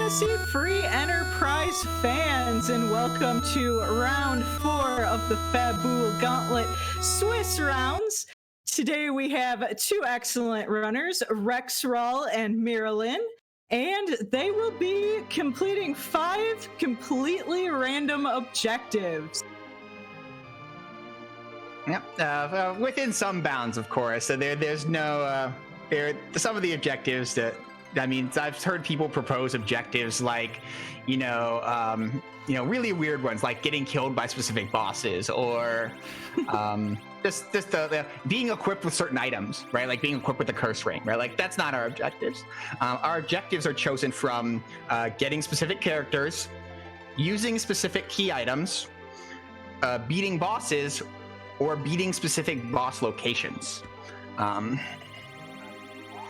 Fantasy Free Enterprise fans, and welcome to round 4 of the Fabul Gauntlet Swiss rounds. Today we have two excellent runners, rexxraul and Marilyn, and they will be completing 5 completely random objectives. Yep, within some bounds, of course. So there's no some of the objectives that, I mean, I've heard people propose objectives like, really weird ones like getting killed by specific bosses, or just the being equipped with certain items, right? Like being equipped with a curse ring, right? Like that's not our objectives. Our objectives are chosen from getting specific characters, using specific key items, beating bosses, or beating specific boss locations.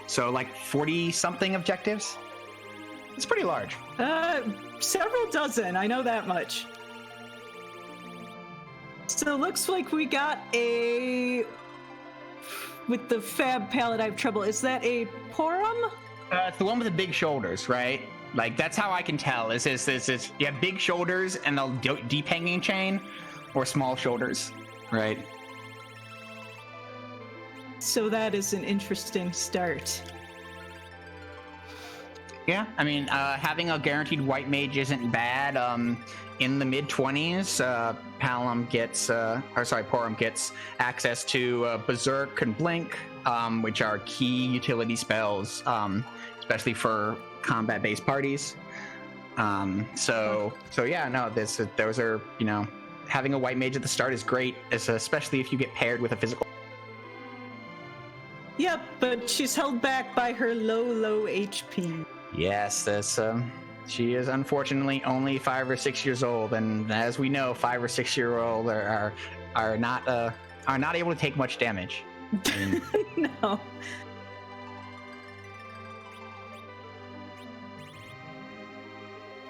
So like 40-something objectives. It's pretty large. Several dozen, I know that much. So it looks like we got with the Fab palette I have trouble. Is that a Porum? It's the one with the big shoulders, right? Like that's how I can tell. Is you have big shoulders and the deep hanging chain, or small shoulders, right? So that is an interesting start. Yeah, I mean, having a guaranteed white mage isn't bad. In the mid-20s, Porum gets access to Berserk and Blink, which are key utility spells, especially for combat-based parties. So yeah, no, those are, having a white mage at the start is great, especially if you get paired with a physical. Yep, but she's held back by her low HP. Yes, she is unfortunately only 5 or 6 years old, and as we know, 5 or 6 year old are not able to take much damage. No.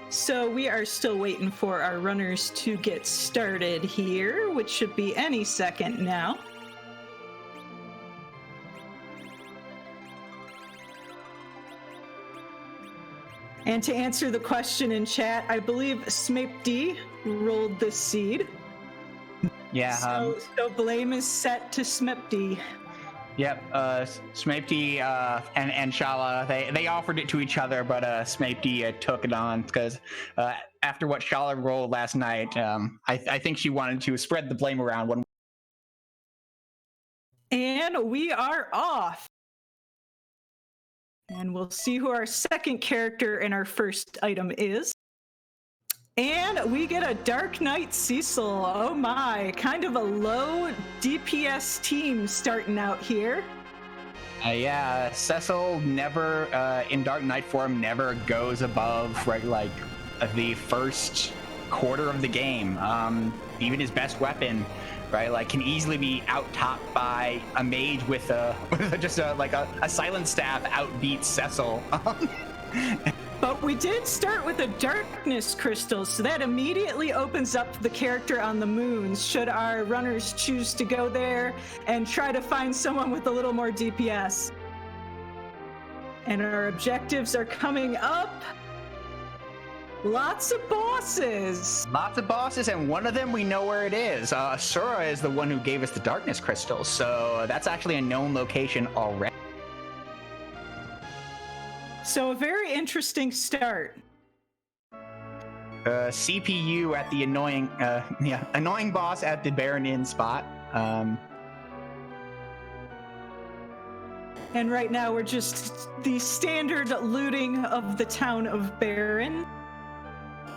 So we are still waiting for our runners to get started here, which should be any second now. And to answer the question in chat, I believe Smaped rolled this seed. Yeah. So blame is set to Smaped. Yep. Smaped and Shala, they offered it to each other, but Smaped took it on because after what Shala rolled last night, I think she wanted to spread the blame around. And we are off. And we'll see who our second character and our first item is. And we get a Dark Knight Cecil. Oh my, kind of a low DPS team starting out here. Yeah, Cecil never, in Dark Knight form, never goes above, right, like, the first quarter of the game. Even his best weapon, right, like, can easily be out-topped by a mage with a silent staff outbeats Cecil. But we did start with a darkness crystal, so that immediately opens up the character on the moons, should our runners choose to go there and try to find someone with a little more DPS. And our objectives are coming up. Lots of bosses. Lots of bosses, and one of them we know where it is. Asura is the one who gave us the darkness crystal, so that's actually a known location already. So a very interesting start. CPU at the annoying boss at the Baron Inn spot. And right now we're just the standard looting of the town of Baron.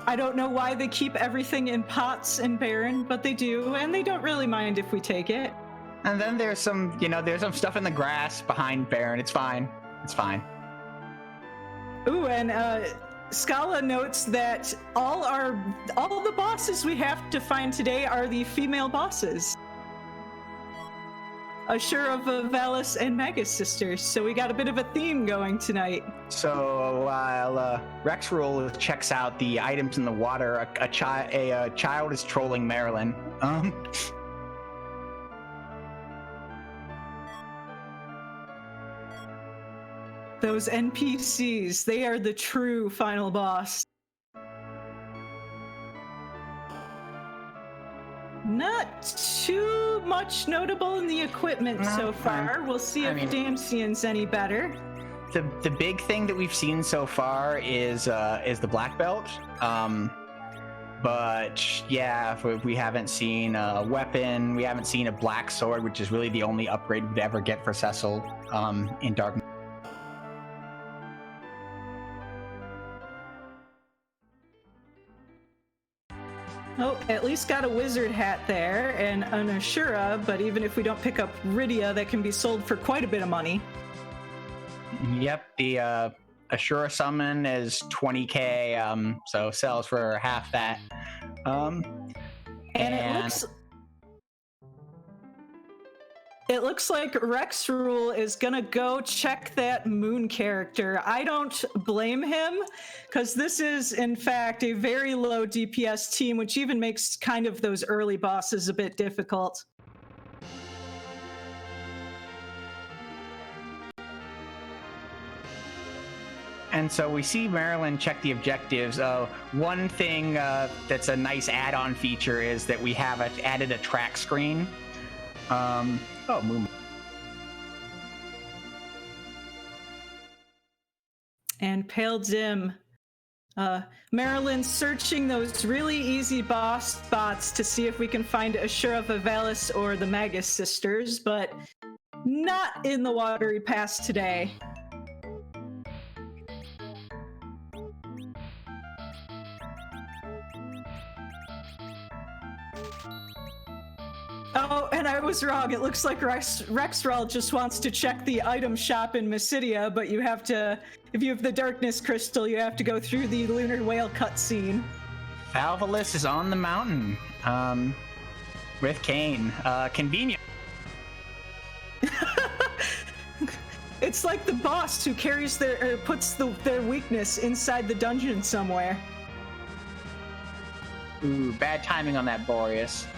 I don't know why they keep everything in pots in Baron, but they do, and they don't really mind if we take it. And then there's some stuff in the grass behind Baron. It's fine. It's fine. Ooh, and Scala notes that all the bosses we have to find today are the female bosses. Ashura, Valis, and Magus sisters. So we got a bit of a theme going tonight. So while rexxraul checks out the items in the water, a child is trolling Marilyn. Those NPCs, they are the true final boss. Not too much notable in the equipment so far. We'll see if Damcian's any better. The big thing that we've seen so far is the black belt. But yeah, we haven't seen a weapon. We haven't seen a black sword, which is really the only upgrade we'd ever get for Cecil in Dark. Oh, at least got a wizard hat there and an Ashura, but even if we don't pick up Rydia, that can be sold for quite a bit of money. Yep, the Ashura summon is 20k, so sells for half that. It looks like rexxraul is gonna go check that moon character. I don't blame him, because this is, in fact, a very low DPS team, which even makes kind of those early bosses a bit difficult. And so we see Marilyn check the objectives. One thing that's a nice add-on feature is that we have added a track screen. Moon. And Pale Dim. Marilyn's searching those really easy boss spots to see if we can find Ashura Vivalis or the Magus sisters, but not in the Watery Pass today. Oh, and I was wrong. It looks like rexxraul just wants to check the item shop in Mysidia, but you have to, if you have the Darkness Crystal, you have to go through the Lunar Whale cutscene. Valvalis is on the mountain with Kane. Convenient. It's like the boss who carries puts their weakness inside the dungeon somewhere. Ooh, bad timing on that Boreas.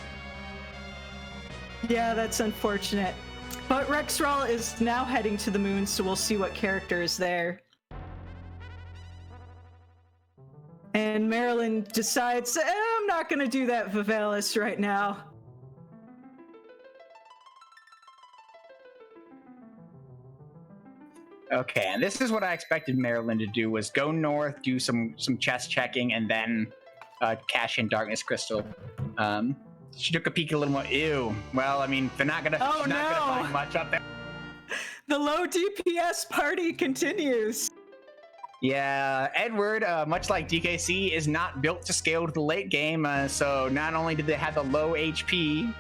Yeah, that's unfortunate. But rexxraul is now heading to the moon, so we'll see what character is there. And Marilyn decides, I'm not going to do that Vivalis right now. Okay, and this is what I expected Marilyn to do, was go north, do some chest checking, and then cash in Darkness Crystal. She took a peek a little more. Ew. Well, I mean, they're not gonna find much up there. The low DPS party continues. Yeah, Edward, much like DKC, is not built to scale to the late game. So not only do they have the low HP,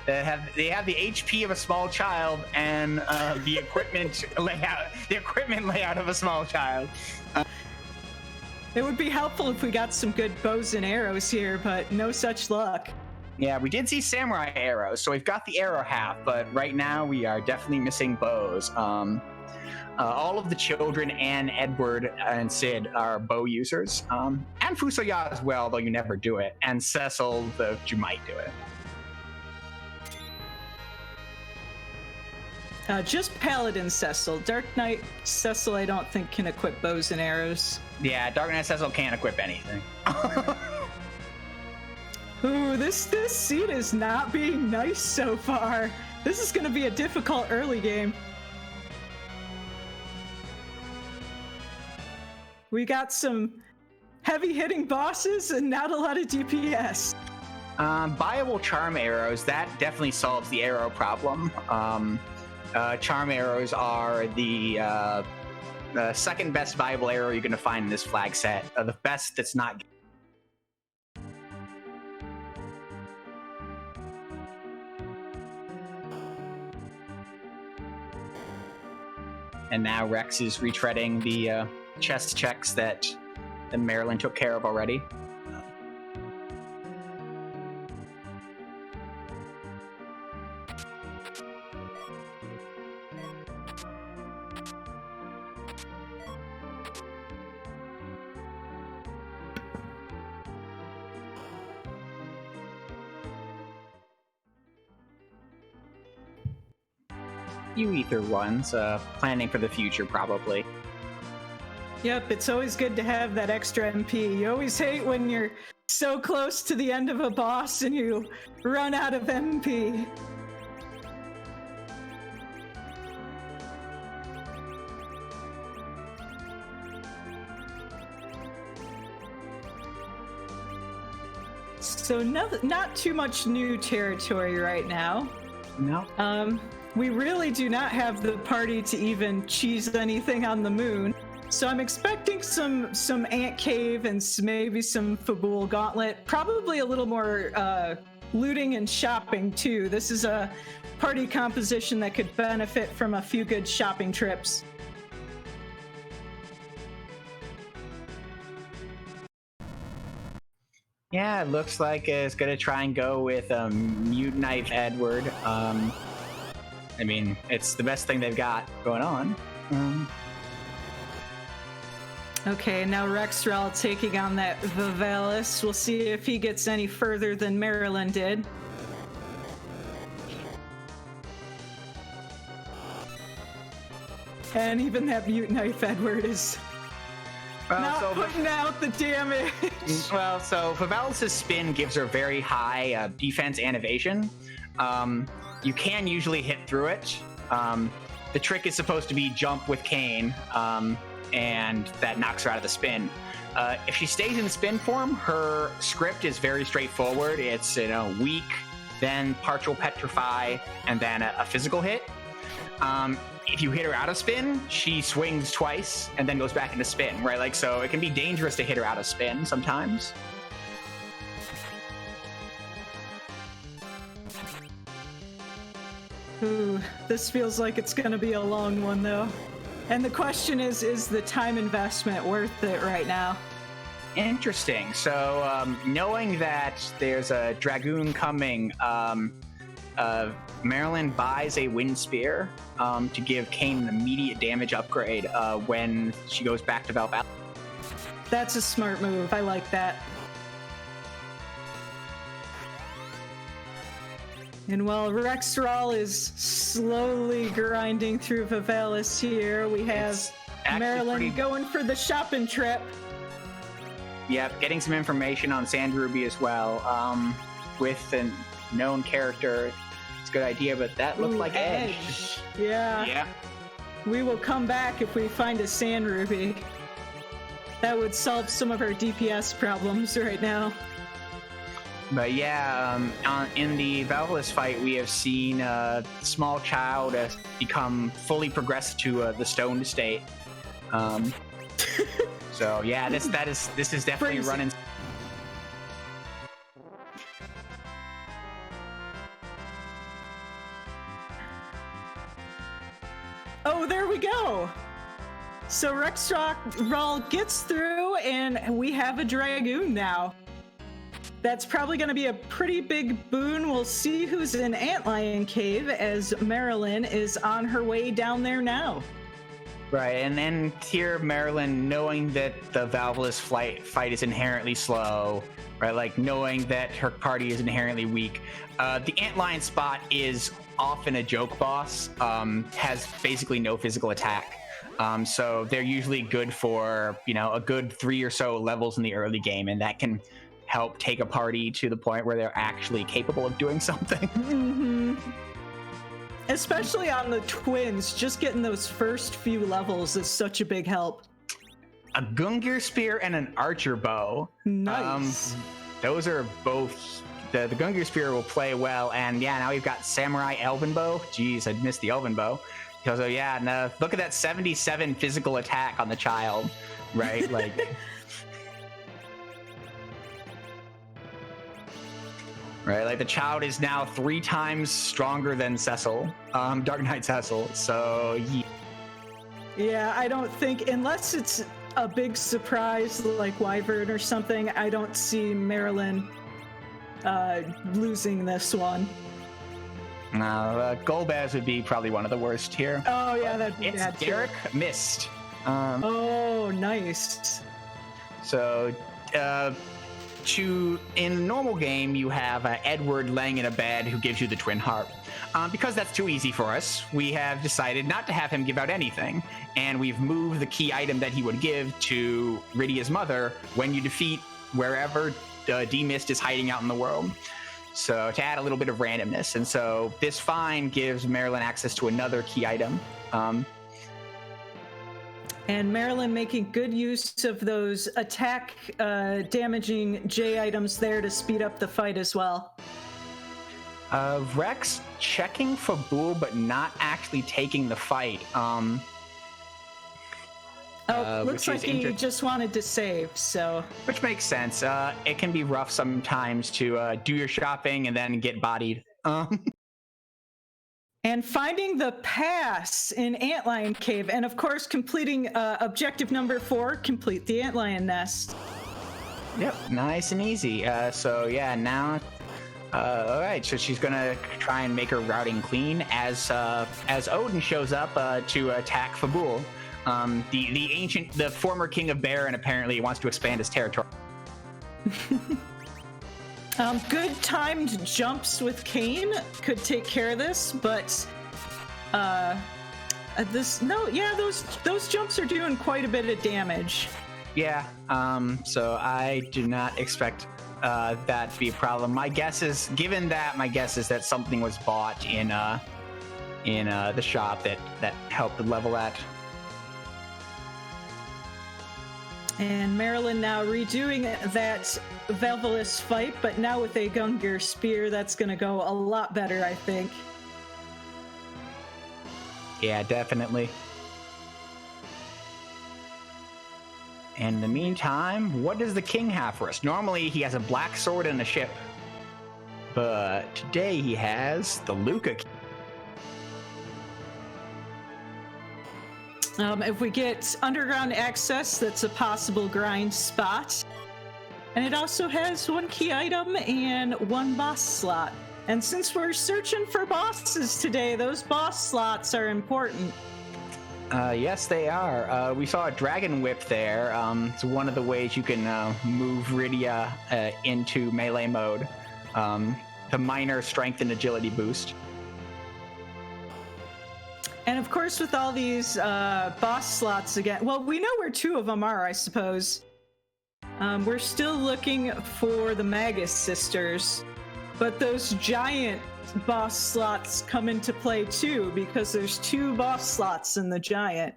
they have the HP of a small child and the equipment layout of a small child. It would be helpful if we got some good bows and arrows here, but no such luck. Yeah, we did see samurai arrows, so we've got the arrow half, but right now we are definitely missing bows. All of the children and Edward and Sid are bow users, and Fusoya as well, though you never do it, and Cecil, though you might do it. Just Paladin Cecil. Dark Knight Cecil, I don't think, can equip bows and arrows. Yeah, Dark Knight Cecil can't equip anything. Ooh, this seed is not being nice so far. This is going to be a difficult early game. We got some heavy-hitting bosses and not a lot of DPS. Buyable charm arrows, that definitely solves the arrow problem. Charm arrows are the second best viable arrow you're going to find in this flag set. The best that's not... And now Rex is retreading the chest checks that Marilyn took care of already. few ether ones, planning for the future probably. Yep, it's always good to have that extra MP. You always hate when you're so close to the end of a boss and you run out of MP. So not too much new territory right now. No. We really do not have the party to even cheese anything on the moon. So I'm expecting some ant cave and maybe some Fabul Gauntlet. Probably a little more looting and shopping too. This is a party composition that could benefit from a few good shopping trips. Yeah, it looks like it's gonna try and go with Mute Knife Edward. I mean, it's the best thing they've got going on. Okay, now rexxraul taking on that Vivalis. We'll see if he gets any further than Marilyn did. And even that Mute Knife Edward is not putting out the damage. Well, so Vivalis' spin gives her very high defense and evasion. You can usually hit through it. The trick is supposed to be jump with Kane. And that knocks her out of the spin. If she stays in spin form, her script is very straightforward. It's weak, then partial petrify, and then a physical hit. If you hit her out of spin, she swings twice and then goes back into spin, right? Like, so it can be dangerous to hit her out of spin sometimes. Ooh, this feels like it's gonna be a long one though. And the question is the time investment worth it right now? Interesting. So, knowing that there's a Dragoon coming, Marilyn buys a Wind Spear to give Kane an immediate damage upgrade when she goes back to Valhalla. That's a smart move. I like that. And while rexxraul is slowly grinding through Vivalis here, we have Marilyn going for the shopping trip. Yep, getting some information on Sand Ruby as well. With a known character, it's a good idea, but that looked like Edge. Yeah. We will come back if we find a Sand Ruby. That would solve some of our DPS problems right now. But yeah, in the Valhallus fight, we have seen a small child become fully progressed to the stoned state. So yeah, this is definitely running. Oh, there we go. So rexxraul gets through, and we have a Dragoon now. That's probably going to be a pretty big boon. We'll see who's in Antlion Cave as Marilyn is on her way down there now. Right, and then here Marilyn, knowing that the Valhallus fight is inherently slow, right? Like knowing that her party is inherently weak. The Antlion spot is often a joke boss, has basically no physical attack. So they're usually good for, a good 3 or so levels in the early game, and that can help take a party to the point where they're actually capable of doing something. Mm-hmm. Especially on the twins, just getting those first few levels is such a big help. A Gungnir Spear and an Archer Bow. Nice. Those are both... The Gungnir Spear will play well, and yeah, now we've got Samurai Elven Bow. Jeez, I missed the Elven Bow. So yeah, no, look at that 77 physical attack on the child, right? Like... Right, like the child is now 3 times stronger than Cecil, Dark Knight Cecil. So yeah, I don't think, unless it's a big surprise like Wyvern or something, I don't see Marilyn losing this one. No, Golbez would be probably one of the worst here. Oh yeah, that'd be it's bad Derek too. Mist. Oh, nice. So, in a normal game, you have Edward laying in a bed who gives you the Twin Harp. Because that's too easy for us, we have decided not to have him give out anything, and we've moved the key item that he would give to Rydia's mother when you defeat wherever D-Mist is hiding out in the world. So to add a little bit of randomness, and so this find gives Marilyn access to another key item. And Marilyn making good use of those attack damaging J items there to speed up the fight as well. Rex checking Fabul, but not actually taking the fight. Looks like he just wanted to save, so. Which makes sense. It can be rough sometimes to do your shopping and then get bodied. And finding the pass in Antlion Cave, and of course completing objective number 4, complete the Antlion Nest. Yep, nice and easy. So yeah, now, all right. So she's gonna try and make her routing clean as Odin shows up to attack Fabul, the former king of Baron. Apparently, wants to expand his territory. Good timed jumps with Kane could take care of this, but those jumps are doing quite a bit of damage. Yeah. So I do not expect that to be a problem. My guess is that something was bought in the shop that helped level that. And Marilyn now redoing that Velvelous fight, but now with a Gungnir Spear, that's going to go a lot better, I think. Yeah, definitely. And in the meantime, what does the king have for us? Normally, he has a black sword and a ship. But today he has the Luca key. If we get underground access, that's a possible grind spot. And it also has 1 key item and 1 boss slot. And since we're searching for bosses today, those boss slots are important. Yes, they are. We saw a dragon whip there. It's one of the ways you can move Rydia into melee mode. The minor strength and agility boost. And of course, with all these boss slots again, well, we know where 2 of them are, I suppose. We're still looking for the Magus sisters, but those giant boss slots come into play too, because there's 2 boss slots in the giant.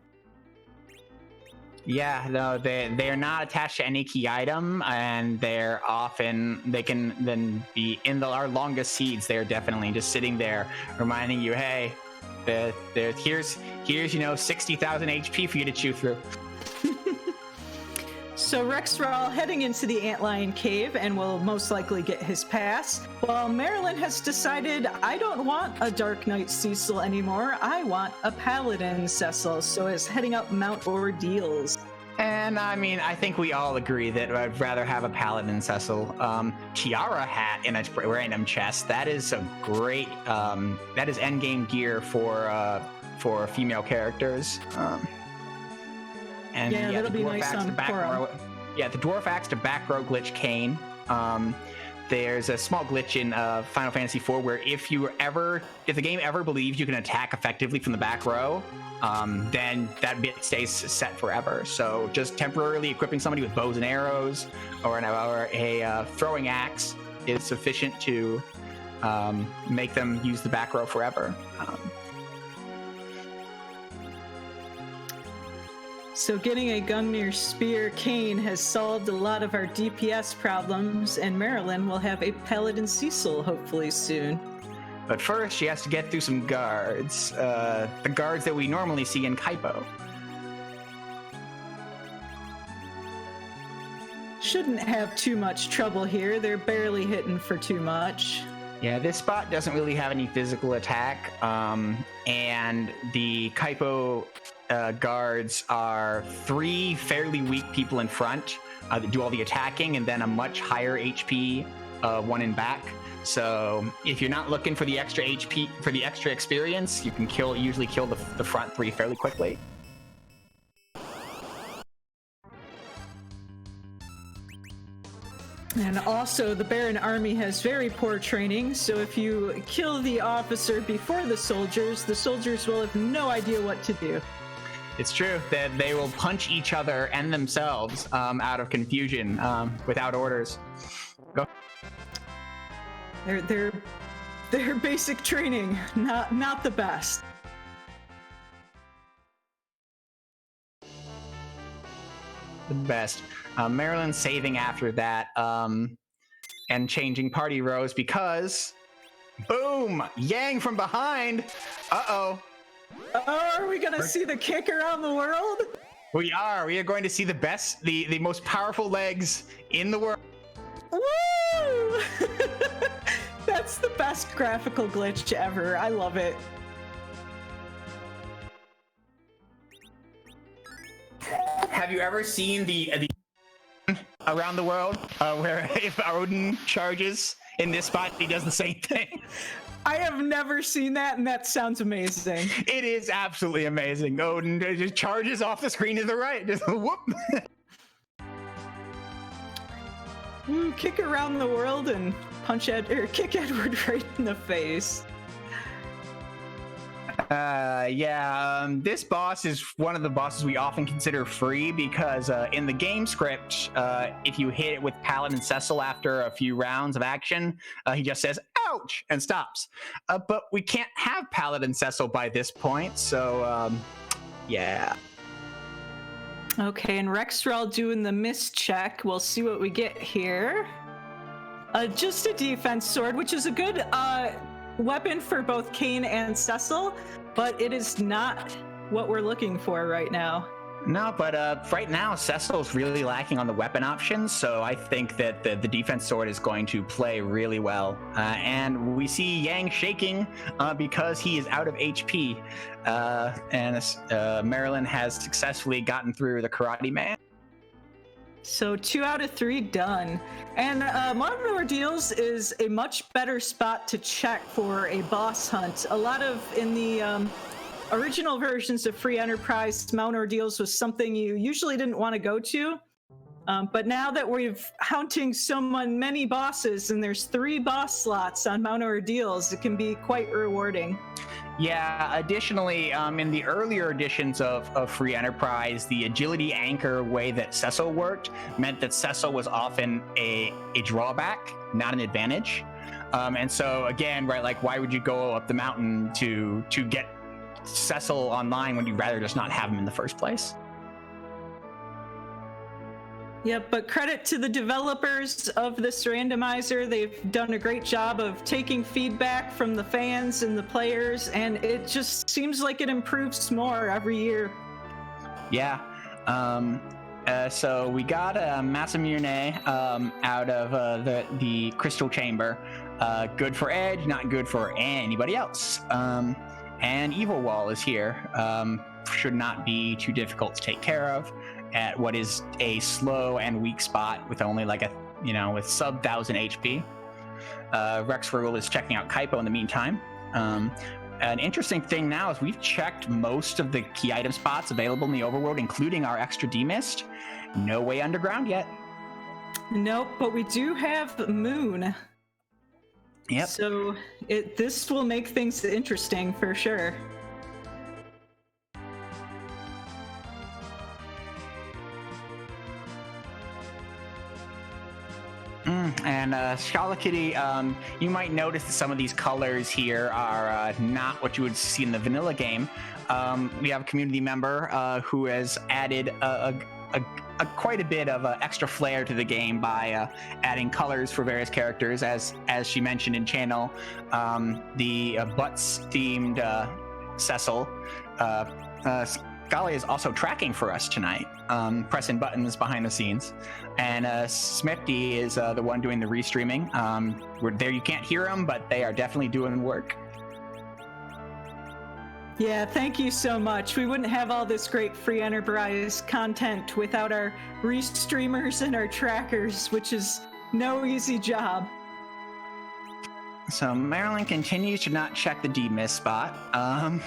Yeah, no, they're not attached to any key item, and they can then be in our longest seeds. They're definitely just sitting there, reminding you, hey, here's 60,000 HP for you to chew through. So rexxraul heading into the Antlion Cave and will most likely get his pass, while Marilyn has decided, I don't want a Dark Knight Cecil anymore, I want a Paladin Cecil, so is heading up Mount Ordeals. And I mean, I think we all agree that I'd rather have a Paladin Cecil. Tiara hat in a random chest, that is a great, that is endgame gear for female characters. And yeah, that'll be nice on Quorum. Yeah, the dwarf axe to back row glitch Kane. There's a small glitch in Final Fantasy IV where if the game ever believes you can attack effectively from the back row, then that bit stays set forever. So just temporarily equipping somebody with bows and arrows or a throwing axe is sufficient to make them use the back row forever. So getting a Gungnir Spear Kane has solved a lot of our DPS problems, and Marilyn will have a Paladin Cecil hopefully soon. But first, she has to get through some guards. The guards that we normally see in Kaipo. Shouldn't have too much trouble here. They're barely hitting for too much. Yeah, this spot doesn't really have any physical attack, and the Kaipo guards are 3 fairly weak people in front that do all the attacking, and then a much higher HP one in back. So if you're not looking for the extra HP, for the extra experience, you can usually kill the front 3 fairly quickly. And also, the Baron army has very poor training, so if you kill the officer before the soldiers will have no idea what to do. It's true that they will punch each other and themselves out of confusion without orders. Go. Their basic training, not the best. The best. Marilyn saving after that and changing party rows because, boom, Yang from behind. Uh-oh. Oh, are we going to see the kick around the world? We are going to see the best, the most powerful legs in the world. Woo! That's the best graphical glitch ever. I love it. Have you ever seen the around the world where if Odin charges in this spot, he does the same thing? I have never seen that, and that sounds amazing. It is absolutely amazing. Odin just charges off the screen to the right. Just whoop. Ooh, kick around the world and kick Edward right in the face. This boss is one of the bosses we often consider free because in the game script, if you hit it with Paladin Cecil after a few rounds of action, he just says, ouch, and stops. But we can't have Paladin Cecil by this point, so yeah. Okay, and rexxraul doing the miss check. We'll see what we get here. Just a defense sword, which is a good weapon for both Kane and Cecil, but it is not what we're looking for right now. No, but right now Cecil's really lacking on the weapon options, so I think that the defense sword is going to play really well. And we see Yang shaking because he is out of HP, and Marilyn has successfully gotten through the Karate Man. So 2 out of 3 done. And Modern Ordeals is a much better spot to check for a boss hunt. A lot of, in the original versions of Free Enterprise, Mount Ordeals was something you usually didn't want to go to. But now that we're hunting so many bosses, and there's 3 boss slots on Mount Ordeals, it can be quite rewarding. Yeah, additionally, in the earlier editions of Free Enterprise, the agility anchor way that Cecil worked meant that Cecil was often a drawback, not an advantage. And so again, right, like why would you go up the mountain to get Cecil online when you'd rather just not have him in the first place? Yep, but credit to the developers of this randomizer. They've done a great job of taking feedback from the fans and the players, and it just seems like it improves more every year. Yeah. So we got Masamune out of the Crystal Chamber. Good for Edge, not good for anybody else. And Evil Wall is here. Should not be too difficult to take care of at what is a slow and weak spot with only like with sub 1000 HP. rexxraul is checking out Kaipo in the meantime. An interesting thing now is we've checked most of the key item spots available in the overworld, including our extra demist. No way underground yet. Nope, but we do have Moon. Yep. So this will make things interesting for sure. And Scala Kitty, you might notice that some of these colors here are not what you would see in the vanilla game. We have a community member who has added quite a bit of extra flair to the game by adding colors for various characters, as she mentioned in channel. The butts-themed Cecil. Scala is also tracking for us tonight, pressing buttons behind the scenes. And Smifty is the one doing the restreaming. We're there, you can't hear them, but they are definitely doing work. Yeah, thank you so much. We wouldn't have all this great Free Enterprise content without our restreamers and our trackers, which is no easy job. So Marilyn continues to not check the D-miss spot. I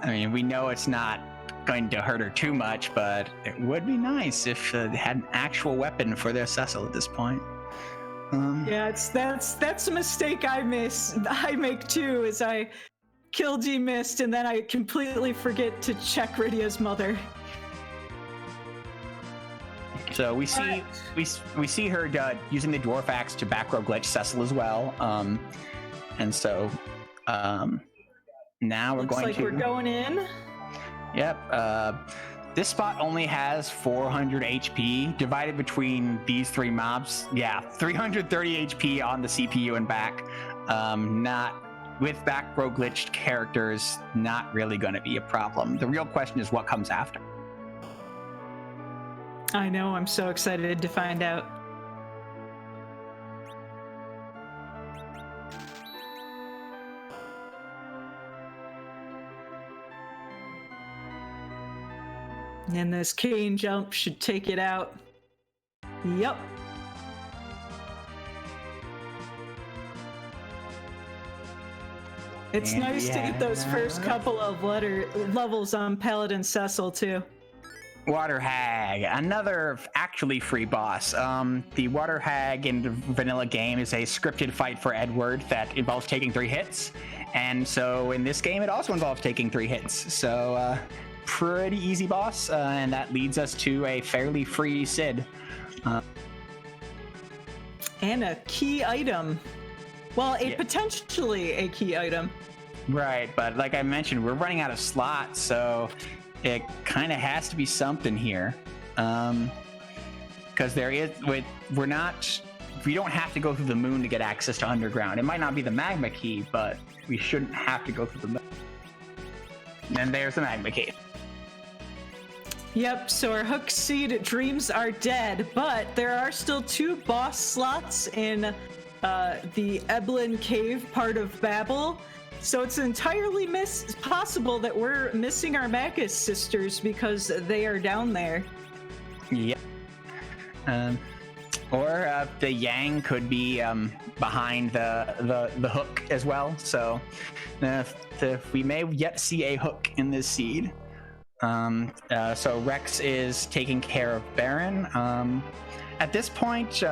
mean, we know it's not going to hurt her too much, but it would be nice if they had an actual weapon for their Cecil at this point. Yeah, that's a mistake I make too, is I kill D-Mist and then I completely forget to check Rydia's mother. So we see her using the dwarf axe to back row glitch Cecil as well, and so now we're we're going in. Yep. This spot only has 400 HP divided between these three mobs. Yeah, 330 HP on the CPU and back. Not with back row glitched characters, not really going to be a problem. The real question is what comes after. I know, I'm so excited to find out. And this cane jump should take it out. Yup. It's nice to get those first couple of levels on Paladin Cecil too. Water Hag, another actually free boss. The Water Hag in the vanilla game is a scripted fight for Edward that involves taking 3 hits. And so in this game, it also involves taking 3 hits. So pretty easy boss. And that leads us to a fairly free Sid. And a key item. Well, potentially a key item. Right, but like I mentioned, we're running out of slots, so it kind of has to be something here, because we don't have to go through the moon to get access to underground. It might not be the magma key, but we shouldn't have to go through the moon. And there's the magma key. Yep, so our hook seed dreams are dead, but there are still 2 boss slots in the Eblin Cave part of Babel. So it's entirely possible that we're missing our Magus sisters because they are down there. Yep. Or the Yang could be behind the hook as well. So we may yet see a hook in this seed. So Rex is taking care of Baron. At this point,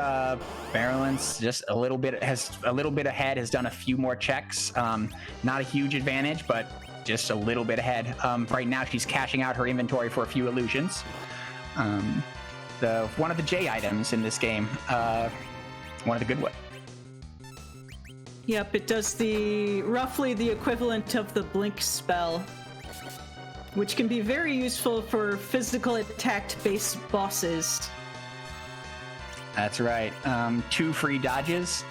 Maryland's just a little bit ahead, has done a few more checks. Not a huge advantage, but just a little bit ahead. Right now, she's cashing out her inventory for a few illusions. One of the J items in this game, one of the good ones. Yep, it does roughly the equivalent of the blink spell, which can be very useful for physical attack-based bosses. That's right. 2 free dodges,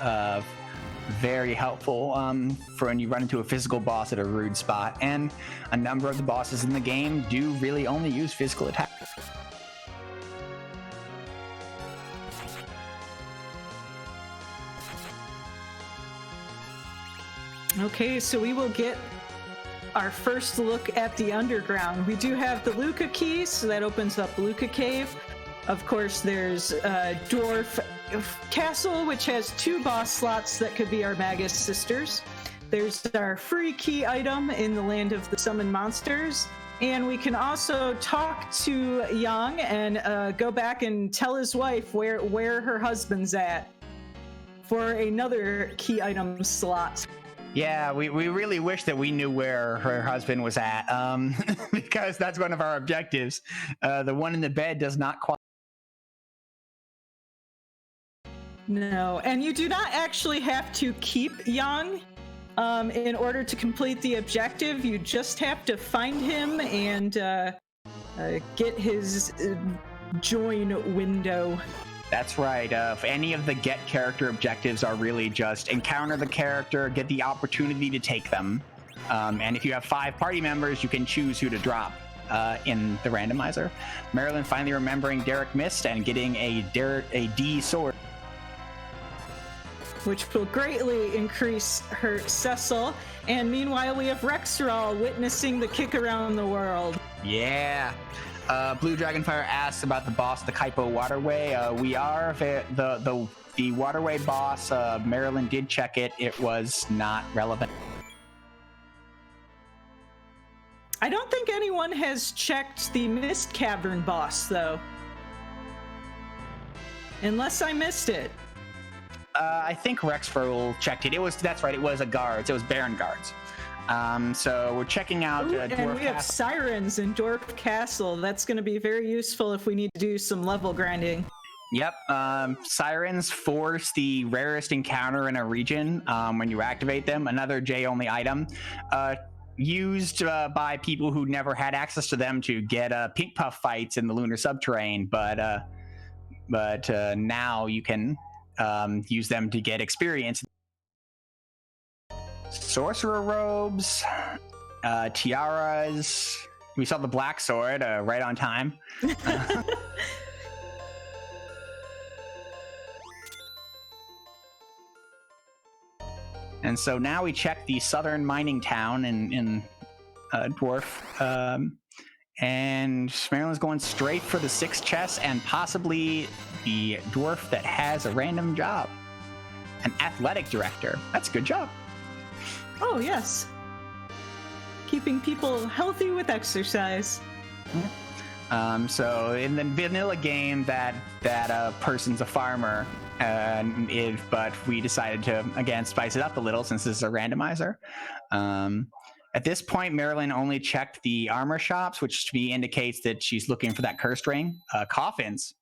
very helpful for when you run into a physical boss at a rude spot. And a number of the bosses in the game do really only use physical attack. Okay, so we will get our first look at the underground. We do have the Luca key, so that opens up Luca Cave. Of course, there's Dwarf Castle, which has 2 boss slots that could be our Magus sisters. There's our free key item in the Land of the Summoned Monsters. And we can also talk to Yang and go back and tell his wife where her husband's at for another key item slot. Yeah, we really wish that we knew where her husband was at, because that's one of our objectives. The one in the bed does not qualify. No, and you do not actually have to keep Yang in order to complete the objective. You just have to find him and get his join window. That's right. Any of the get character objectives are really just encounter the character, get the opportunity to take them. And if you have 5 party members, you can choose who to drop in the randomizer. Marilyn finally remembering Derek missed and getting a D sword, which will greatly increase her Cecil. And meanwhile, we have rexxraul witnessing the kick around the world. Yeah. Blue Dragonfire asks about the boss, the Kaipo Waterway. We are the Waterway boss. Marilyn did check it. It was not relevant. I don't think anyone has checked the Mist Cavern boss, though. Unless I missed it. I think rexxraul checked it. That's right. It was a guards. It was Baron guards. So we're checking out Ooh, Dwarf and we have Castle. sirens in Dwarf Castle. That's going to be very useful if we need to do some level grinding. Yep. Sirens force the rarest encounter in a region when you activate them. Another J-only item. Used by people who never had access to them to get pink puff fights in the lunar subterrane, but now you can use them to get experience. Sorcerer robes, tiaras. We saw the black sword right on time. And so now we check the southern mining town in Dwarf. And Maryland's going straight for the 6 chests and possibly the dwarf that has a random job. An athletic director. That's a good job. Oh, yes. Keeping people healthy with exercise. So in the vanilla game, that person's a farmer, but we decided to, again, spice it up a little since this is a randomizer. At this point, Marilyn only checked the armor shops, which to me indicates that she's looking for that cursed ring. Coffins.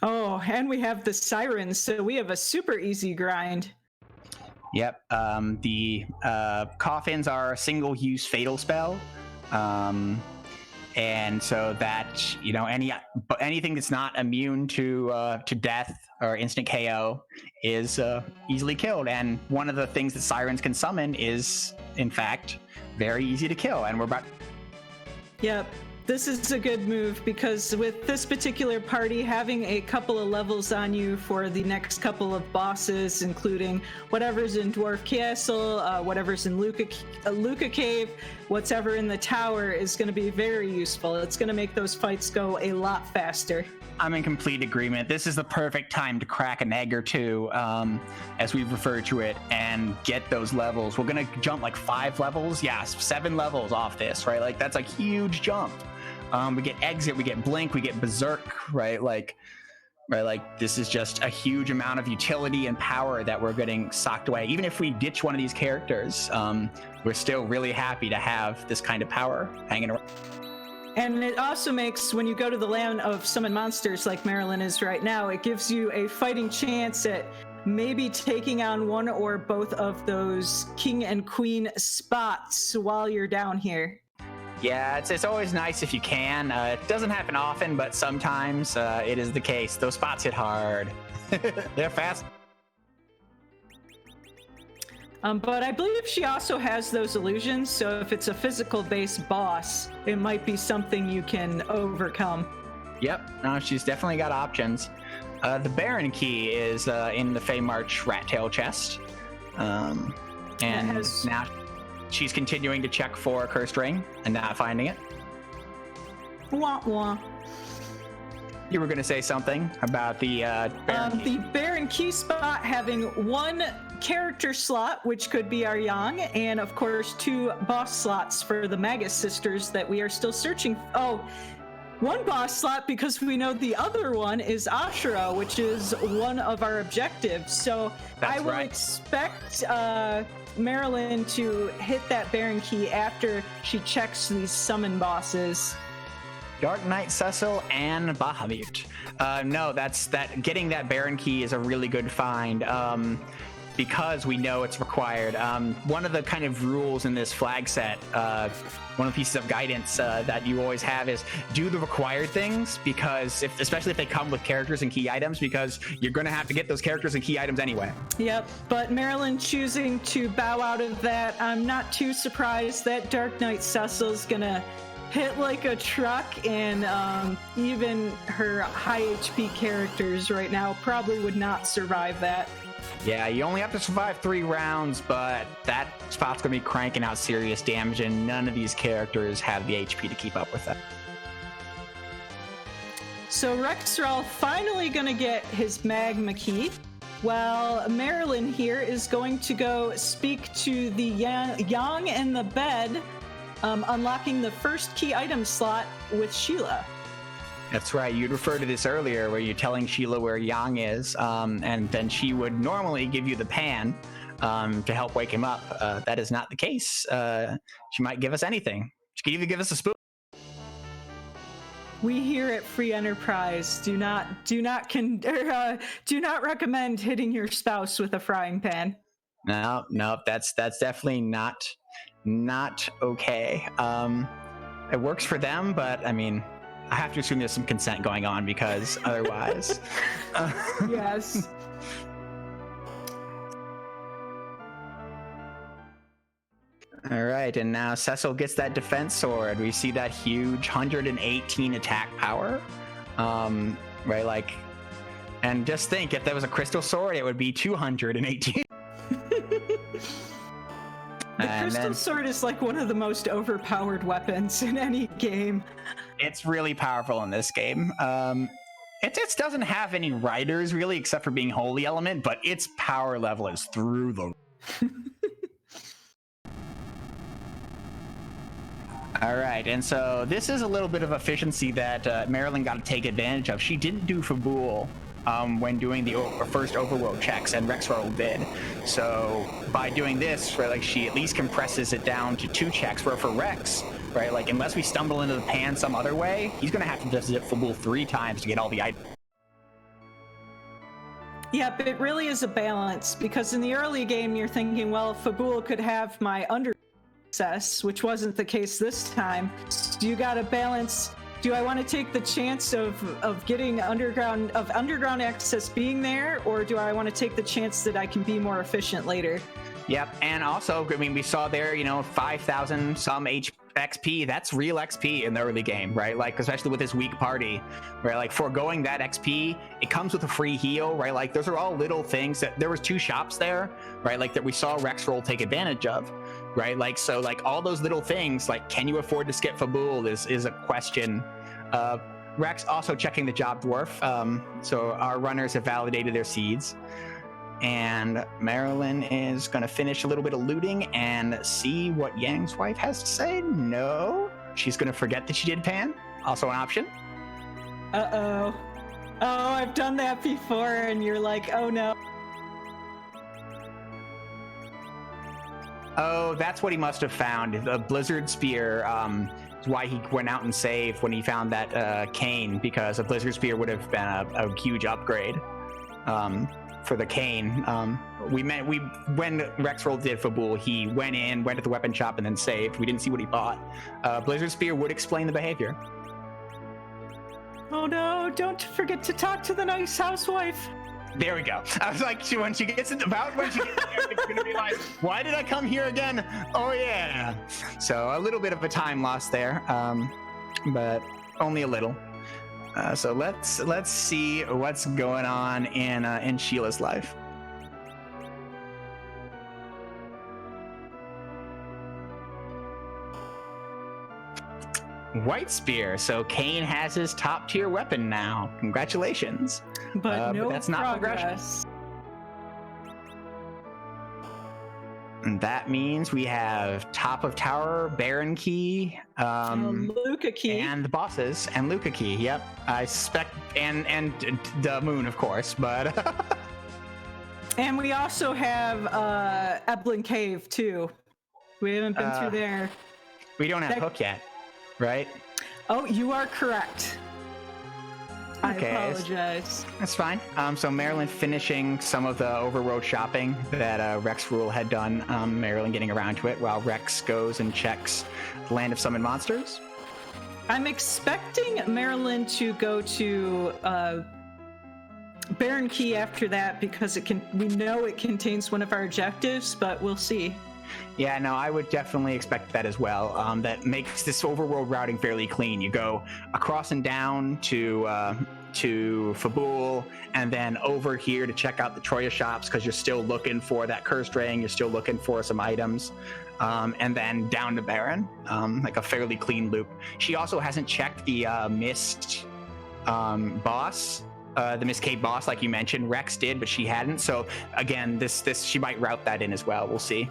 Oh, and we have the sirens, so we have a super easy grind. Yep. The coffins are a single-use fatal spell. And so that, anything that's not immune to death or instant KO is easily killed. And one of the things that sirens can summon is, in fact, very easy to kill. And we're about... Yep. This is a good move because with this particular party, having a couple of levels on you for the next couple of bosses, including whatever's in Dwarf Castle, whatever's in Luca Cave, whatever in the tower, is going to be very useful. It's going to make those fights go a lot faster. I'm in complete agreement. This is the perfect time to crack an egg or two, as we've referred to it, and get those levels. We're going to jump like 5 levels. Yeah, 7 levels off this, right? Like, that's a huge jump. We get Exit, we get Blink, we get Berserk, right? Like, this is just a huge amount of utility and power that we're getting socked away. Even if we ditch one of these characters, we're still really happy to have this kind of power hanging around. And it also makes, when you go to the land of summon monsters like Marilyn is right now, it gives you a fighting chance at maybe taking on one or both of those king and queen spots while you're down here. Yeah, it's always nice if you can. It doesn't happen often, but sometimes it is the case. Those spots hit hard. They're fast. But I believe she also has those illusions, so if it's a physical-based boss, it might be something you can overcome. Yep, no, she's definitely got options. The Baron key is in the Feymarch rat tail chest. And now she's continuing to check for a cursed ring and not finding it. Wah wah. You were going to say something about the Baron key. The Baron key spot having 1 character slot, which could be our Yang, and of course 2 boss slots for the Magus sisters that we are still searching. Oh, 1 boss slot because we know the other one is Ashura, which is one of our objectives. So That's I will right. expect Marilyn to hit that Baron key after she checks these summon bosses. Dark Knight Cecil and Bahamut. No, getting that Baron key is a really good find. Because we know it's required. One of the kind of rules in this flag set, one of the pieces of guidance that you always have is do the required things, because especially if they come with characters and key items, because you're going to have to get those characters and key items anyway. Yep, but Marilyn choosing to bow out of that, I'm not too surprised that Dark Knight Cecil's going to hit like a truck, and even her high HP characters right now probably would not survive that. Yeah, you only have to survive 3 rounds, but that spot's going to be cranking out serious damage, and none of these characters have the HP to keep up with that. So rexxraul finally going to get his magma key, while Marilyn here is going to go speak to the Yang in the bed, unlocking the first key item slot with Sheila. That's right. You'd referred to this earlier where you're telling Sheila where Yang is, and then she would normally give you the pan to help wake him up. That is not the case. She might give us anything. She could even give us a spoon. We here at Free Enterprise do not recommend hitting your spouse with a frying pan. No, that's definitely not okay. It works for them, but I mean, I have to assume there's some consent going on because otherwise. Yes. All right, and now Cecil gets that defense sword. We see that huge 118 attack power, right? Like, and just think, if there was a crystal sword, it would be 218. The crystal sword is like one of the most overpowered weapons in any game. It's really powerful in this game. It just doesn't have any riders really, except for being holy element, but its power level is through the. All right, and so this is a little bit of efficiency that Marilyn got to take advantage of. She didn't do Fabul when doing the first overworld checks, and rexxraul did. So by doing this, right, like she at least compresses it down to 2 checks, where for Rex, right, like unless we stumble into the pan some other way, he's gonna have to just zip Fabul 3 times to get all the items. Yeah, but it really is a balance, because in the early game you're thinking, well, Fabul could have my under access, which wasn't the case this time. So you gotta balance, do I want to take the chance of getting underground access being there, or do I want to take the chance that I can be more efficient later? Yep, and also, I mean, we saw there, 5,000 some XP. That's real XP in the early game, right? Like, especially with this weak party, right? Like, foregoing that XP, it comes with a free heal, right? Like, those are all little things that there was 2 shops there, right? Like, that we saw rexxraul take advantage of, right? Like, so, like, all those little things, like, can you afford to skip Fabul is a question. Rex also checking the job dwarf. So our runners have validated their seeds. And Marilyn is going to finish a little bit of looting and see what Yang's wife has to say. No, she's going to forget that she did pan. Also an option. Uh-oh. Oh, I've done that before, and you're like, oh no. Oh, that's what he must have found. The Blizzard Spear is why he went out and saved when he found that cane, because a Blizzard Spear would have been a huge upgrade. For the cane, when rexxraul did Fabul, he went to the weapon shop and then saved. We didn't see what he bought. Blizzard Spear would explain the behavior. Oh no, don't forget to talk to the nice housewife. There we go. I was like, when she gets there, it's gonna be like, why did I come here again? Oh yeah. So a little bit of a time loss there, but only a little. So let's see what's going on in Sheila's life. White Spear. So Kane has his top tier weapon now. Congratulations. But no, but that's not progression. And that means we have top of tower, Baron key, Luca key, and the bosses, and Luca key. Yep, I suspect, and the moon, of course, but. And we also have Eblin Cave too. We haven't been through there. We don't have Hook yet, right? Oh, you are correct. Okay, I apologize. That's fine. So Marilyn finishing some of the overworld shopping that rexxraul had done. Marilyn getting around to it while Rex goes and checks the Land of Summoned Monsters. I'm expecting Marilyn to go to Baron Key after that, because we know it contains one of our objectives, but we'll see. Yeah, no, I would definitely expect that as well. That makes this overworld routing fairly clean. You go across and down to Fabul, and then over here to check out the Troya shops, because you're still looking for that cursed ring. You're still looking for some items, and then down to Baron, like a fairly clean loop. She also hasn't checked the Mist boss. The Miss Kate boss, like you mentioned. Rex did, but she hadn't. So again, this she might route that in as well. We'll see.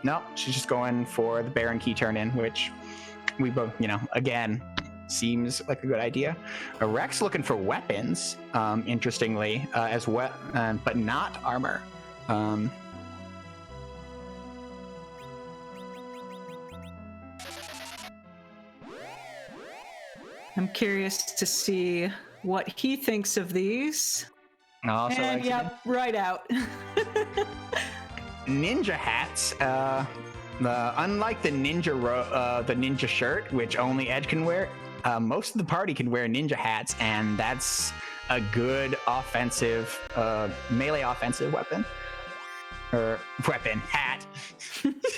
No, she's just going for the Baron key turn in, which we both, again, seems like a good idea. Rex looking for weapons, interestingly, as well, but not armor. I'm curious to see what he thinks of these. Also, and yep, right out. Ninja hats. Unlike the ninja shirt, which only Edge can wear, most of the party can wear ninja hats, and that's a good offensive, melee offensive weapon. Hat.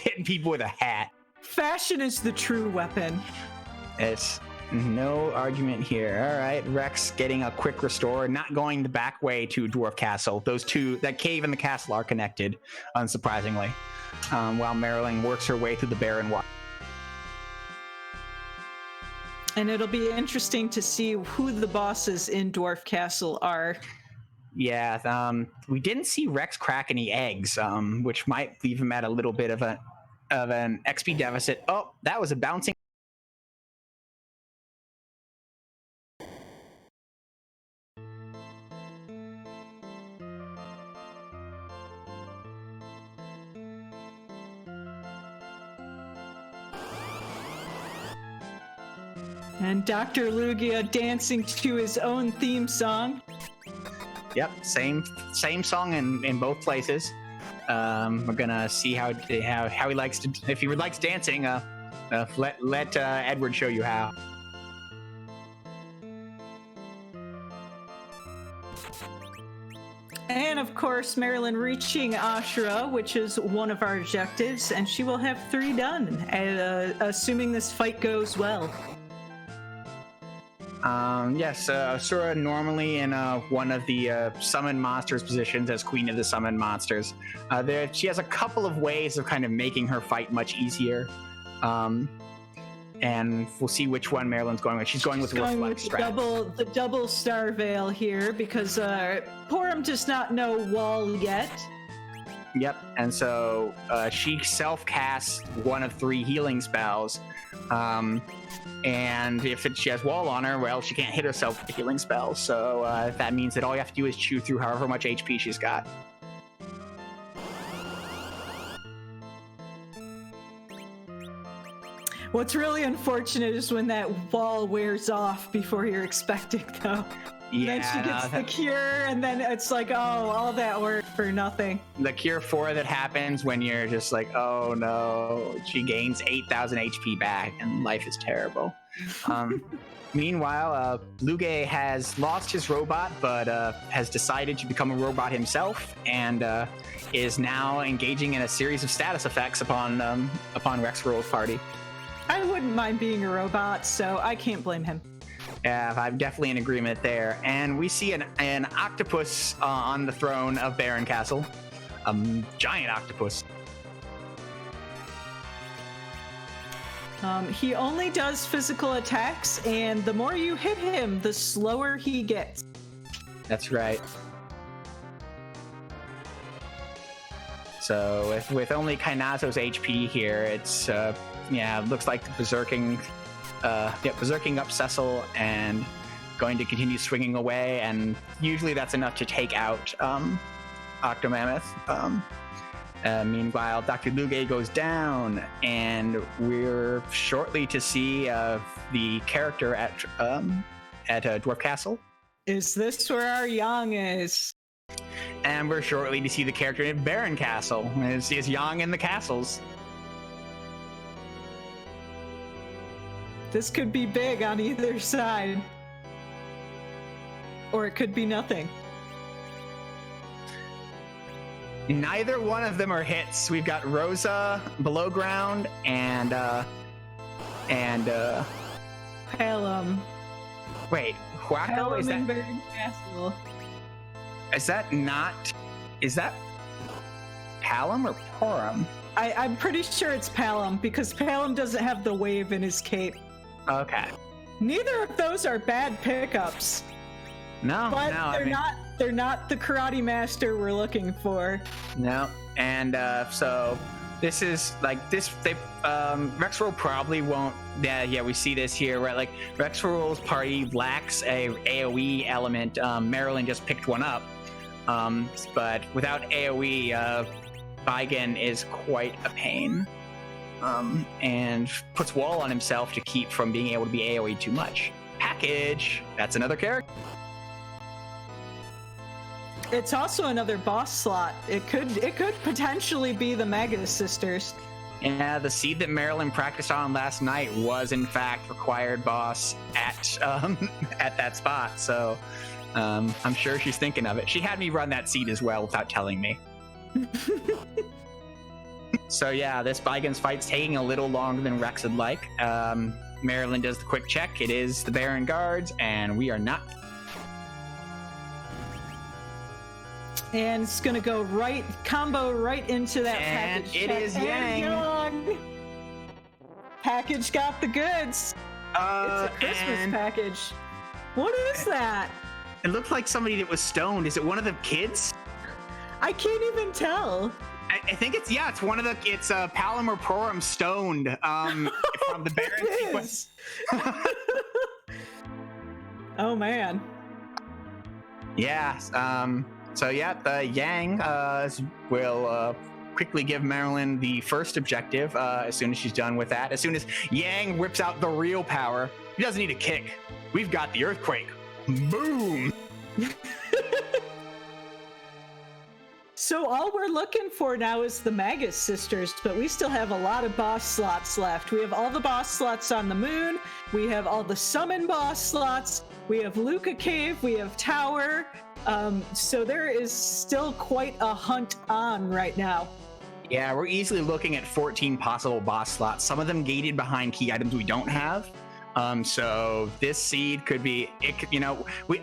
Hitting people with a hat. Fashion is the true weapon. It's no argument here. All right, Rex getting a quick restore, not going the back way to Dwarf Castle. Those two, that cave and the castle, are connected, unsurprisingly. While Marilyn works her way through the barren water. And it'll be interesting to see who the bosses in Dwarf Castle are. Yeah, we didn't see Rex crack any eggs, which might leave him at a little bit of an XP deficit. Oh, that was a bouncing. And Dr. Lugia dancing to his own theme song. Yep, same song in both places. We're gonna see how he likes to. If he likes dancing, let Edward show you how. And of course, Marilyn reaching Ashura, which is one of our objectives, and she will have 3 done, assuming this fight goes well. Yes, Asura normally in one of the summon monsters positions as queen of the summon monsters. She has a couple of ways of kind of making her fight much easier. And we'll see which one Marilyn's going with. She's going with the reflect strat. The double star veil here because Porum does not know wall yet. Yep, and so she self-casts one of 3 healing spells. And if she has wall on her, well, she can't hit herself with a healing spell. So that means that all you have to do is chew through however much HP she's got. What's really unfortunate is when that wall wears off before you're expecting, though. Yeah, then she gets the cure, and then it's like, oh, all that work for nothing. The cure 4 that happens when you're just like, oh no, she gains 8,000 HP back, and life is terrible. Meanwhile, Luge has lost his robot, but has decided to become a robot himself, and is now engaging in a series of status effects upon rexxraul's party. I wouldn't mind being a robot, so I can't blame him. Yeah, I'm definitely in agreement there. And we see an octopus on the throne of Baron Castle. A giant octopus. He only does physical attacks, and the more you hit him, the slower he gets. That's right. So with only Kainazo's HP here, it's looks like berserking up Cecil and going to continue swinging away, and usually that's enough to take out Octomammoth. Meanwhile, Dr. Luge goes down, and we're shortly to see the character at Dwarf Castle. Is this where our Yang is? And we're shortly to see the character at Baron Castle. Is Yang in the castles? This could be big on either side. Or it could be nothing. Neither one of them are hits. We've got Rosa below ground and Palom. Wait, Huaco, is that Baron Castle. Is that Palom or Porum? I'm pretty sure it's Palom, because Palom doesn't have the wave in his cape. Okay. Neither of those are bad pickups. No, but no, they're not the karate master we're looking for. No, and so This is like this. Rexxraul probably won't. Yeah, we see this here, right? Like Rexxraul's party lacks a AOE element. Marilyn just picked one up, but without AOE, Baigen is quite a pain, and puts wall on himself to keep from being able to be AOE too much. Package. That's another character. It's also another boss slot. It could potentially be the Magus Sisters. Yeah, the seed that Marilyn practiced on last night was in fact required boss at at that spot. So I'm sure she's thinking of it. She had me run that seed as well without telling me. So yeah, this Baigen's fight's taking a little longer than Rex would like. Marilyn does the quick check. It is the Baron Guards, and we are not. And it's gonna go combo right into that and package. It is Yang. Package got the goods. It's a Christmas package. What is that? It looked like somebody that was stoned. Is it one of the kids? I can't even tell. I think it's one of the. It's Palom or Porum stoned from the Baron sequence. Oh man. Yeah. So yeah, the Yang will quickly give Marilyn the first objective as soon as she's done with that. As soon as Yang whips out the real power, he doesn't need a kick. We've got the earthquake. Boom! So all we're looking for now is the Magus Sisters, but we still have a lot of boss slots left. We have all the boss slots on the moon. We have all the summon boss slots. We have Luca Cave. We have Tower. So there is still quite a hunt on right now. Yeah, we're easily looking at 14 possible boss slots. Some of them gated behind key items we don't have. So this seed could be,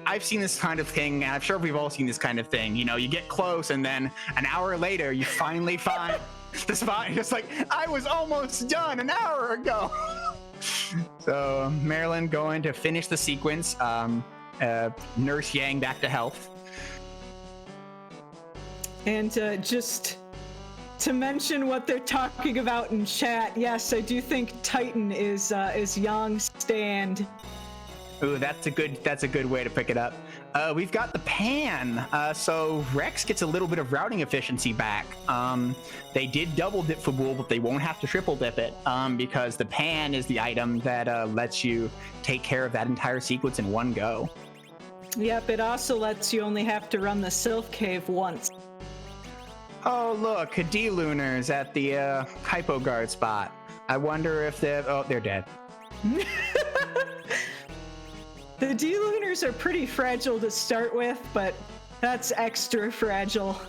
I've seen this kind of thing, and I'm sure we've all seen this kind of thing. You get close, and then an hour later, you finally find the spot. You're just like, I was almost done an hour ago. So Marilyn going to finish the sequence, nurse Yang back to health. And just to mention what they're talking about in chat, yes, I do think Titan is Yang's stand. Ooh, that's a good way to pick it up. We've got the pan. So Rex gets a little bit of routing efficiency back. They did double dip Fabul, but they won't have to triple dip it because the pan is the item that lets you take care of that entire sequence in one go. Yep, it also lets you only have to run the Sylph Cave once. Oh, look, D-Lunars at the Hypo Guard spot. I wonder if they're dead. The D-Lunars are pretty fragile to start with, but that's extra fragile.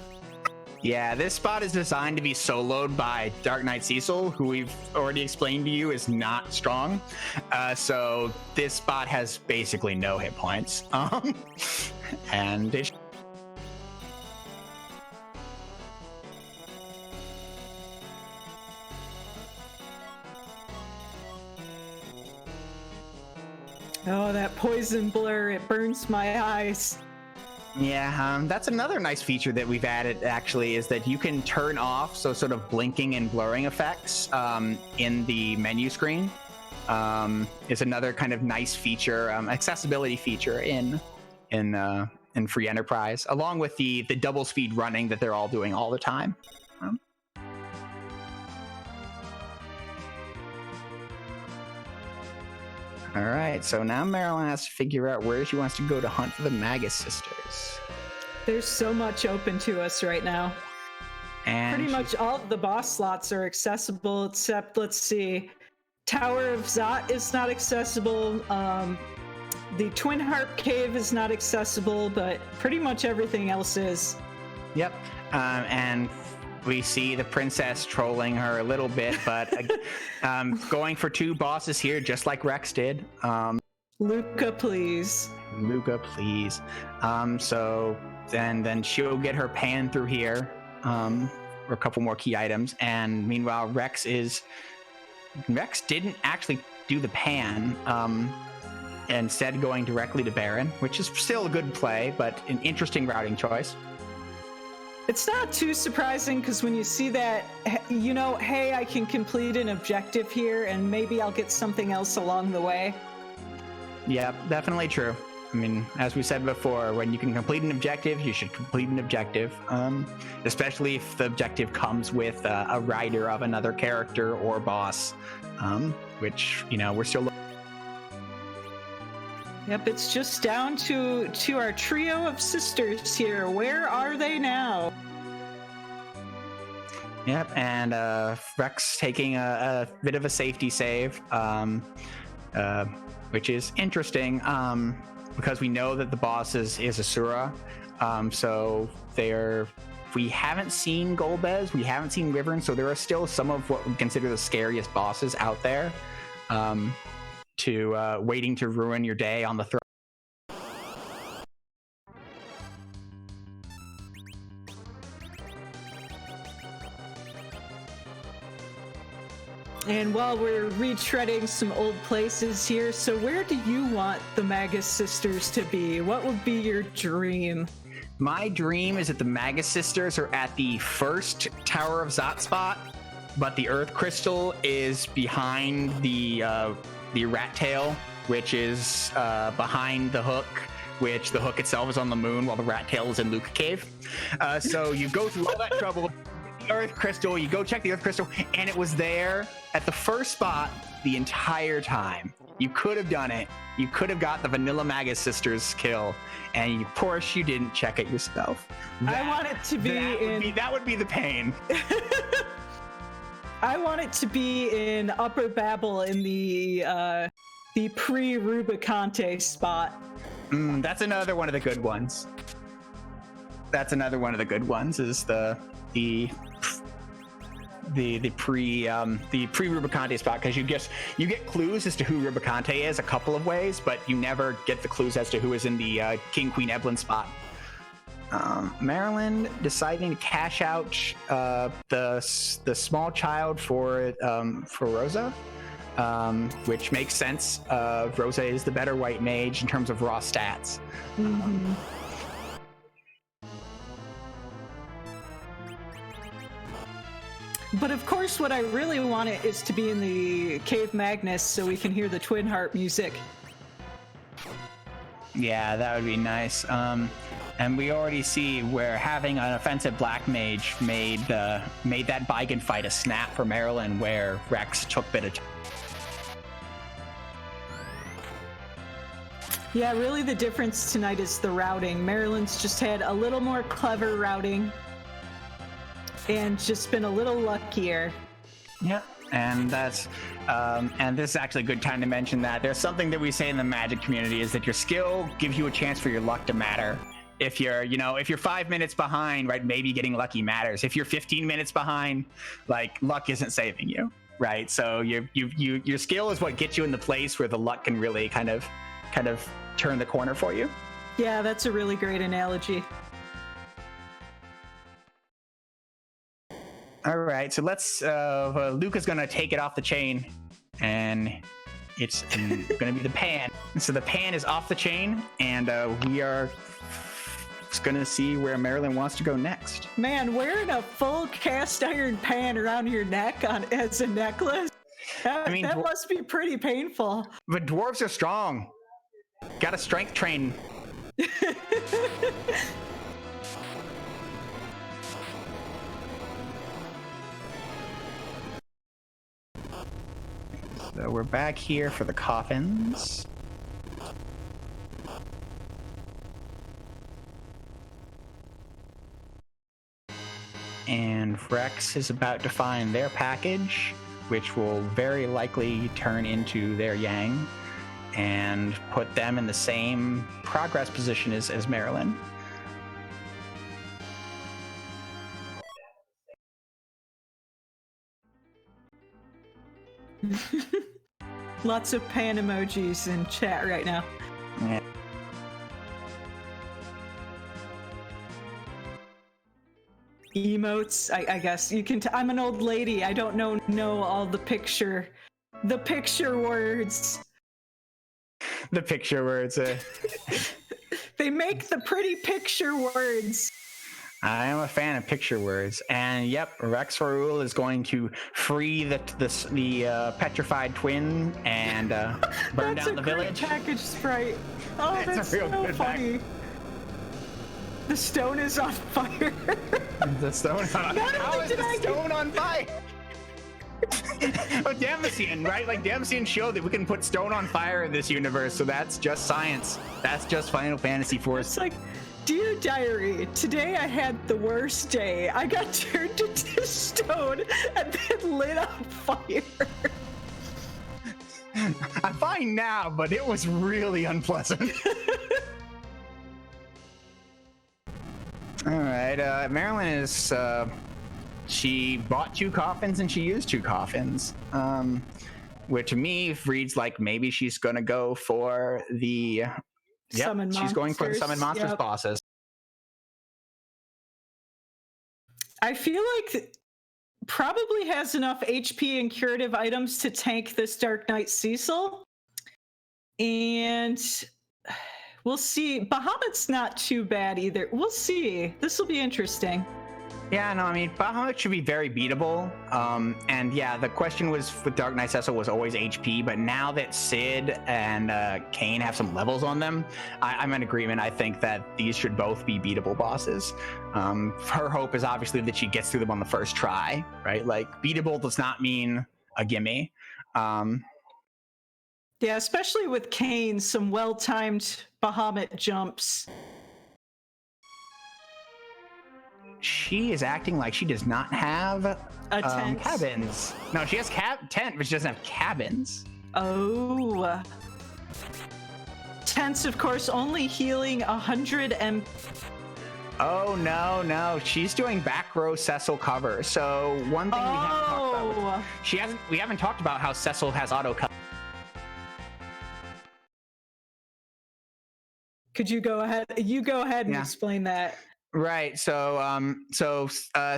Yeah, this spot is designed to be soloed by Dark Knight Cecil, who we've already explained to you is not strong. So this spot has basically no hit points. And it's... Oh, that poison blur, it burns my eyes. Yeah, that's another nice feature that we've added, actually, is that you can turn off sort of blinking and blurring effects in the menu screen. Is another kind of nice feature, accessibility feature in Free Enterprise, along with the double speed running that they're all doing all the time. All right, so now Marilyn has to figure out where she wants to go to hunt for the Magus Sisters. There's so much open to us right now. And pretty much all of the boss slots are accessible, except, let's see, Tower of Zot is not accessible. The Twin Harp Cave is not accessible, but pretty much everything else is. Yep, and we see the princess trolling her a little bit, but going for two bosses here, just like Rex did. Luca, please. Luca, please. So then she'll get her pan through here for a couple more key items. And meanwhile, Rex didn't actually do the pan, instead going directly to Baron, which is still a good play, but an interesting routing choice. It's not too surprising because when you see that, you know, hey, I can complete an objective here and maybe I'll get something else along the way. Yeah, definitely true. I mean, as we said before, when you can complete an objective, you should complete an objective, especially if the objective comes with a rider of another character or boss, which, you know, we're still. Yep, it's just down to our trio of sisters here. Where are they now? Yep, and Rex taking a bit of a safety save, which is interesting because we know that the boss is Asura. So we haven't seen Golbez, we haven't seen Wyvern, so there are still some of what we consider the scariest bosses out there waiting to ruin your day on the throne. And while we're retreading some old places here, so where do you want the Magus sisters to be? What would be your dream? My dream is that the Magus sisters are at the first Tower of Zot spot, but the Earth Crystal is behind the rat tail, which is behind the hook, which the hook itself is on the moon while the rat tail is in Luca Cave. So you go through all that trouble. Earth Crystal, you go check the Earth Crystal, and it was there at the first spot the entire time. You could have done it. You could have got the Vanilla Magus Sisters kill, and of course you didn't check it yourself. I want it to be that would be the pain. I want it to be in Upper Babel in the pre-Rubicante spot. That's another one of the good ones. Is the pre-Rubicante spot, because you get clues as to who Rubicante is a couple of ways, but you never get the clues as to who is in the King Queen Evelyn spot. Maryland deciding to cash out the small child for Rosa, which makes sense. Rosa is the better white mage in terms of raw stats. Mm-hmm. But of course, what I really want it is to be in the Cave Magnus so we can hear the Twin Harp music. Yeah, that would be nice. And we already see where having an offensive black mage made that Baigan fight a snap for Maryland, where Rex took bit of time. Yeah, really the difference tonight is the routing. Maryland's just had a little more clever routing and just been a little luckier. Yeah, and that's and this is actually a good time to mention that there's something that we say in the Magic community is that your skill gives you a chance for your luck to matter. If you're 5 minutes behind, right, maybe getting lucky matters. If you're 15 minutes behind, like, luck isn't saving you, right? So your skill is what gets you in the place where the luck can really kind of turn the corner for you. Yeah, that's a really great analogy. All right, so let's. Luca's gonna take it off the chain, and it's gonna be the pan. So the pan is off the chain, and we are gonna see where Maryland wants to go next. Man, wearing a full cast iron pan around your neck as a necklace. That must be pretty painful. But dwarves are strong. Got to strength train. So we're back here for the coffins. And Rex is about to find their package, which will very likely turn into their Yang, and put them in the same progress position as Maryland. Lots of pan emojis in chat right now. Yeah. Emotes, I guess you can. I'm an old lady. I don't know all the picture words. The picture words. They make the pretty picture words. I am a fan of picture words, and yep, rexxraul is going to free the petrified twin and burn down the village. That's a great package sprite. Oh, that's a real so good funny. The stone is on fire. The stone is on fire. How is the stone on fire? Oh, Damascene, right? Like Damascene showed that we can put stone on fire in this universe, so that's just science. That's just Final Fantasy IV. It's like, dear diary, today I had the worst day. I got turned into stone and then lit on fire. I'm fine now, but it was really unpleasant. All right, Marilyn is, she bought 2 coffins and she used 2 coffins, which to me reads like maybe she's gonna go for the, she's going for the Summon Monsters bosses. I feel like probably has enough HP and curative items to tank this Dark Knight Cecil. And we'll see. Bahamut's not too bad either. We'll see. This will be interesting. Yeah, no, I mean, Bahamut should be very beatable. And yeah, the question was with Dark Knight Cecil was always HP, but now that Sid and Kain have some levels on them, I'm in agreement. I think that these should both be beatable bosses. Her hope is obviously that she gets through them on the first try, right? Like, beatable does not mean a gimme. Yeah, especially with Kain, some well-timed Bahamut jumps. She is acting like she does not have a tent. Cabins. No, she has tent, but she doesn't have cabins. Oh. Tents, of course, only healing 100 MP. Oh, no. She's doing back row Cecil cover. So one thing we haven't talked about. We haven't talked about how Cecil has auto cover. Could you go ahead? You go ahead and explain that. Right. So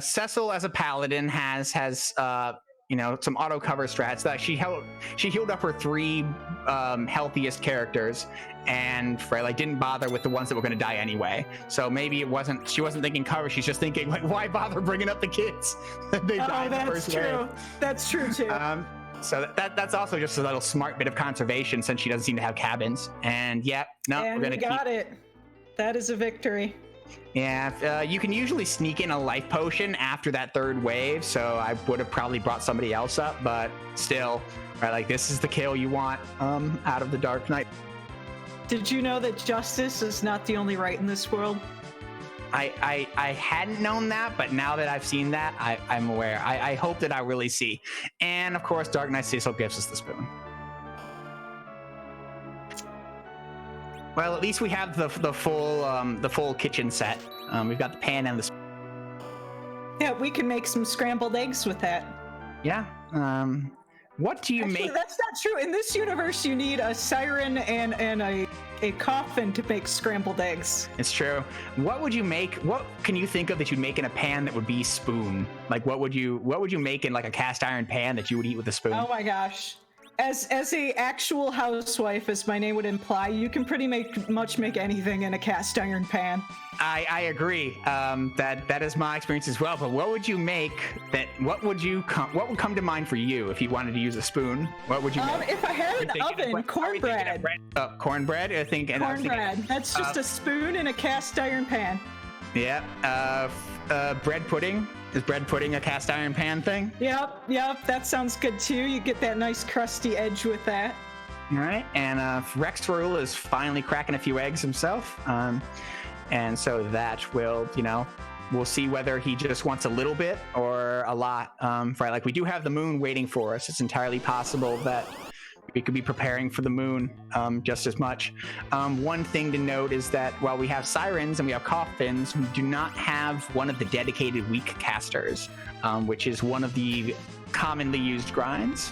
Cecil as a paladin has some auto cover strats that she healed up her 3 healthiest characters and didn't bother with the ones that were going to die anyway. So maybe she wasn't thinking cover. She's just thinking like, why bother bringing up the kids? They died the first wave. That's true too. So that's also just a little smart bit of conservation since she doesn't seem to have cabins. And we're gonna got it. That is a victory. Yeah, you can usually sneak in a life potion after that 3rd wave, so I would have probably brought somebody else up, but still, right, like this is the kill you want out of the Dark Knight. Did you know that justice is not the only right in this world? I hadn't known that, but now that I've seen that, I'm aware. I hope that I really see. And of course, Dark Knight Cecil gives us the spoon. Well, at least we have the full kitchen set. We've got the pan and the spoon. Yeah, we can make some scrambled eggs with that. Yeah. What do you make? That's not true. In this universe, you need a siren and a coffin to make scrambled eggs. It's true. What would you make? What can you think of that you'd make in a pan that would be spoon? Like, what would you make in like a cast iron pan that you would eat with a spoon? Oh my gosh. As a actual housewife, as my name would imply, you can pretty much make anything in a cast iron pan. I agree. That is my experience as well. But what would you make? What would come to mind for you if you wanted to use a spoon? What would you make? If I had an oven, cornbread. Cornbread. Cornbread. That's just a spoon in a cast iron pan. Yeah. Bread pudding. Is bread pudding a cast iron pan thing? Yep, that sounds good too. You get that nice crusty edge with that. All right, and rexxraul is finally cracking a few eggs himself, and so that will, we'll see whether he just wants a little bit or a lot. Right, like we do have the moon waiting for us. It's entirely possible that we could be preparing for the moon just as much. One thing to note is that while we have sirens and we have coffins, we do not have one of the dedicated weak casters, which is one of the commonly used grinds.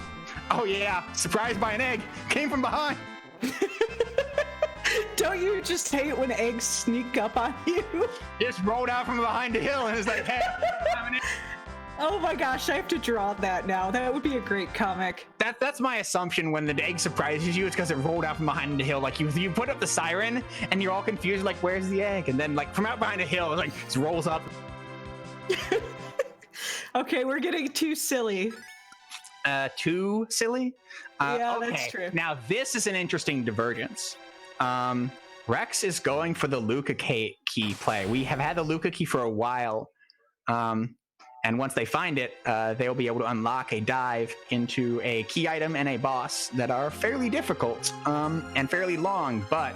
Oh yeah, surprised by an egg, came from behind. Don't you just hate when eggs sneak up on you? Just rolled out from behind the hill and it's like, hey, I'm an egg. Oh my gosh, I have to draw that now. That would be a great comic. That's my assumption when the egg surprises you. It's because it rolled out from behind the hill. Like you put up the siren and you're all confused, like where's the egg? And then like from out behind the hill, it like it rolls up. Okay, we're getting too silly. Too silly? Yeah, okay. that's true. Now this is an interesting divergence. Rex is going for the Luca key play. We have had the Luca key for a while. And once they find it, they'll be able to unlock a dive into a key item and a boss that are fairly difficult and fairly long. But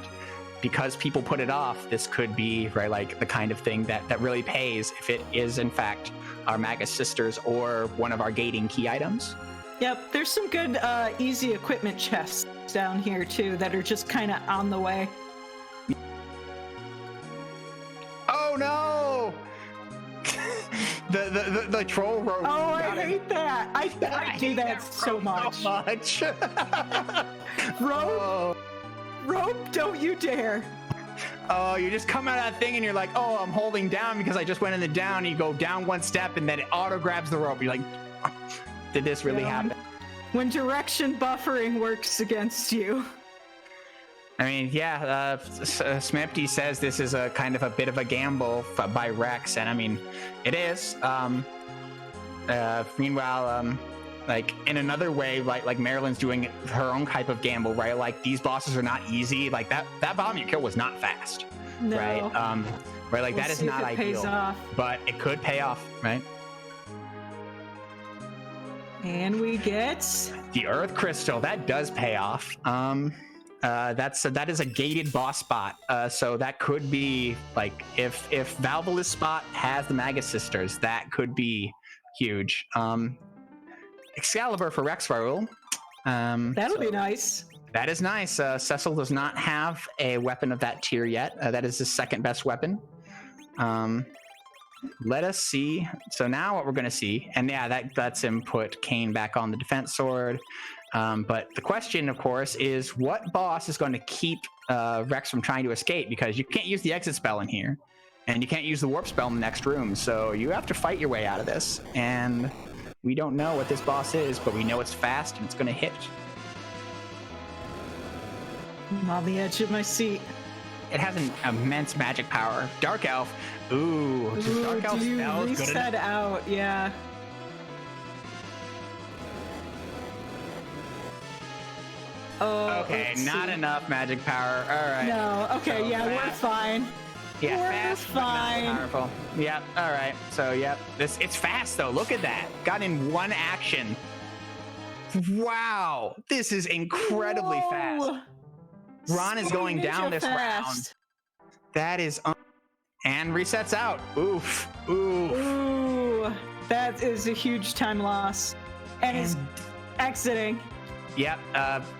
because people put it off, this could be like the kind of thing that really pays if it is in fact our Magus Sisters or one of our gating key items. Yep, there's some good easy equipment chests down here too that are just kind of on the way. Oh no! the troll rope. Oh, I hate that. I do that so much. Rope, rope, don't you dare. Oh, you just come out of that thing and you're like, oh, I'm holding down because I just went in the down. And you go down one step and then it auto grabs the rope. You're like, did this really happen? When direction buffering works against you. I mean, yeah, Smipty says this is a kind of a bit of a gamble by Rex, and I mean, it is. Meanwhile, like in another way, like Marilyn's doing her own type of gamble, right? Like these bosses are not easy. Like that bomb you kill was not fast, No. right? Right, like We'll that is see if not it ideal, pays off. but it could pay off, right? And we get The Earth Crystal, that does pay off. That is a gated boss spot. So that could be like if Valvula's spot has the Magus Sisters, that could be huge. Excalibur for rexxraul. that'll be nice. That is nice. Cecil does not have a weapon of that tier yet. That is his second best weapon. Let us see. So now what we're going to see, and yeah, that lets him put Kane back on the defense sword. But the question, of course, is what boss is going to keep Rex from trying to escape? Because you can't use the exit spell in here, and you can't use the warp spell in the next room. So you have to fight your way out of this. And we don't know what this boss is, but we know it's fast and it's going to hit. I'm on the edge of my seat. It has an immense magic power. Dark Elf. Ooh, does Dark Elf do you spells good reset enough? out? Yeah. Oh, Okay, let's not see. enough magic power. All right. No. Okay. So Yeah, we're fast. fine. Yeah, We're fast, but not fine. powerful. Yep. All right. So yep, it's fast though. Look at that. Got in one action. Wow, this is incredibly fast. Whoa. Ron is going Ninja down this round. fast. That is and resets out. Oof. Oof. Ooh, that is a huge time loss. And he's exiting. Yep.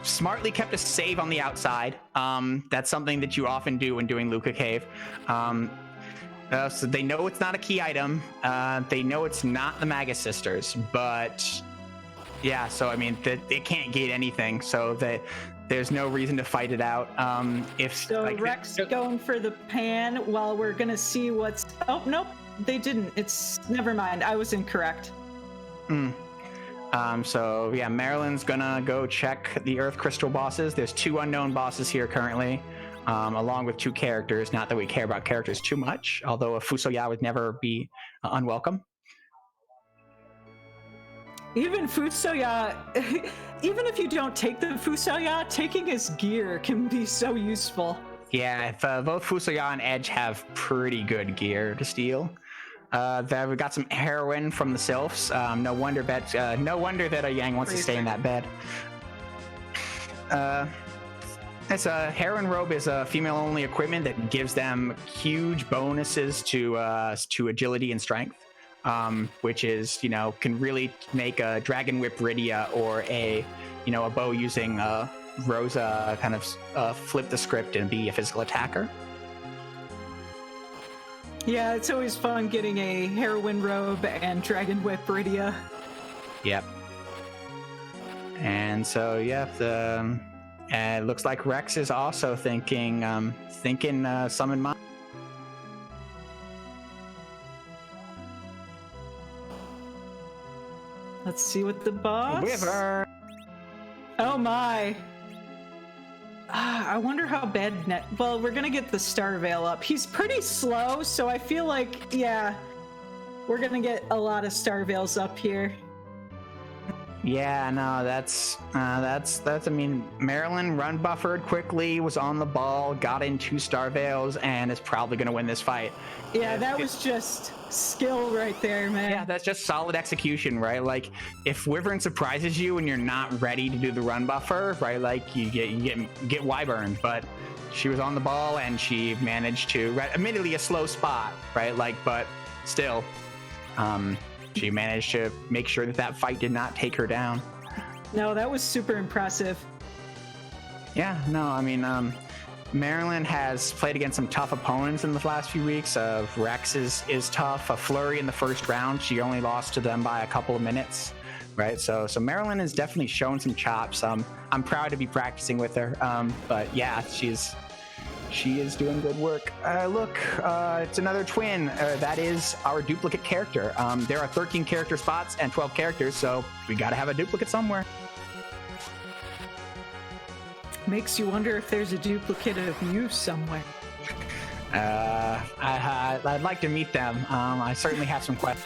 Smartly kept a save on the outside. That's something that you often do when doing Luca Cave. So they know it's not a key item. They know it's not the Magus Sisters, but yeah. So I mean, it can't gate anything. So there's no reason to fight it out. So Rex going for the pan while we're gonna see what's. Oh nope, they didn't. It's never mind. I was incorrect. So yeah, Marilyn's gonna go check the Earth Crystal bosses. There's 2 unknown bosses here currently, along with 2 characters. Not that we care about characters too much, although a Fusoya would never be unwelcome. Even Fusoya, even if you don't take the Fusoya, taking his gear can be so useful. Yeah, if, both Fusoya and Edge have pretty good gear to steal. We got some heroin from the Sylphs. No wonder that a Yang wants to stay in that bed. It's a heroin robe is a female-only equipment that gives them huge bonuses to agility and strength, which is can really make a Dragon Whip Rydia or a bow using Rosa kind of flip the script and be a physical attacker. Yeah, it's always fun getting a heroin robe and Dragon Whip Rydia. Yep. And so yeah, it looks like Rex is also thinking summon my. Let's see what the boss. Wyvern. Oh my. I wonder how bad well, we're gonna get the Star Veil up. He's pretty slow, so I feel like, yeah, we're gonna get a lot of Star Veils up here. Yeah, no, that's. I mean, Marilyn run buffered quickly, was on the ball, got in 2 Star Veils, and is probably gonna win this fight. Yeah, that was just skill right there, man. Yeah, that's just solid execution, right? Like, if Wyvern surprises you and you're not ready to do the run buffer, right? Like, you get Wyvern, but she was on the ball and she managed to, right? Admittedly, a slow spot, right? Like, but still, she managed to make sure that fight did not take her down. No, that was super impressive. Yeah, no, I mean, Marilyn has played against some tough opponents in the last few weeks. Rex is tough. A Flurry in the first round, she only lost to them by a couple of minutes, right? So Marilyn has definitely shown some chops. I'm proud to be practicing with her. But yeah, she is doing good work. Look, it's another twin. That is our duplicate character. There are 13 character spots and 12 characters, so we got to have a duplicate somewhere. Makes you wonder if there's a duplicate of you somewhere. I'd like to meet them. I certainly have some questions.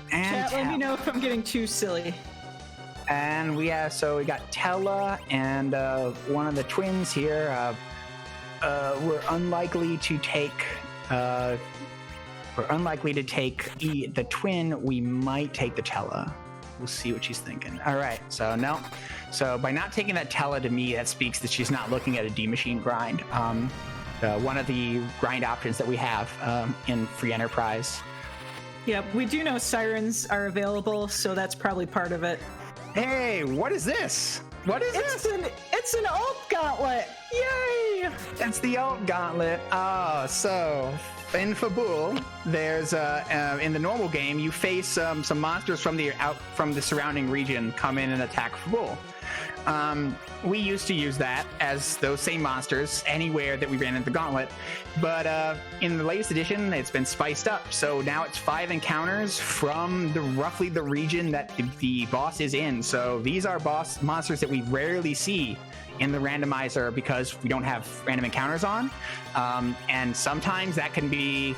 Chat, let me know if I'm getting too silly. And we got Tella and one of the twins here. We're unlikely to take the twin. We might take the Tella. We'll see what she's thinking. All right, so no. So by not taking that Tella, to me, that speaks that she's not looking at a D-Machine grind. One of the grind options that we have in Free Enterprise. Yep, we do know Sirens are available, so that's probably part of it. Hey, what is this? What is this? It's an alt gauntlet! Yay! It's the alt gauntlet. So in Fabul, there's in the normal game, you face some monsters from the surrounding region come in and attack Fabul. We used to use that as those same monsters anywhere that we ran into the gauntlet, but in the latest edition, it's been spiced up. So now it's 5 encounters from roughly the region that the boss is in. So these are boss monsters that we rarely see in the randomizer because we don't have random encounters on, and sometimes that can be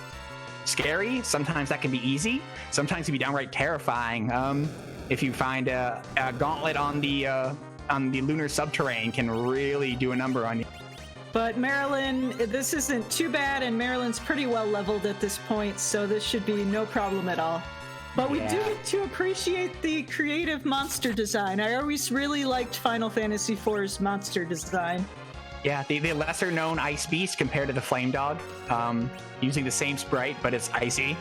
scary, sometimes that can be easy, sometimes it can be downright terrifying. If you find a gauntlet on the lunar subterranean, can really do a number on you. But Marilyn, this isn't too bad, and Marilyn's pretty well leveled at this point, so this should be no problem at all. But we do get to appreciate the creative monster design. I always really liked Final Fantasy IV's monster design. Yeah, the lesser known Ice Beast compared to the Flame Dog, using the same sprite, but it's icy.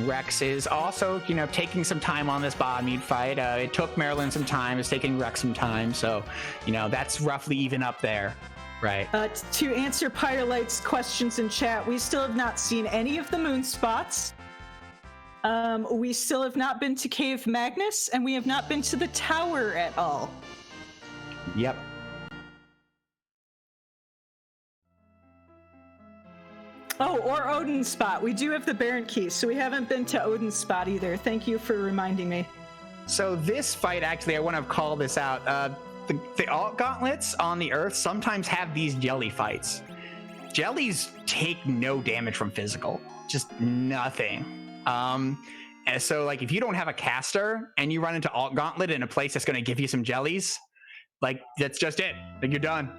Rex is also, taking some time on this Bottomede fight. It took Marilyn some time. It's taking Rex some time. So, that's roughly even up there, right? To answer Pyrolight's questions in chat, we still have not seen any of the moon spots. We still have not been to Cave Magnus, and we have not been to the tower at all. Yep. Oh, or Odin's spot. We do have the Baron Key, so we haven't been to Odin's spot either. Thank you for reminding me. So this fight, actually, I want to call this out. The alt gauntlets on the Earth sometimes have these jelly fights. Jellies take no damage from physical, just nothing. And so, like, if you don't have a caster and you run into alt gauntlet in a place that's going to give you some jellies, like, that's just it. Like, you're done.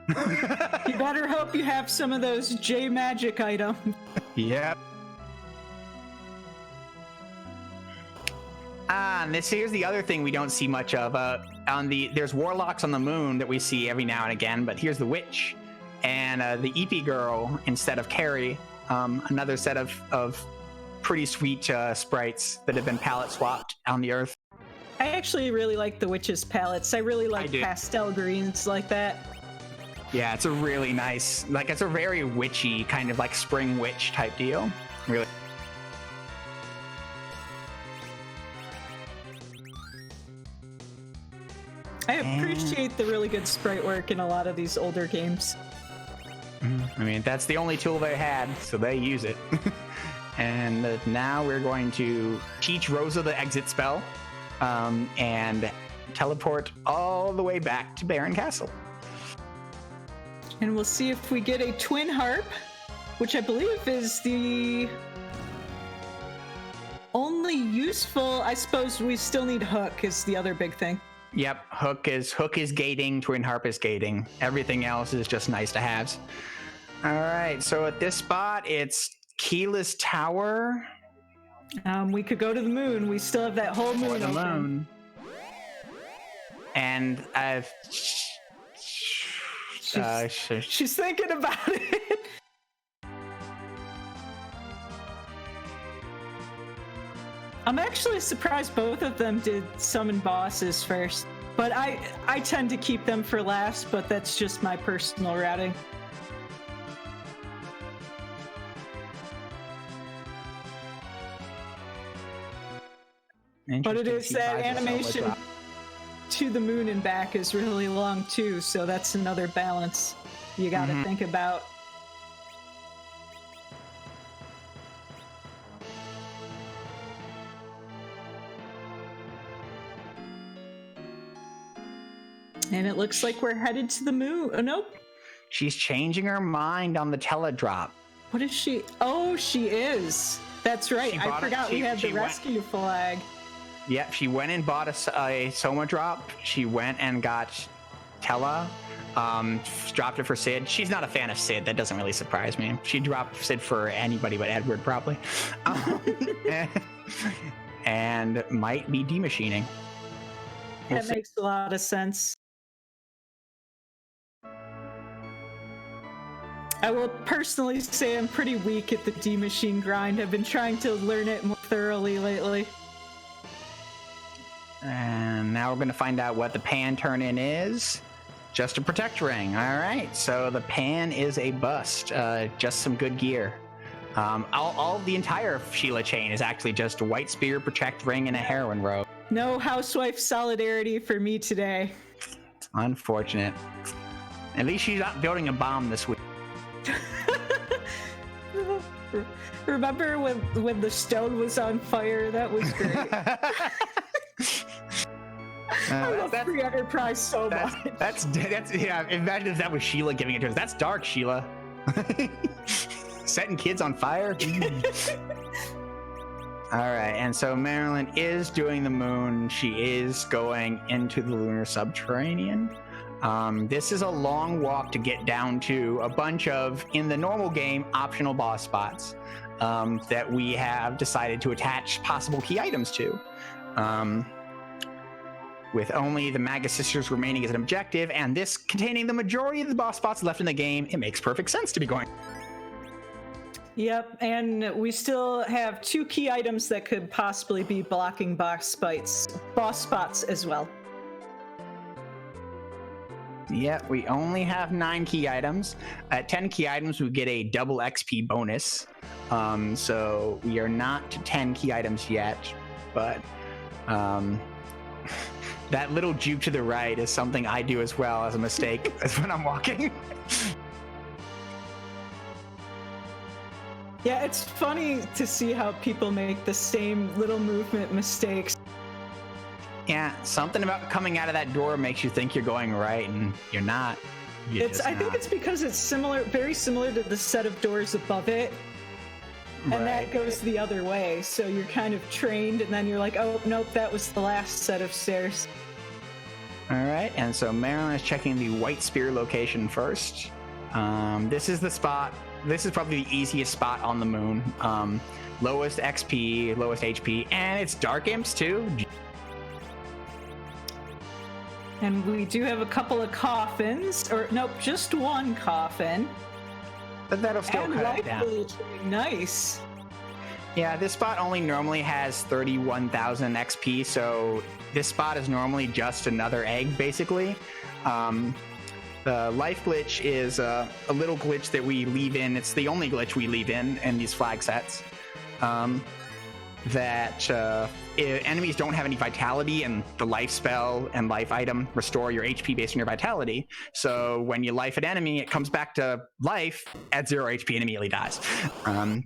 You better hope you have some of those J Magic items. Yep. And here's the other thing we don't see much of. There's warlocks on the moon that we see every now and again, but here's the witch and the EP girl instead of Carrie. Another set of pretty sweet sprites that have been palette swapped on the Earth. I actually really like the witch's palettes. I really like pastel greens like that. Yeah, it's a really nice, like, it's a very witchy kind of like spring witch type deal. Really. I appreciate the really good sprite work in a lot of these older games. I mean, that's the only tool they had, so they use it. And now we're going to teach Rosa the exit spell and teleport all the way back to Baron Castle. And we'll see if we get a twin harp, which I believe is the only useful. I suppose we still need hook is the other big thing. Yep, hook is gating, twin harp is gating. Everything else is just nice to haves. All right, so at this spot, it's Keela's Tower. We could go to the moon. We still have that whole moon. Or the open. moon. And she's thinking about it. I'm actually surprised both of them did summon bosses first, but I tend to keep them for last, but that's just my personal routing. But it is that animation to the moon and back is really long too, so that's another balance you gotta think about. And it looks like we're headed to the moon. Oh, nope. She's changing her mind on the teledrop. What is she? Oh, she is. That's right. I forgot we had the rescue flag. Yep, she went and bought a Soma drop. She went and got Tella, dropped it for Sid. She's not a fan of Sid. That doesn't really surprise me. She dropped Sid for anybody but Edward, probably. And might be demachining. That makes a lot of sense. I will personally say I'm pretty weak at the D-Machine grind. I've been trying to learn it more thoroughly lately. And now we're going to find out what the pan turn-in is. Just a protect ring. All right, so the pan is a bust. Just some good gear. All the entire Sheila chain is actually just a white spear, protect ring, and a heroin robe. No housewife solidarity for me today. Unfortunate. At least she's not building a bomb this week. Remember when the stone was on fire? That was great. I love Free Enterprise so much. That's yeah. Imagine if that was Sheila giving it to us. That's dark, Sheila. Setting kids on fire. All right, and so Marilyn is doing the moon. She is going into the lunar subterranean. This is a long walk to get down to a bunch of, in the normal game, optional boss spots that we have decided to attach possible key items to. With only the Magus Sisters remaining as an objective, and this containing the majority of the boss spots left in the game, it makes perfect sense to be going. Yep, and we still have 2 key items that could possibly be blocking boss spots as well. Yeah, we only have 9 key items. At 10 key items, we get a double XP bonus. So we are not to 10 key items yet, but that little juke to the right is something I do as well as a mistake as when I'm walking. Yeah, it's funny to see how people make the same little movement mistakes. Yeah, something about coming out of that door makes you think you're going right, and you're not. I think it's because it's very similar to the set of doors above it, and that goes the other way. So you're kind of trained, and then you're like, oh, nope, that was the last set of stairs. All right, and so Marilyn is checking the White Spear location first. This is the spot. This is probably the easiest spot on the moon. Lowest XP, lowest HP, and it's Dark Imps too. And we do have a couple of coffins, or nope, just one coffin. But that'll still cut it down. Nice. Yeah, this spot only normally has 31,000 XP, so this spot is normally just another egg, basically. The life glitch is a little glitch that we leave in. It's the only glitch we leave in these flag sets. that if enemies don't have any vitality, and the life spell and life item restore your HP based on your vitality. So when you life an enemy, it comes back to life at 0 HP and immediately dies,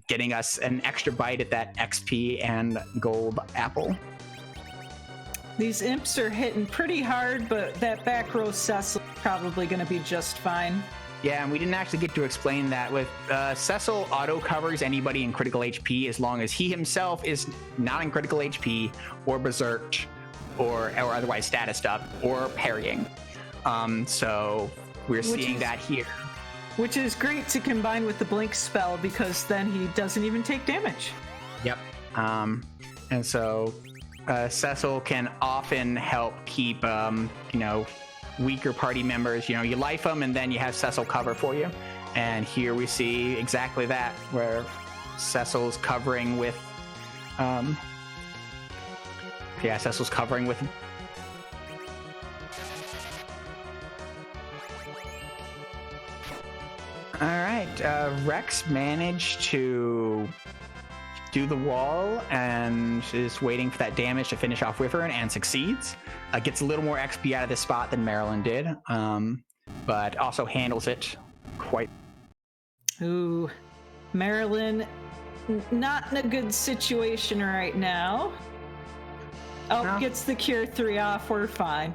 getting us an extra bite at that XP and gold apple. These imps are hitting pretty hard, but that back row Cecil is probably going to be just fine. Yeah, and we didn't actually get to explain that. With Cecil auto covers anybody in critical HP as long as he himself is not in critical HP or berserked or otherwise statused up or parrying. So we're seeing that here. Which is great to combine with the blink spell, because then he doesn't even take damage. Yep. And so Cecil can often help keep, weaker party members. You life them, and then you have Cecil cover for you. And here we see exactly that, where Cecil's covering with, Cecil's covering with. All right, Rex managed to do the wall and is waiting for that damage to finish off Wyvern, and succeeds. Gets a little more XP out of this spot than Marilyn did, but also handles it quite. Ooh, Marilyn, not in a good situation right now. Oh, no. Gets the cure 3 off. We're fine.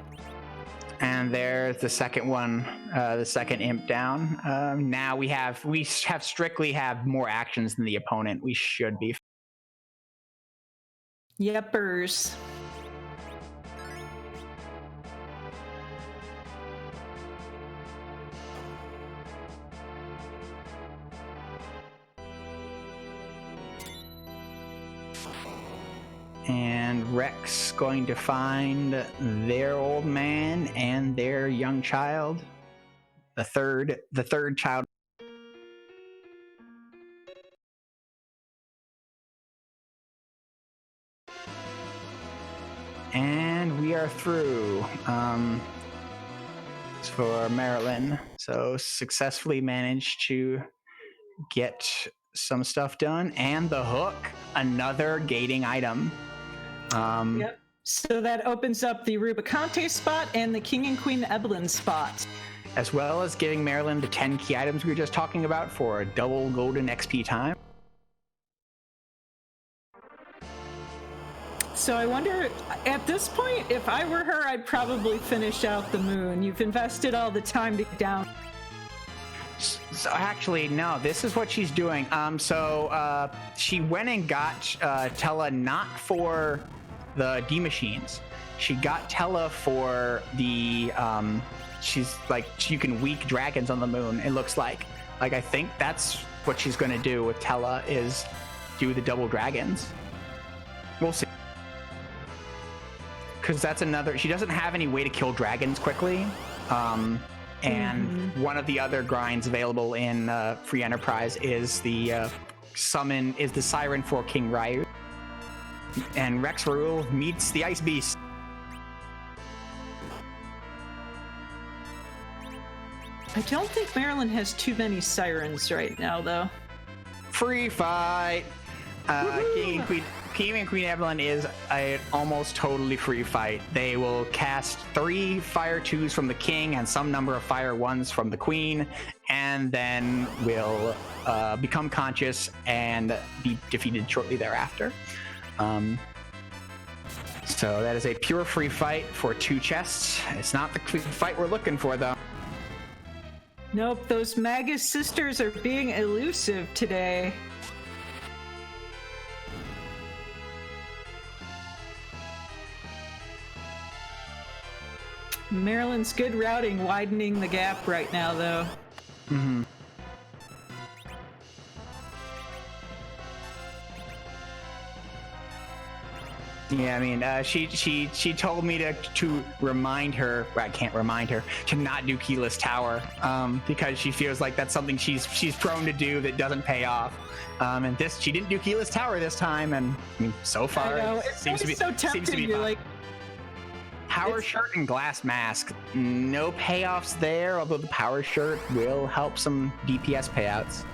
And there's the second one, the second imp down. Now we strictly have more actions than the opponent. We should be. Yepers. And Rex going to find their old man and their young child, the third child. And we are through. It's for Marilyn. So successfully managed to get some stuff done, and the hook, another gating item. Yep. So that opens up the Rubicante spot and the King and Queen Evelyn spot, as well as giving Marilyn the 10 key items we were just talking about for a double golden XP time. So I wonder, at this point, if I were her, I'd probably finish out the moon. You've invested all the time to get down. So actually, no, this is what she's doing. So she went and got Tella not for the D machines. She got Tella for the she's like, you can weak dragons on the moon, it looks like. I think that's what she's going to do with Tella, is do the double dragons. We'll see. Because that's another, she doesn't have any way to kill dragons quickly. And one of the other grinds available in Free Enterprise is the Siren for King Ryu. And rexxraul meets the Ice Beast. I don't think Marilyn has too many sirens right now, though. Free fight! King and Queen Evelyn is an almost totally free fight. They will cast 3 Fire 2s from the King and some number of Fire 1s from the Queen, and then will become conscious and be defeated shortly thereafter. So that is a pure free fight for 2 chests. It's not the fight we're looking for, though. Nope, those Magus sisters are being elusive today. Marilyn's good routing widening the gap right now, though. Mm-hmm. Yeah, I mean, she told me to remind her. Well, I can't remind her to not do Keyless Tower, because she feels like that's something she's prone to do that doesn't pay off. And she didn't do Keyless Tower this time, and I mean, so far it seems to be so tempting. You're like, Power Shirt and Glass Mask, no payoffs there, although the Power Shirt will help some DPS payouts.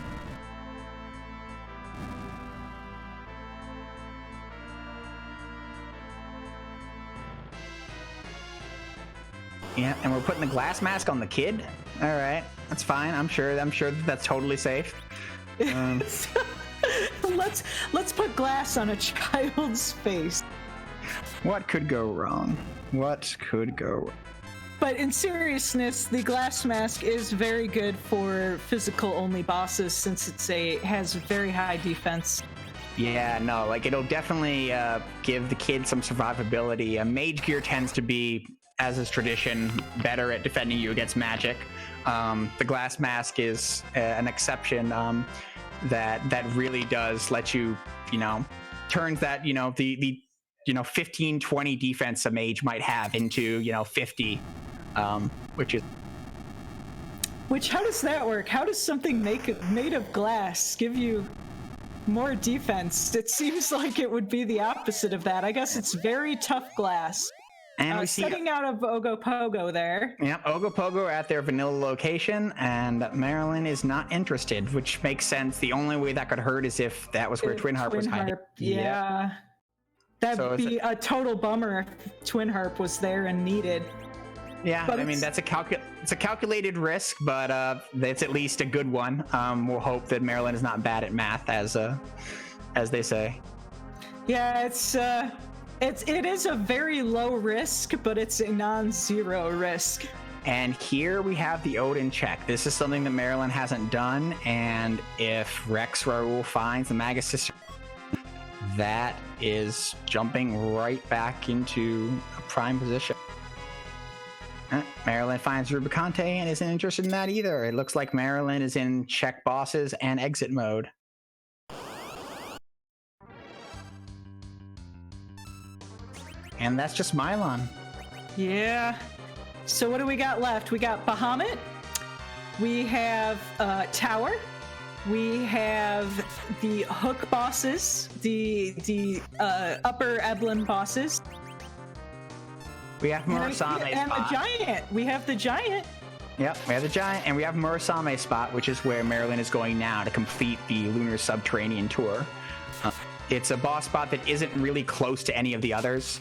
Yeah, and we're putting the glass mask on the kid. All right, that's fine. I'm sure that's totally safe. Let's put glass on a child's face. What could go wrong? What could go wrong? But in seriousness, the glass mask is very good for physical-only bosses since has very high defense. Yeah, no, like it'll definitely give the kid some survivability. Mage gear tends to be, as is tradition, better at defending you against magic. The glass mask is an exception that really does let you, turns that, the 15, 20 defense a mage might have into, 50, Which, how does that work? How does something made of glass give you more defense? It seems like it would be the opposite of that. I guess it's very tough glass. And we see setting out of Ogopogo there. Yep, Ogopogo are at their vanilla location, and Marilyn is not interested, which makes sense. The only way that could hurt is if that was where Twin Harp was hiding. Yeah. Yep. That'd be a total bummer if Twin Harp was there and needed. Yeah, but I mean, it's a calculated risk, but it's at least a good one. We'll hope that Marilyn is not bad at math, as they say. Yeah, it is a very low risk, but it's a non-zero risk. And here we have the Odin check. This is something that Marilyn hasn't done, and if rexxraul finds the Magus Sister, that is jumping right back into a prime position. Marilyn finds Rubicante and isn't interested in that either. It looks like Marilyn is in check bosses and exit mode. And that's just Mylon. Yeah. So what do we got left? We got Bahamut. We have Tower. We have the Hook bosses, the upper Eblin bosses. We have Murasame's and spot. The Giant. We have the Giant. Yep, we have the Giant, and we have Murasame's spot, which is where Marilyn is going now to complete the Lunar Subterranean Tour. It's a boss spot that isn't really close to any of the others.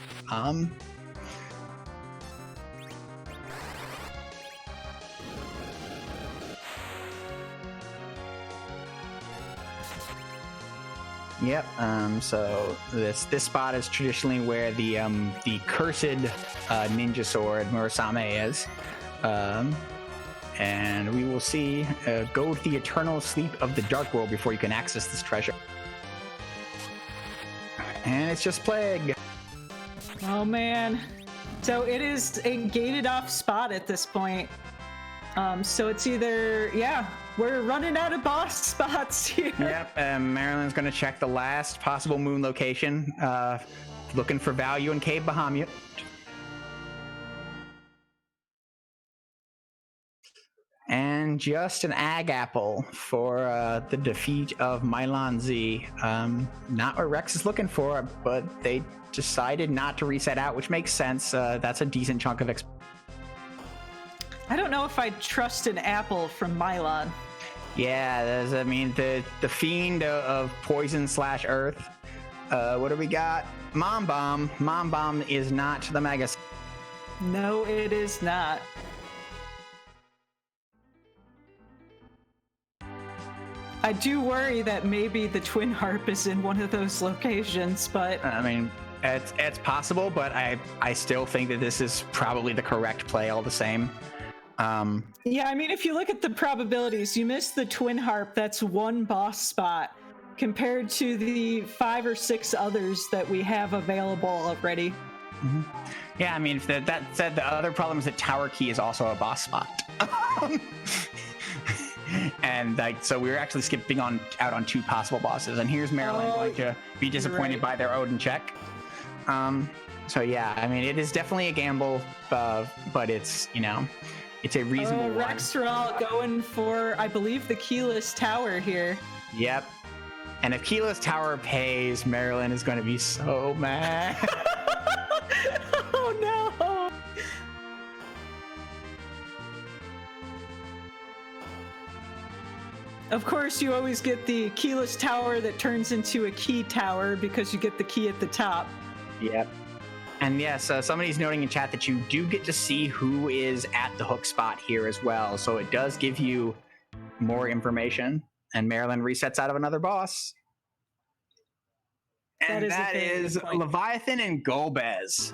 Yep. So this spot is traditionally where the cursed ninja sword Murasame is, and we will see go to the eternal sleep of the dark world before you can access this treasure. And it's just Plague. Oh man. So it is a gated off spot at this point. So it's either, we're running out of boss spots here. Yep, Marilyn's going to check the last possible moon location, looking for value in Cave Bahamut. And just an ag apple for the defeat of Mylon Z. Not what Rex is looking for, but they decided not to reset out, which makes sense. That's a decent chunk of experience. I don't know if I'd trust an apple from Mylon. Yeah, the fiend of poison / earth. What do we got? Mom Bomb. Mom Bomb is not the Mega. No, it is not. I do worry that maybe the Twin Harp is in one of those locations, but... I mean, it's possible, but I still think that this is probably the correct play all the same. Yeah, I mean, if you look at the probabilities, you miss the Twin Harp, that's one boss spot, compared to the 5 or 6 others that we have available already. Mm-hmm. Yeah, I mean, that said, the other problem is that Tower Key is also a boss spot. And so we were actually skipping out on 2 possible bosses, and here's Marilyn going to be disappointed by their Odin check. So yeah, I mean, it is definitely a gamble, but it's, it's a reasonable one. rexxraul going for, I believe, the keyless tower here. Yep. And if keyless tower pays, Marilyn is going to be so mad. Oh no! Of course, you always get the keyless tower that turns into a key tower because you get the key at the top. Yep. And yes, somebody's noting in chat that you do get to see who is at the hook spot here as well. So it does give you more information. And Marilyn resets out of another boss. And that is Leviathan and Golbez.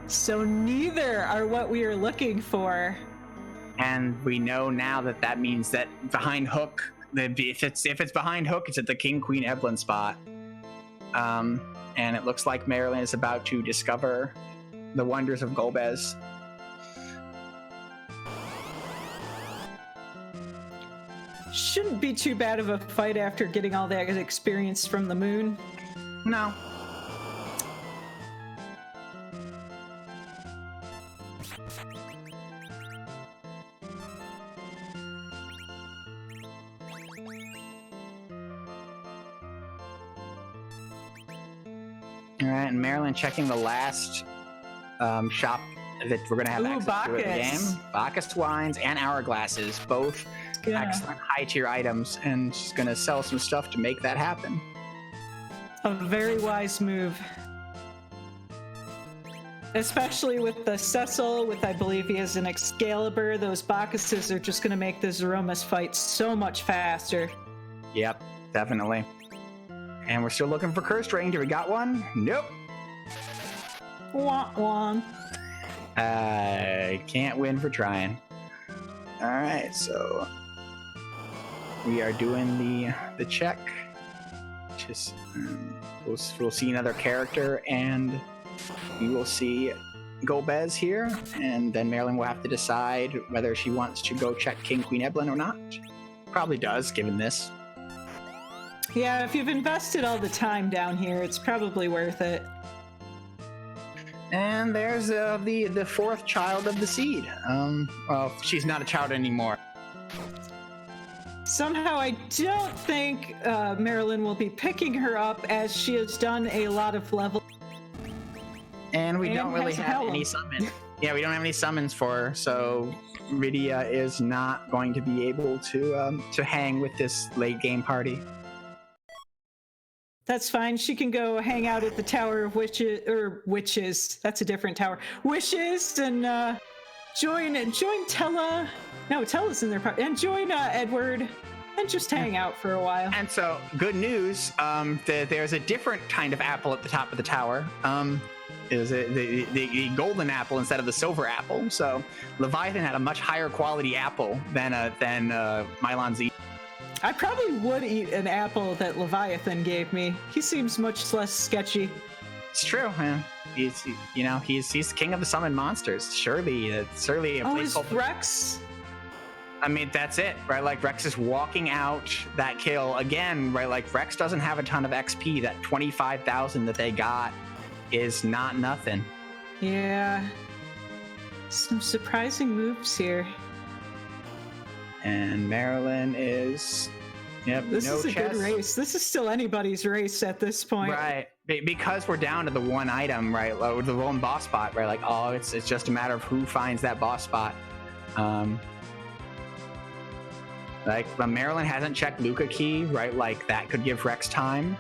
So neither are what we are looking for. And we know now that that means that behind hook, if it's behind hook, it's at the King Queen Evelyn spot. And it looks like Marilyn is about to discover the wonders of Golbez. Shouldn't be too bad of a fight after getting all that experience from the moon. No. All right, and Marilyn checking the last shop that we're going to have access to in the game. Bacchus wines and hourglasses, both excellent high-tier items, and she's going to sell some stuff to make that happen. A very wise move. Especially with the Cecil, with I believe he has an Excalibur, those Bacchuses are just going to make the Zeromus fight so much faster. Yep, definitely. And we're still looking for Cursed Ranger. We got one? Nope. Want one. Can't win for trying. All right, so we are doing the check. Just we'll see another character, and we will see Golbez here, and then Marilyn will have to decide whether she wants to go check King Queen Evelyn or not. Probably does, given this. Yeah, if you've invested all the time down here, it's probably worth it. And there's the fourth child of the seed. Well, she's not a child anymore. Somehow I don't think Marilyn will be picking her up, as she has done a lot of level. And we don't really have any summons. Yeah, we don't have any summons for her, so Rydia is not going to be able to hang with this late game party. That's fine. She can go hang out at the Tower of Witches. That's a different tower. Wishes, and join Tella. No, Tella's in there. And join Edward, and just hang out for a while. And so, good news. There's a different kind of apple at the top of the tower. Is the golden apple instead of the silver apple. So Leviathan had a much higher quality apple than Mylon Z. I probably would eat an apple that Leviathan gave me. He seems much less sketchy. It's true, man. He's the king of the summoned monsters. Surely a place called Rex. I mean, that's it, right? Like, Rex is walking out that kill again, right? Like, Rex doesn't have a ton of XP. That 25,000 that they got is not nothing. Yeah. Some surprising moves here. And Marilyn is... Yep, this is a good race. This is still anybody's race at this point. Right. Because we're down to the one item, right? Like, the one boss spot, right? Like, oh, it's just a matter of who finds that boss spot. Marilyn hasn't checked Luca Key, right? Like, that could give Rex time.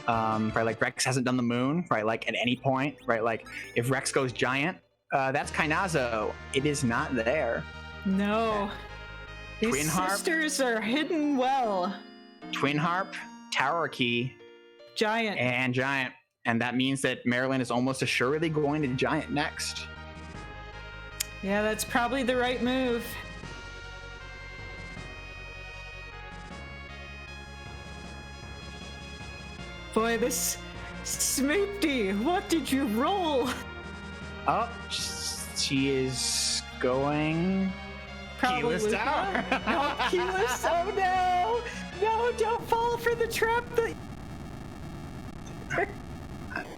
Right? Like, Rex hasn't done the moon, right? Like, at any point, right? Like, if Rex goes giant, that's Kainazo. It is not there. No. These Twin Harp. Sisters are hidden well. Twin Harp, Tower Key. Giant. And Giant. And that means that Marilyn is almost assuredly going to Giant next. Yeah, that's probably the right move. Boy, this Smoopty, what did you roll? Oh, she is going... Probably Keyless Tower. No, Keyless, oh no! No, don't fall for the trap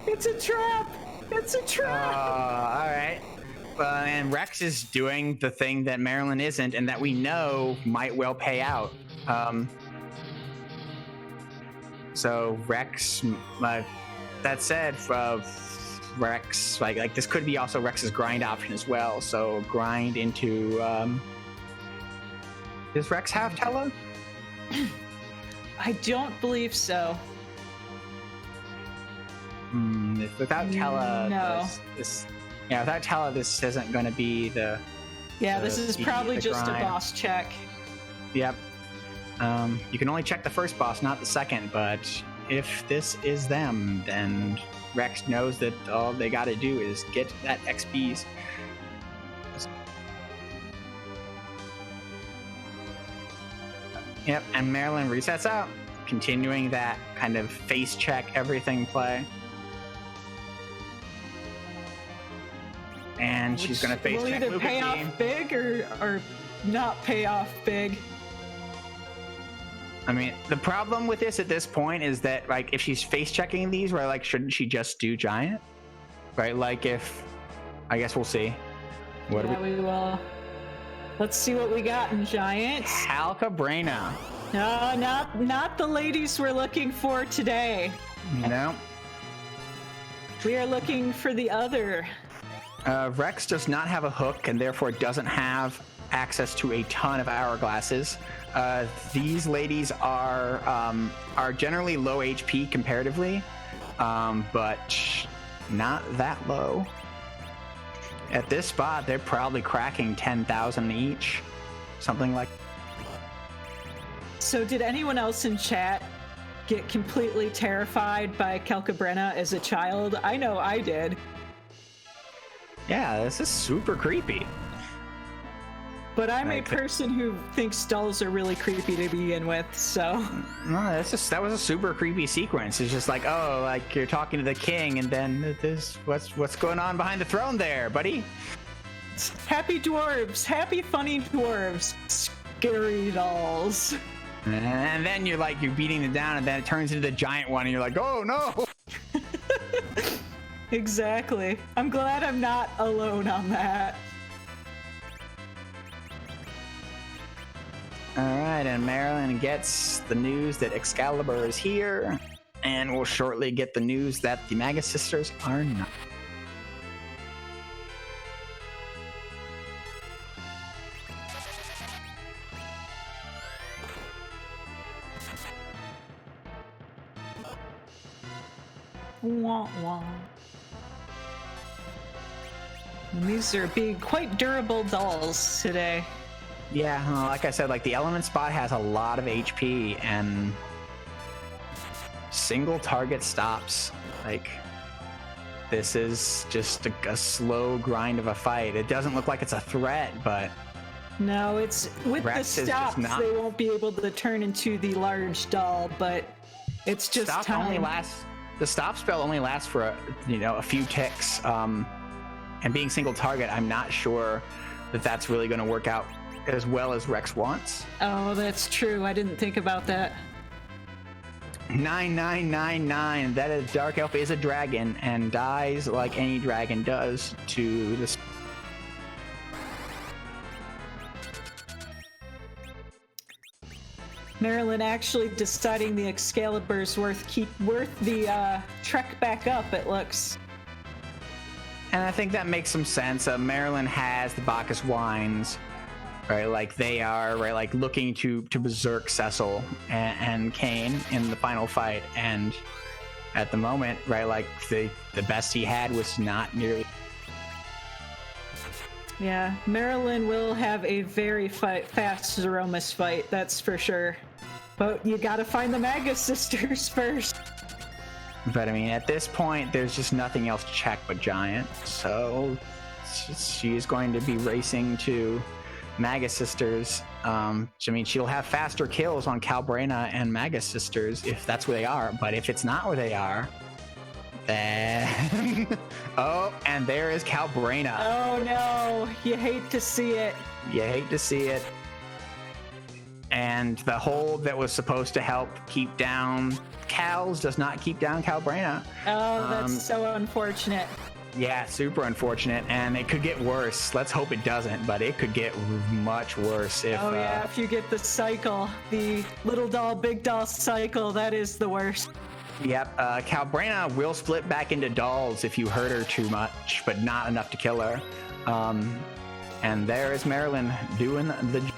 It's a trap! It's a trap! All right. And Rex is doing the thing that Marilyn isn't, and that we know might well pay out. So Rex, that said, Rex, like this could be also Rex's grind option as well. So grind into. Does Rex have Tella? I don't believe so. Without Tella, No. without Tella, this isn't going to be the. Yeah, this is probably just grind. a boss check. Yep. You can only check the first boss, not the second. But if this is them, then Rex knows that all they got to do is get that XPs. Yep, and Marilyn resets out, continuing that kind of face check everything play. And she's going to face will check either Luca pay T. off big or not pay off big. I mean, the problem with this at this point is that, like, if she's face checking these, right, like, shouldn't she just do giant? Right, like, if, I guess we'll see. We will. Let's see what we got in giant. Calcabrina. No, not the ladies we're looking for today. No. We are looking for the other. Rex does not have a hook and therefore doesn't have access to a ton of hourglasses. These ladies are generally low HP comparatively, but not that low. At this spot, they're probably cracking 10,000 each, something like. So did anyone else in chat get completely terrified by Calcabrina as a child? I know I did. Yeah, this is super creepy. But I'm a person who thinks dolls are really creepy to begin with, so. No, that was a super creepy sequence. It's just like, oh, like you're talking to the king, and then this, what's going on behind the throne there, buddy? Happy dwarves, happy funny dwarves, scary dolls. And then you're beating it down, and then it turns into the giant one, and you're like, oh no! Exactly. I'm glad I'm not alone on that. Alright, and Marilyn gets the news that Excalibur is here, and we'll shortly get the news that the Magus sisters are not. Wah, wah. And these are big, quite durable dolls today. Yeah, like I said, like the element spot has a lot of HP and single target stops. Like, this is just a slow grind of a fight. It doesn't look like it's a threat, but no, it's with Rex the stops they won't be able to turn into the large doll, but it's just time. The stop spell only lasts for a few ticks, and being single target, I'm not sure that that's really going to work out as well as Rex wants. Oh, that's true. I didn't think about that. 9999. That is, Dark Elf is a dragon and dies like any dragon does to this. Marilyn actually deciding the Excalibur's worth the trek back up, it looks. And I think that makes some sense. Marilyn has the Bacchus wines, right? Like they are, right? Like looking to berserk Cecil and Kane in the final fight. And at the moment, right? Like the best he had was not nearly. Yeah, Marilyn will have a very fast Zeromus fight, that's for sure. But you gotta find the Magus sisters first. But I mean, at this point, there's just nothing else to check but Giant. So she's going to be racing to Magus sisters. I mean, she'll have faster kills on Calbrena and Magus sisters if that's where they are. But if it's not where they are, then oh, and there is Calbrena. Oh no, you hate to see it. You hate to see it. And the hold that was supposed to help keep down Cal's does not keep down Calbrena. Oh, that's so unfortunate. Yeah, super unfortunate, and it could get worse. Let's hope it doesn't, but it could get much worse if. Oh yeah, if you get the cycle, the little doll, big doll cycle, that is the worst. Yep, Calbrena will split back into dolls if you hurt her too much, but not enough to kill her. And there is Marilyn doing the.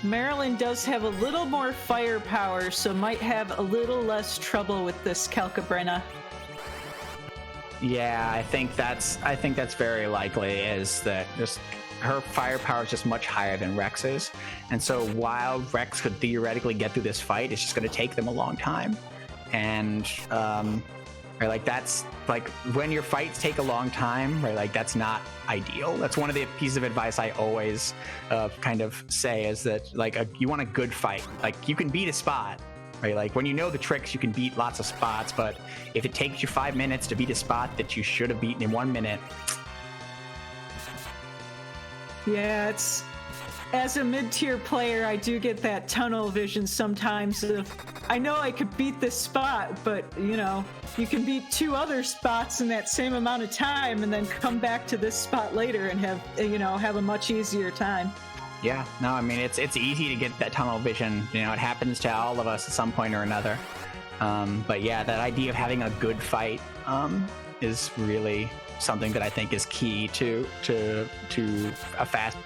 Marilyn does have a little more firepower, so might have a little less trouble with this Calcabrina. Yeah, I think that's very likely, is that just her firepower is just much higher than Rex's. And so while Rex could theoretically get through this fight, it's just going to take them a long time. And right, like that's like when your fights take a long time, right? Like that's not ideal. That's one of the pieces of advice I always kind of say, is that like you want a good fight. Like you can beat a spot, right? Like when you know the tricks, you can beat lots of spots. But if it takes you 5 minutes to beat a spot that you should have beaten in 1 minute, yeah, it's, as a mid-tier player, I do get that tunnel vision sometimes of, I know I could beat this spot, but, you know, you can beat 2 other spots in that same amount of time and then come back to this spot later and have, you know, have a much easier time. yeah, no, I mean, it's easy to get that tunnel vision. You know, it happens to all of us at some point or another. But yeah, that idea of having a good fight is really something that I think is key to a fast.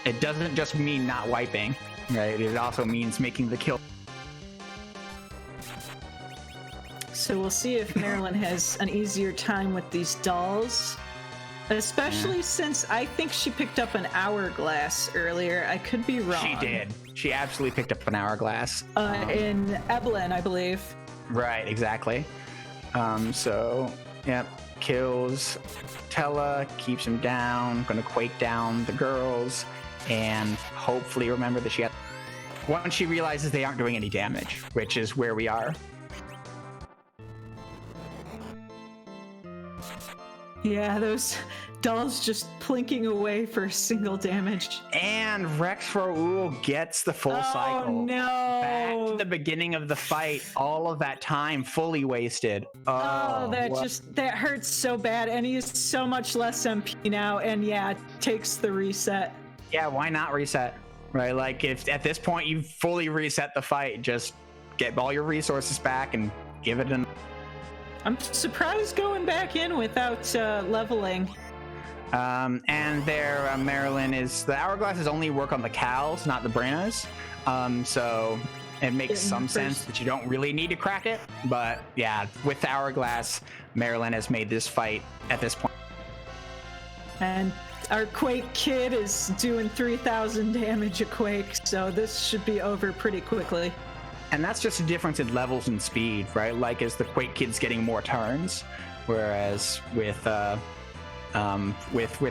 It doesn't just mean not wiping, right? It also means making the kill. So we'll see if Marilyn has an easier time with these dolls, especially since I think she picked up an hourglass earlier. I could be wrong. She did. She absolutely picked up an hourglass. In Evelyn, I believe. Right, exactly. So, yep, kills Tella, keeps him down, gonna quake down the girls, and hopefully remember that she has... Once she realizes they aren't doing any damage, which is where we are. Yeah, those dolls just plinking away for single damage. And rexxraul gets the full cycle. Oh no! Back to the beginning of the fight, all of that time fully wasted. That hurts so bad, and he's so much less MP now, and yeah, takes the reset. Yeah, why not reset? Right, like if at this point you fully reset the fight, just get all your resources back and give it an... I'm surprised going back in without leveling. And there, Marilyn is... The hourglasses only work on the cows, not the Brinas. So it makes some sense that you don't really need to crack it. But yeah, with the hourglass, Marilyn has made this fight at this point. And our Quake Kid is doing 3,000 damage a Quake, so this should be over pretty quickly. And that's just a difference in levels and speed, right? Like, as the Quake Kid's getting more turns, whereas with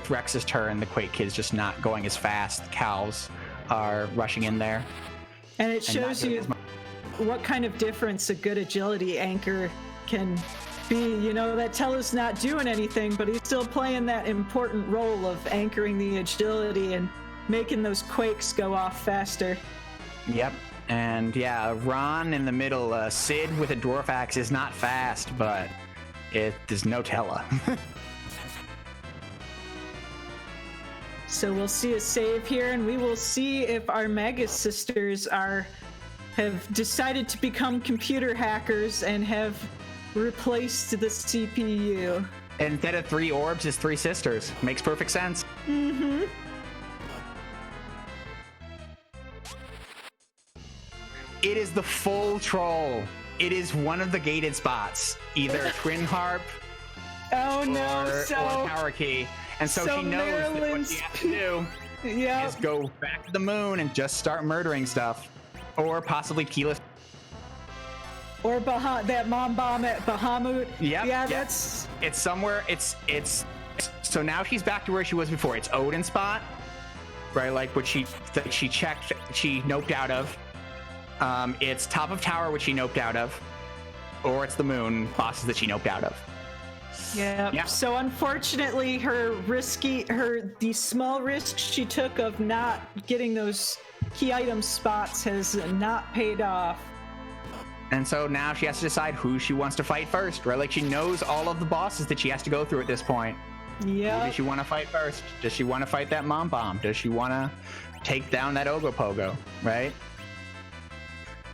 Rex's turn, the Quake Kid's just not going as fast. The cows are rushing in there. And it shows you what kind of difference a good agility anchor can be. You know, that Tella's not doing anything, but he's still playing that important role of anchoring the agility and making those Quakes go off faster. Yep. And yeah, Ron in the middle, Sid with a dwarf axe is not fast, but there's no Tella. So we'll see a save here, and we will see if our Magus sisters have decided to become computer hackers and have replaced the CPU. Instead of 3 orbs, it's 3 sisters. Makes perfect sense. Mm-hmm. It is the full troll. It is one of the gated spots, either Twin Harp or Power Key. And so she knows that what she has to do is go back to the moon and just start murdering stuff. Or possibly keyless. Or that mom bomb at Bahamut. That's... It's somewhere, it's... So now she's back to where she was before. It's Odin's spot, right? Like what she checked, she noped out of. It's top of tower, which she noped out of, or it's the moon bosses that she noped out of. Yeah. So unfortunately, the small risk she took of not getting those key item spots has not paid off. And so now she has to decide who she wants to fight first, right? Like she knows all of the bosses that she has to go through at this point. Yeah. Who does she want to fight first? Does she want to fight that mom bomb? Does she want to take down that Ogopogo, right?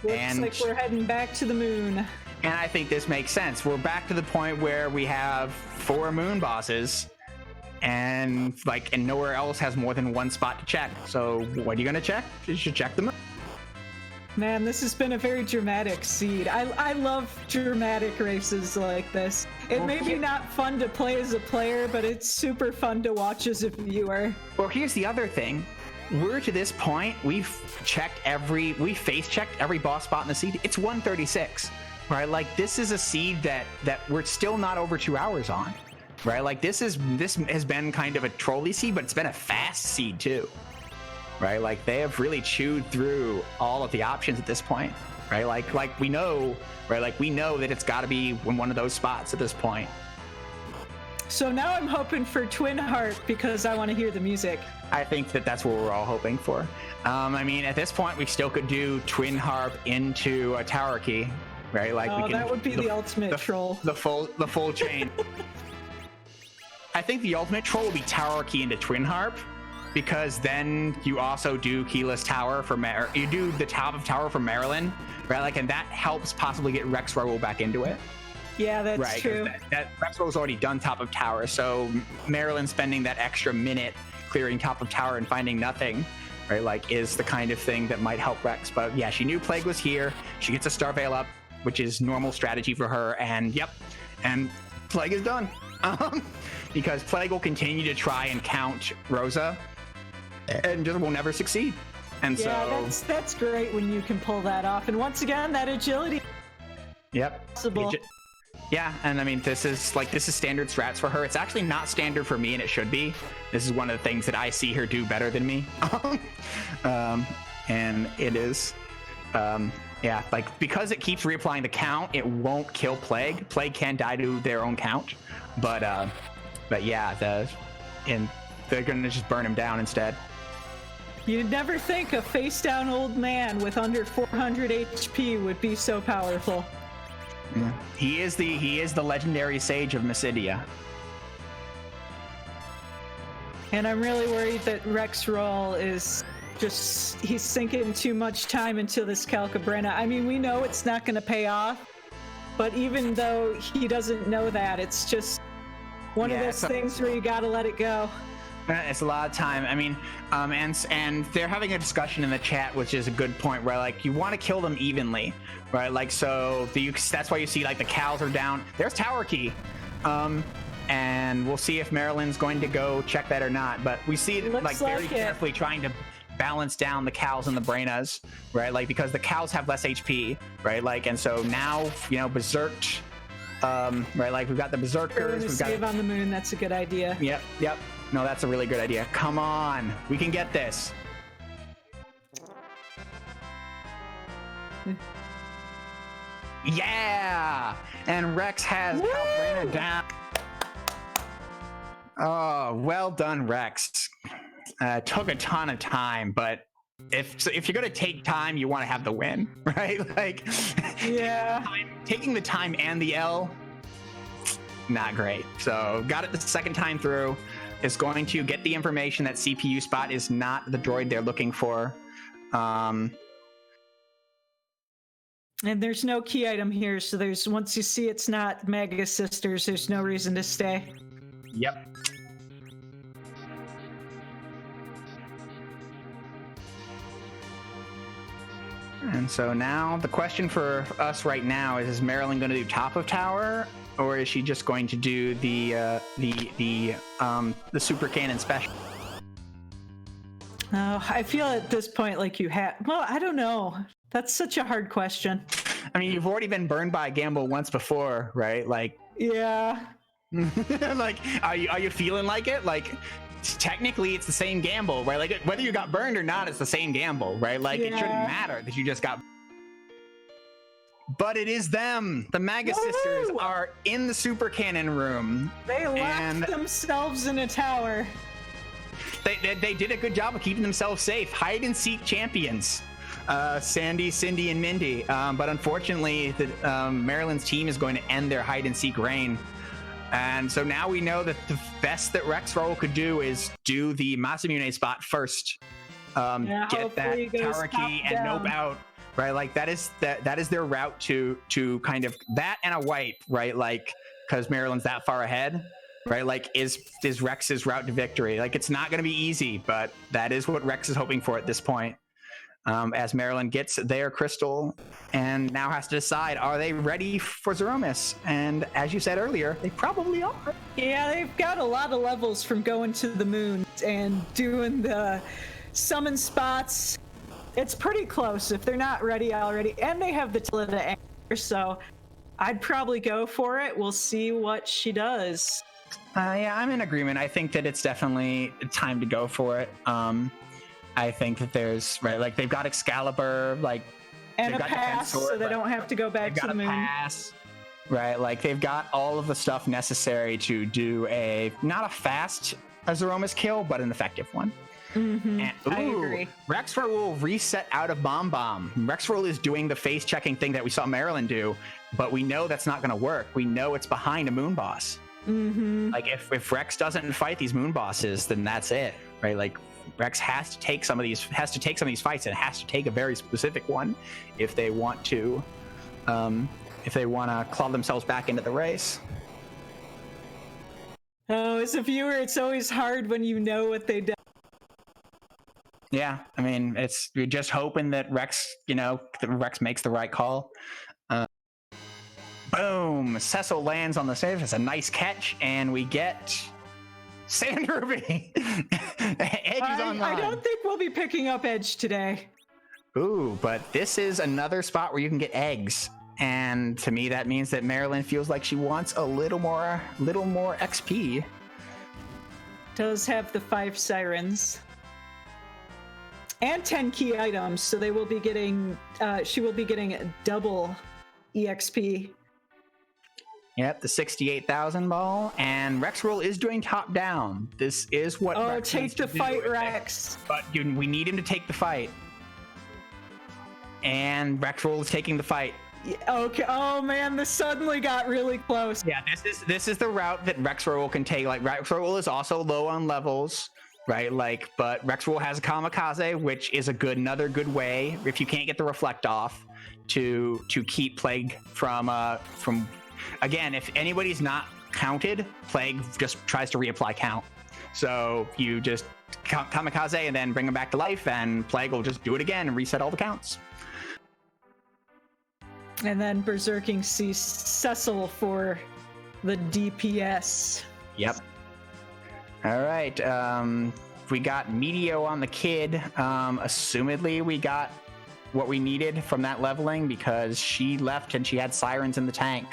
Looks like we're heading back to the moon. And I think this makes sense. We're back to the point where we have 4 moon bosses, and nowhere else has more than one spot to check. So what are you gonna check? You should check them. Man, this has been a very dramatic seed. I love dramatic races like this. It may be not fun to play as a player, but it's super fun to watch as a viewer. Well, here's the other thing. We're to this point, we face checked every boss spot in the seed. It's 136, right? Like, this is a seed that we're still not over 2 hours on, right? Like, this has been kind of a trolley seed, but it's been a fast seed too. Right, like they have really chewed through all of the options at this point, right? Like we know, right? Like we know that it's got to be in one of those spots at this point. So now I'm hoping for Twin Harp because I want to hear the music. I think that's what we're all hoping for. I mean, at this point, we still could do Twin Harp into a Tower Key, right? Like we can, that would be the ultimate troll. The full chain. I think the ultimate troll will be Tower Key into Twin Harp. Because then you also do Keyless Tower for you do the top of Tower for Marilyn, right? Like, and that helps possibly get rexxraul back into it. Yeah, that's right, true. That rexxraul's already done top of Tower, so Marilyn spending that extra minute clearing top of Tower and finding nothing, right? Like, is the kind of thing that might help Rex. But yeah, she knew Plague was here. She gets a Star Veil up, which is normal strategy for her, and and Plague is done. Because Plague will continue to try and count Rosa. And just will never succeed. And yeah, so that's great when you can pull that off. And once again, that agility. Yep. Possible. Yeah, and I mean, this is standard strats for her. It's actually not standard for me, and it should be. This is one of the things that I see her do better than me. And it is. Yeah, like, because it keeps reapplying the count, it won't kill Plague. Plague can die to their own count, but yeah, they're gonna just burn him down instead. You'd never think a face-down old man with under 400 HP would be so powerful. Yeah. He is the legendary sage of Mysidia. And I'm really worried that rexxraul is he's sinking too much time into this Calcabrina. I mean, we know it's not going to pay off, but even though he doesn't know that, it's just one of those things where you gotta let it go. It's a lot of time. I mean, and they're having a discussion in the chat, which is a good point, where like you want to kill them evenly, right? Like, so that's why you see like the cows are down. There's Tower Key, and we'll see if Marilyn's going to go check that or not. But we see it like very carefully trying to balance down the cows and the Brainas, right? Like, because the cows have less HP, right? Like, and so now, you know, Berserk, right? Like, we've got the Berserkers. We've got save on the moon. That's a good idea. Yep. No, that's a really good idea. Come on, we can get this. Yeah, and Rex has Calcabrina down. Oh, well done, Rex. Took a ton of time, but if you're gonna take time, you want to have the win, right? Like, yeah, taking the time and the L, not great. So got it the second time through. Is going to get the information that CPU spot is not the droid they're looking for. And there's no key item here, so once you see it's not Mega Sisters, there's no reason to stay. Yep. And so now the question for us right now is Marilyn going to do top of tower, or is she just going to do the super cannon special? Oh, I feel at this point like you have. Well, I don't know. That's such a hard question. I mean, you've already been burned by a gamble once before, right? Like, yeah. Like, are you feeling like it? Like, technically, it's the same gamble, right? Like, whether you got burned or not, it's the same gamble, right? Like, it shouldn't matter that you just got. But it is them. The Maga Sisters are in the super cannon room. They locked themselves in a tower. They did a good job of keeping themselves safe. Hide and seek champions. Sandy, Cindy, and Mindy. But unfortunately, Marilyn's team is going to end their hide and seek reign. And so now we know that the best that rexxraul could do is do the Masamune spot first. Get that tower key and nope out. Right, like that is their route to kind of that and a wipe, right? Like, because Marilyn's that far ahead, right? Like, is Rex's route to victory? Like, it's not going to be easy, but that is what Rex is hoping for at this point. As Marilyn gets their crystal and now has to decide, are they ready for Zeromus? And as you said earlier, they probably are. Yeah, they've got a lot of levels from going to the moon and doing the summon spots. It's pretty close if they're not ready already. And they have the Tilda anchor, so I'd probably go for it. We'll see what she does. Yeah, I'm in agreement. I think that it's definitely time to go for it. I think that there's, right, like, they've got Excalibur, like, and a pass, so they don't have to go back to the moon. Pass, right? Like, they've got all of the stuff necessary to do not a fast Zeromus kill, but an effective one. Mm-hmm. And, I agree. rexxraul will reset out of Bomb. rexxraul is doing the face checking thing that we saw Marilyn do, but we know that's not going to work. We know it's behind a moon boss. Mm-hmm. Like, if Rex doesn't fight these moon bosses, then that's it, right? Like, Rex has to take some of these fights, and has to take a very specific one if they want to claw themselves back into the race. Oh, as a viewer, it's always hard when you know what they do. Yeah, I mean, we're just hoping that Rex makes the right call. Boom! Cecil lands on the save. It's a nice catch, and we get Sand Ruby. Edge is online. I don't think we'll be picking up Edge today. Ooh, but this is another spot where you can get eggs. And to me, that means that Marilyn feels like she wants a little more XP. Does have the 5 sirens. And 10 key items, so they will be getting, she will be getting double EXP. Yep, the 68,000 ball, and rexxraul is doing top down. This is what. Oh, Rex take the fight, Rex! But we need him to take the fight, and rexxraul is taking the fight. Yeah, okay. Oh man, this suddenly got really close. Yeah, this is the route that rexxraul can take. Like, rexxraul is also low on levels, right? Like, but rexxraul has a kamikaze, which is another good way if you can't get the reflect off to keep Plague from. Again, if anybody's not counted, Plague just tries to reapply count. So you just kamikaze and then bring them back to life, and Plague will just do it again and reset all the counts. And then Berserking Cecil for the DPS. Yep. All right. We got Meteo on the kid. Assumedly, we got what we needed from that leveling because she left and she had sirens in the tank.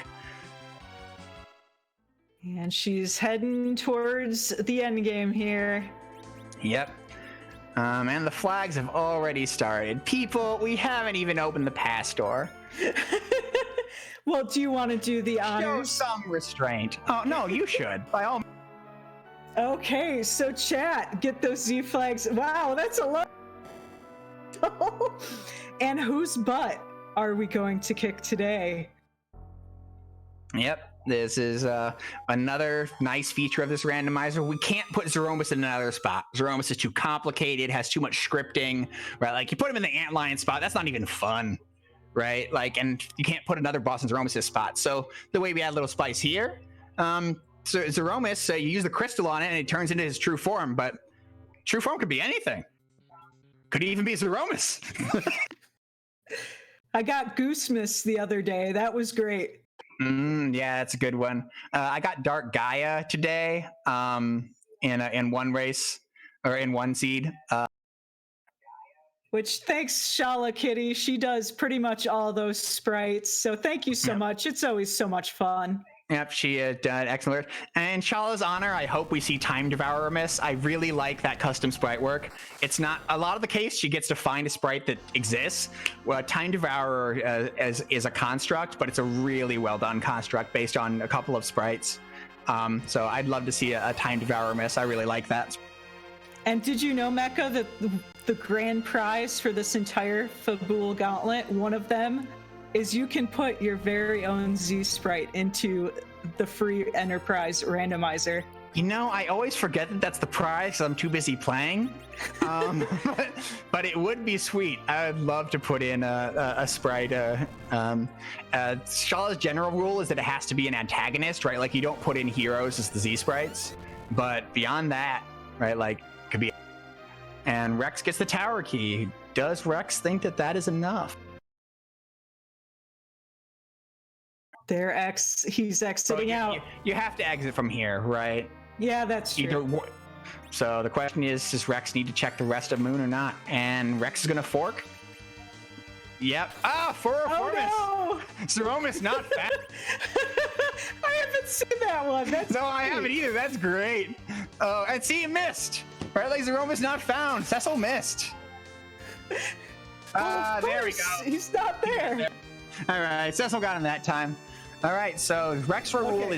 And she's heading towards the end game here. Yep. And the flags have already started. People, we haven't even opened the pass door. Well, do you want to do the honors? Show some restraint. Oh, no, you should. By all means. Okay, so chat, get those Z flags. Wow, that's a lot. And whose butt are we going to kick today? Yep. This is another nice feature of this randomizer. We can't put Zeromus in another spot. Zeromus is too complicated, has too much scripting, right? Like, you put him in the antlion spot, that's not even fun, right? Like, and you can't put another boss in Zeromus' spot. So the way we add a little spice here, so Zeromus, you use the crystal on it and it turns into his true form, but true form could be anything. Could even be Zeromus. I got Goosemas the other day. That was great. Yeah, that's a good one. I got Dark Gaia today in one race, or in one seed. Which, thanks, Shala Kitty. She does pretty much all those sprites. So thank you so much. It's always so much fun. Yep, she done excellent. And Shala's honor, I hope we see Time Devourer miss. I really like that custom sprite work. It's not a lot of the case she gets to find a sprite that exists. Well, Time Devourer is a construct, but it's a really well done construct based on a couple of sprites. So I'd love to see a Time Devourer miss. I really like that. And did you know, Mecca, that the grand prize for this entire Fabul Gauntlet, one of them, is you can put your very own Z sprite into the free Enterprise randomizer. You know, I always forget that that's the prize. I'm too busy playing. But it would be sweet. I'd love to put in a sprite. Shala's general rule is that it has to be an antagonist, right? Like you don't put in heroes as the Z sprites. But beyond that, right? Like could be. And Rex gets the tower key. Does Rex think that that is enough? He's exiting out. You have to exit from here, right? Yeah, that's true. So the question is, does Rex need to check the rest of Moon or not? And Rex is gonna fork. Yep. Ah, Oh no! Zeromus not fast. I haven't seen that one. That's no, I haven't either. That's great. Oh, and see, he missed. Right, like Zeromus not found. Cecil missed. There we go. He's not there. All right, Cecil got him that time. All right, so rexxraul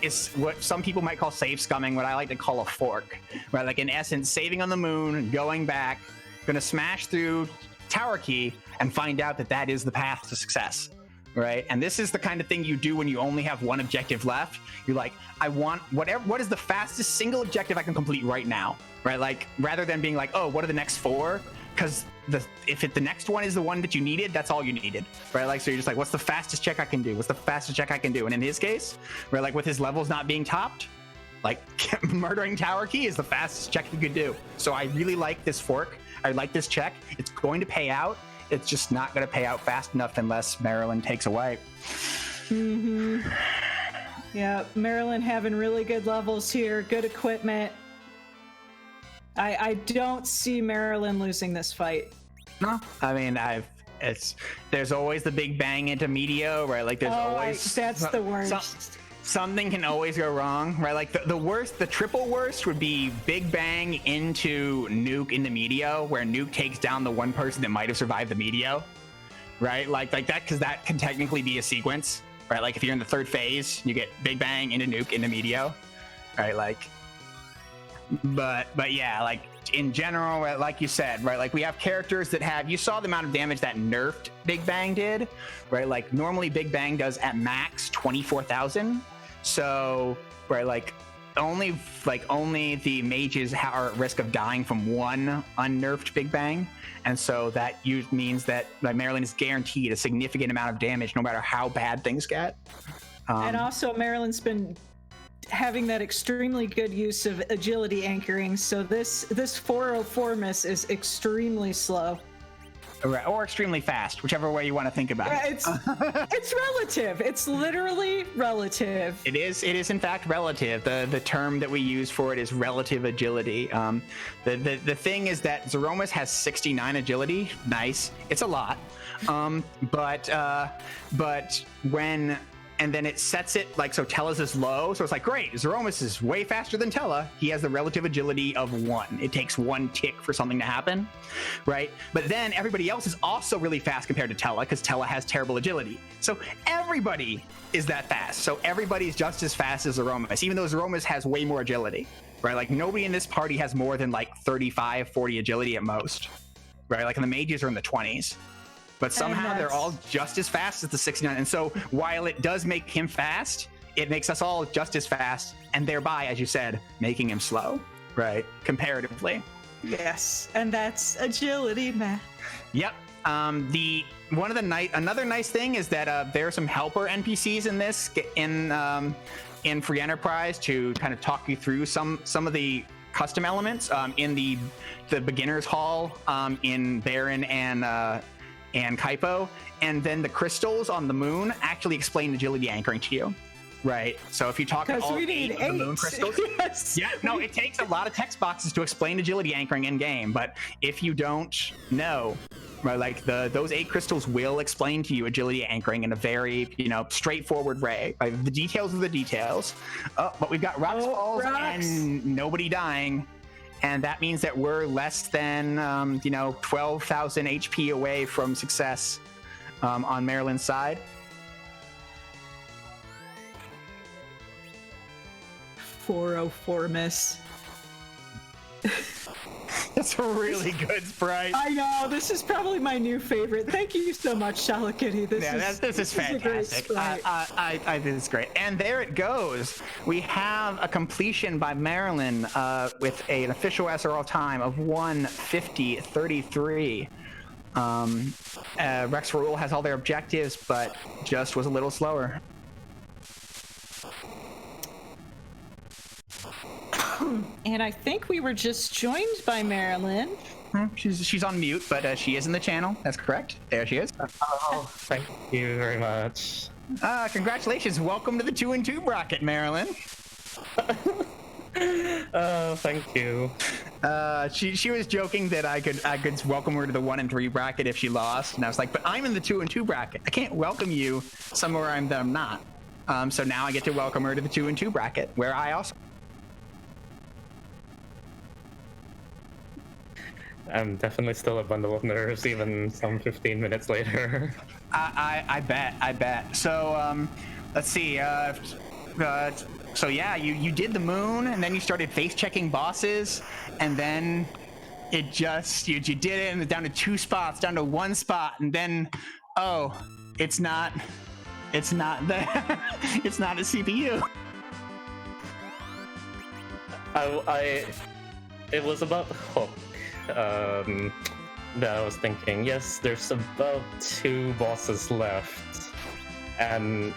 is what some people might call safe scumming, what I like to call a fork. Right, like in essence, saving on the moon, going back, gonna smash through tower key and find out that that is the path to success. Right, and this is the kind of thing you do when you only have one objective left. You're like, I want what is the fastest single objective I can complete right now? Right, like rather than being like, oh, what are the next four? Because the next one is the one that you needed, that's all you needed, right? Like, so you're just like, what's the fastest check I can do? What's the fastest check I can do? And in his case, right, like with his levels not being topped, like murdering tower key is the fastest check he could do. So I really like this fork. I like this check. It's going to pay out. It's just not going to pay out fast enough unless Marilyn takes a wipe. Mm-hmm. Yeah, Marilyn having really good levels here, good equipment. I don't see Marilyn losing this fight. No, I mean there's always the big bang into Medio, right? Like there's always that's the worst. Something can always go wrong, right? Like the triple worst would be big bang into nuke into Medio, where nuke takes down the one person that might have survived the Medio, right? Like that, because that can technically be a sequence, right? Like if you're in the third phase, you get big bang into nuke into Medio, right? Like. But yeah, like in general, right, like you said, right, like we have characters that have, you saw the amount of damage that nerfed Big Bang did, right? Like normally Big Bang does at max 24,000. So, right, like only the mages are at risk of dying from one unnerfed Big Bang. And so that means that like Marilyn is guaranteed a significant amount of damage no matter how bad things get. And also Marilyn's been having that extremely good use of agility anchoring, so this 404 miss is extremely slow. Right, or extremely fast, whichever way you want to think about it. It's relative. It's literally relative. It is in fact relative. The term that we use for it is relative agility. The thing is that Zeromus has 69 agility. Nice. It's a lot. But when and then it sets it like, so Tella's is low, so it's like, great, Zeromus is way faster than Tella. He has the relative agility of 1. It takes 1 tick for something to happen, right? But then everybody else is also really fast compared to Tella, because Tella has terrible agility. So everybody is that fast. So everybody's just as fast as Zeromus, even though Zeromus has way more agility, right? Like nobody in this party has more than like 35, 40 agility at most, right? Like, and the mages are in the 20s. But somehow they're all just as fast as the 69. And so while it does make him fast, it makes us all just as fast, and thereby, as you said, making him slow, right? Comparatively. Yes, and that's agility, man. Yep. Another nice thing is that there are some helper NPCs in this in Free Enterprise to kind of talk you through some of the custom elements in the beginners hall in Baron and Kaipo, and then the crystals on the moon actually explain agility anchoring to you, right? So if you talk to all 8 of the moon crystals, yes. Yeah, no, it takes a lot of text boxes to explain agility anchoring in game, but if you don't know, right, like those 8 crystals will explain to you agility anchoring in a very, straightforward way. Like, the details are the details. But we've got rocks falls and nobody dying. And that means that we're less than, 12,000 HP away from success on Maryland's side. 404 miss. It's a really good sprite. I know, this is probably my new favorite. Thank you so much, Shalakitty. This is fantastic. I think it's great. And there it goes. We have a completion by Marilyn with an official SRL time of 1:50:33. rexxraul has all their objectives, but just was a little slower. And I think we were just joined by Marilyn. She's on mute, but she is in the channel. That's correct. There she is. Oh, thank you very much. Congratulations. Welcome to the 2 and 2 bracket, Marilyn. Oh, thank you. She was joking that I could welcome her to the 1 and 3 bracket if she lost, and I was like, but I'm in the 2 and 2 bracket. I can't welcome you somewhere I'm not. So now I get to welcome her to the 2 and 2 bracket, where I also. I'm definitely still a bundle of nerves, even some 15 minutes later. I bet. So let's see. So yeah, you did the moon, and then you started face checking bosses, and then it just you did it, and it's down to 2 spots, down to 1 spot, and then it's not it's not a CPU. It was about Hook. That I was thinking, yes, there's about 2 bosses left, and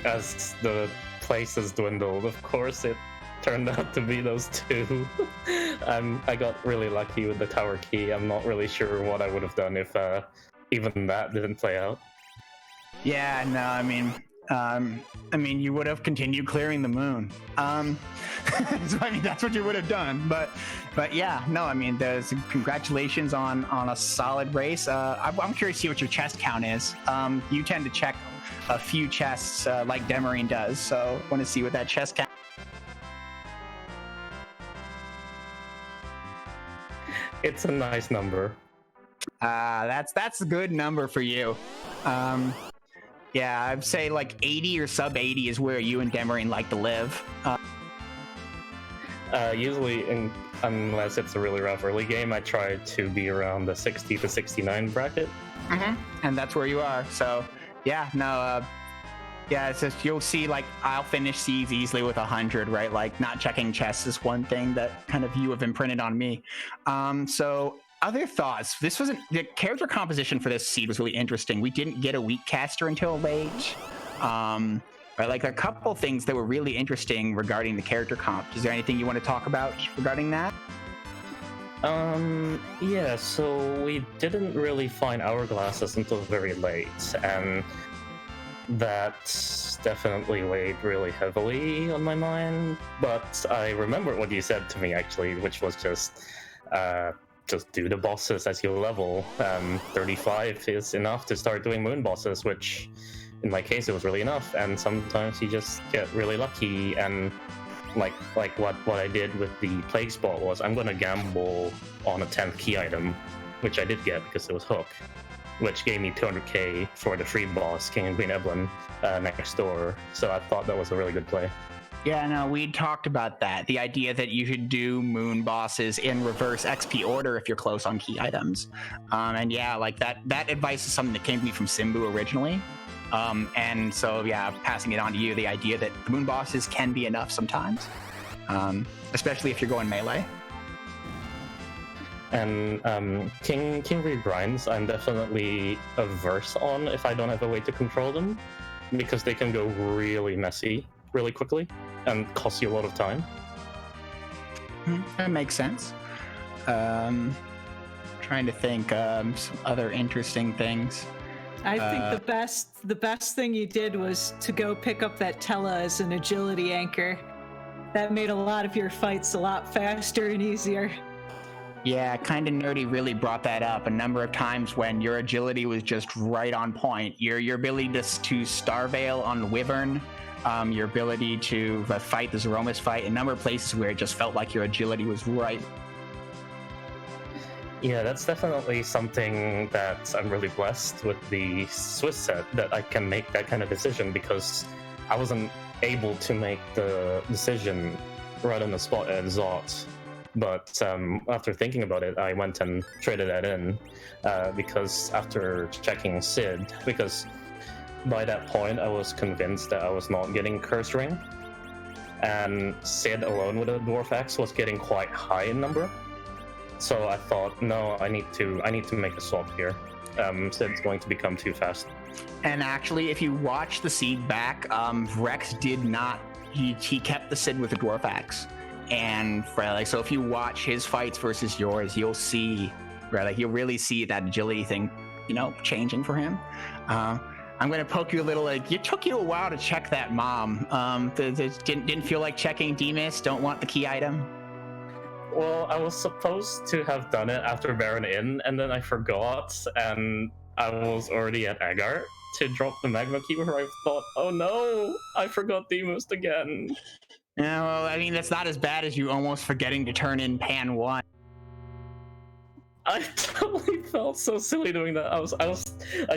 as the places dwindled, of course it turned out to be those 2. I got really lucky with the tower key. I'm not really sure what I would have done if even that didn't play out. Yeah, no, I mean, you would have continued clearing the moon. So I mean, that's what you would have done. But yeah, no, I mean, there's congratulations on a solid race. I'm curious to see what your chest count is. You tend to check a few chests like Demarine does, so want to see what that chest count. It's a nice number. That's a good number for you. Yeah, I'd say like 80 or sub 80 is where you and Demarine like to live. Usually, unless it's a really rough early game, I try to be around the 60 to 69 bracket. And that's where you are. So, yeah, no, yeah, it's just you'll see like I'll finish seas easily with 100, right? Like not checking chests is one thing that kind of you have imprinted on me. So. Other thoughts? The character composition for this seed was really interesting. We didn't get a weak caster until late. Right, like a couple things that were really interesting regarding the character comp. Is there anything you want to talk about regarding that? Yeah, so we didn't really find hourglasses until very late, and that definitely weighed really heavily on my mind. But I remember what you said to me actually, which was just do the bosses as you level. 35 is enough to start doing moon bosses, which in my case it was really enough, and sometimes you just get really lucky, and like what I did with the plague spot was I'm gonna gamble on a 10th key item, which I did get because it was Hook, which gave me 200k for the free boss, King and Queen Eblin, next door, so I thought that was a really good play. Yeah, no, we talked about that. The idea that you should do moon bosses in reverse XP order if you're close on key items. And yeah, like that advice is something that came to me from Simbu originally. And so, yeah, passing it on to you, the idea that the moon bosses can be enough sometimes, especially if you're going melee. And King regrinds, I'm definitely averse on if I don't have a way to control them, because they can go really messy really quickly and cost you a lot of time. That makes sense. Trying to think some other interesting things. I think the best thing you did was to go pick up that Tella as an agility anchor. That made a lot of your fights a lot faster and easier. Yeah, Kinda Nerdy really brought that up a number of times when your agility was just right on point. Your ability to Starveil on Wyvern, your ability to fight the Zeromus fight, a number of places where it just felt like your agility was right. Yeah, that's definitely something that I'm really blessed with the Swiss set, that I can make that kind of decision, because I wasn't able to make the decision right on the spot at Zot But after thinking about it, I went and traded that in because after checking Sid, because by that point I was convinced that I was not getting Curse Ring, and Sid alone with a Dwarf Axe was getting quite high in number. So I thought, no, I need to make a swap here. Sid's going to become too fast. And actually, if you watch the seed back, Rex did not. He kept the Sid with the Dwarf Axe. And so if you watch his fights versus yours, you'll see, you'll really see that agility thing, changing for him. I'm going to poke you a little. It took you a while to check that mom. Didn't feel like checking Demas. Don't want the key item. Well, I was supposed to have done it after Baron Inn, and then I forgot, and I was already at Agar to drop the Magma Keeper. I thought, oh no, I forgot Demas again. Yeah, well, I mean, that's not as bad as you almost forgetting to turn in Pan 1. I totally felt so silly doing that. I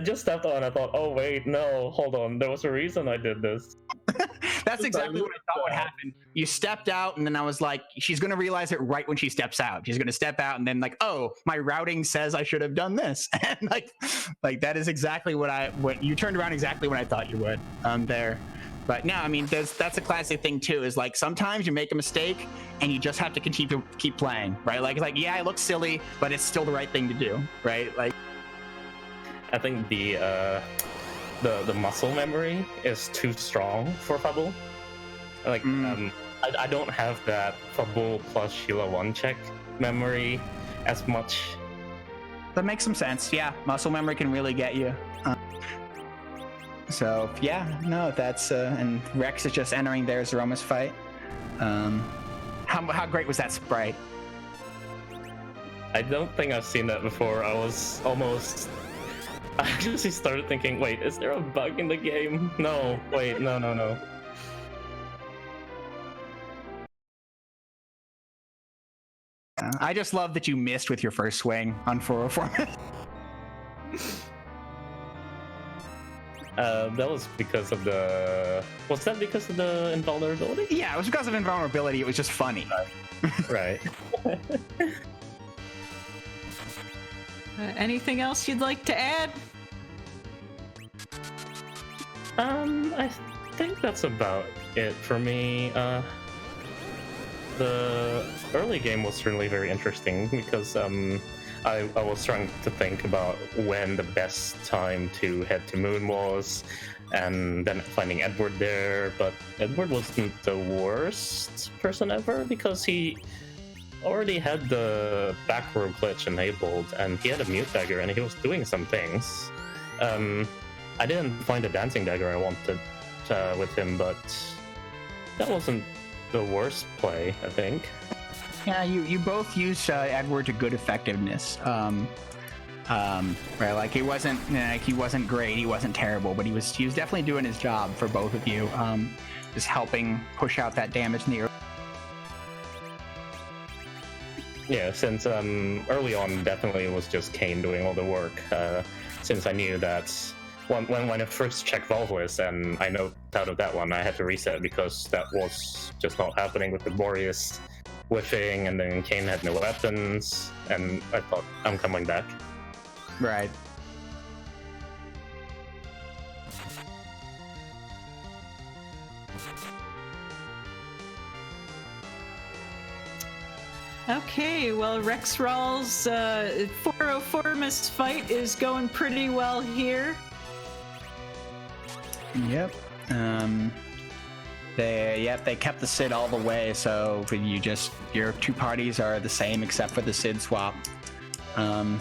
just stepped on and I thought, oh wait, no, hold on. There was a reason I did this. That's exactly what I thought would happen. You stepped out, and then I was like, she's going to realize it right when she steps out. She's going to step out, and then oh, my routing says I should have done this. And like that is exactly what you turned around exactly when I thought you would there. But no, I mean, that's a classic thing too, is sometimes you make a mistake and you just have to keep playing, right? Like, yeah, it looks silly, but it's still the right thing to do, right? I think the muscle memory is too strong for Fabul. I don't have that Fabul plus Sheila 1 check memory as much. That makes some sense. Yeah, muscle memory can really get you. So yeah, no, that's and Rex is just entering their Zeromus fight. How great was that sprite? I don't think I've seen that before. I actually started thinking, wait, is there a bug in the game? No, wait, no. I just love that you missed with your first swing on 404. That was because of the... Was that because of the invulnerability? Yeah, it was because of invulnerability. It was just funny. Right. Anything else you'd like to add? I think that's about it for me. The early game was certainly very interesting because I was trying to think about when the best time to head to Moon was, and then finding Edward there, but Edward wasn't the worst person ever because he already had the back row glitch enabled, and he had a mute dagger, and he was doing some things. I didn't find the dancing dagger I wanted with him, but that wasn't the worst play, I think. Yeah, you both used Edward to good effectiveness. Right, like he wasn't great, he wasn't terrible, but he was definitely doing his job for both of you, just helping push out that damage in the early. Yeah, since early on, definitely it was just Kane doing all the work. Since I knew that when I first checked Volvois and I noted out of that one, I had to reset because that was just not happening with the Boreas whiffing, and then Kane had no weapons, and I thought, I'm coming back. Right. Okay, well, rexxraul's 404 mist fight is going pretty well here. Yep. They kept the Sid all the way, so your two parties are the same except for the Sid swap.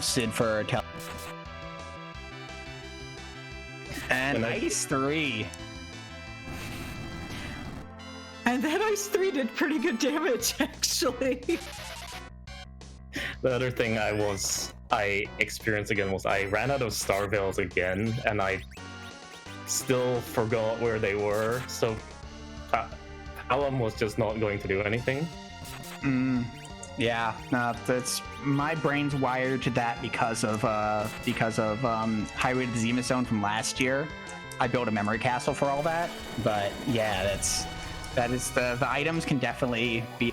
Sid for and Ice 3. And that Ice 3 did pretty good damage, actually. The other thing I experienced again was I ran out of Star Veils again, and I still forgot where they were, so Alum was just not going to do anything. Yeah, that's my brain's wired to that because of Highway to the Zenith Zone from last year. I built a memory castle for all that, but yeah, that is the items can definitely be.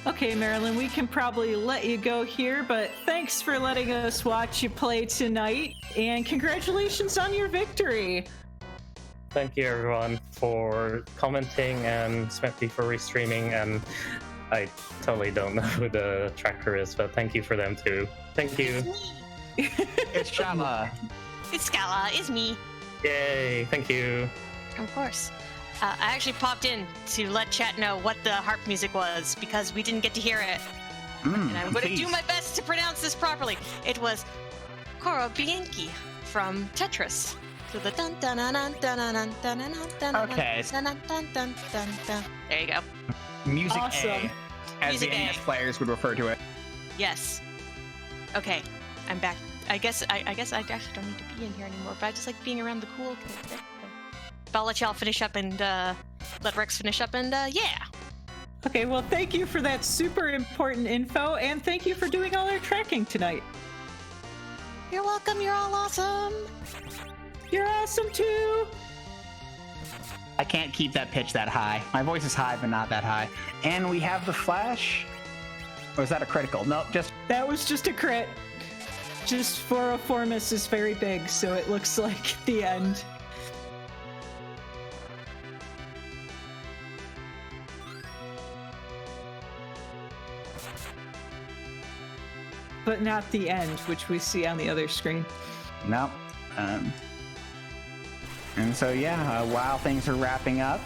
Okay, Marilyn, we can probably let you go here, but thanks for letting us watch you play tonight, and congratulations on your victory. Thank you, everyone, for commenting, and Smithy for restreaming, and I totally don't know who the tracker is, but thank you for them too. Thank you. It's Shala. It's Scala. It's me. Yay, thank you. Of course. I actually popped in to let chat know what the harp music was because we didn't get to hear it. And I'm going to do my best to pronounce this properly. It was Korobienki from Tetris. So the dun dun dun dun dun dun dun dun dun. Okay. Dun dun dun dun dun dun. There you go. Music Awesome. A, as Music the A. NES players would refer to it. Yes. Okay, I'm back. I guess I actually don't need to be in here anymore, but I just like being around the cool kids. But I'll let y'all finish up and let Rex finish up and yeah. Okay, well, thank you for that super important info, and thank you for doing all our tracking tonight. You're welcome. You're all awesome. You're awesome too. I can't keep that pitch that high. My voice is high, but not that high. And we have the flash. Or is that a critical? Nope, just... That was just a crit. Just 404 miss is very big, so it looks like the end. But not the end, which we see on the other screen. Nope. And so, yeah, while things are wrapping up,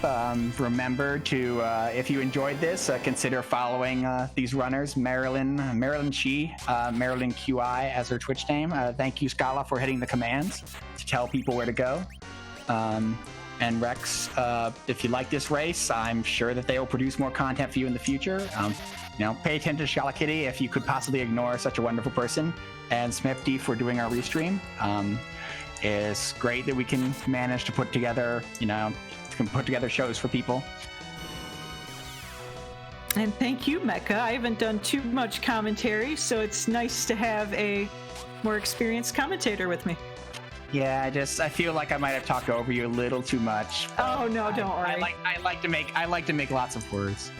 remember to, if you enjoyed this, consider following these runners, Marilyn Chi, Marilyn QI as her Twitch name. Thank you, Scala, for hitting the commands to tell people where to go. And Rex, if you like this race, I'm sure that they will produce more content for you in the future. Pay attention to Scala Kitty if you could possibly ignore such a wonderful person. And Smithy for doing our restream. It's great that we can manage to put together, shows for people. And thank you, Mecca. I haven't done too much commentary, so it's nice to have a more experienced commentator with me. Yeah, I feel like I might have talked over you a little too much. Oh no, don't worry. I like to make lots of words.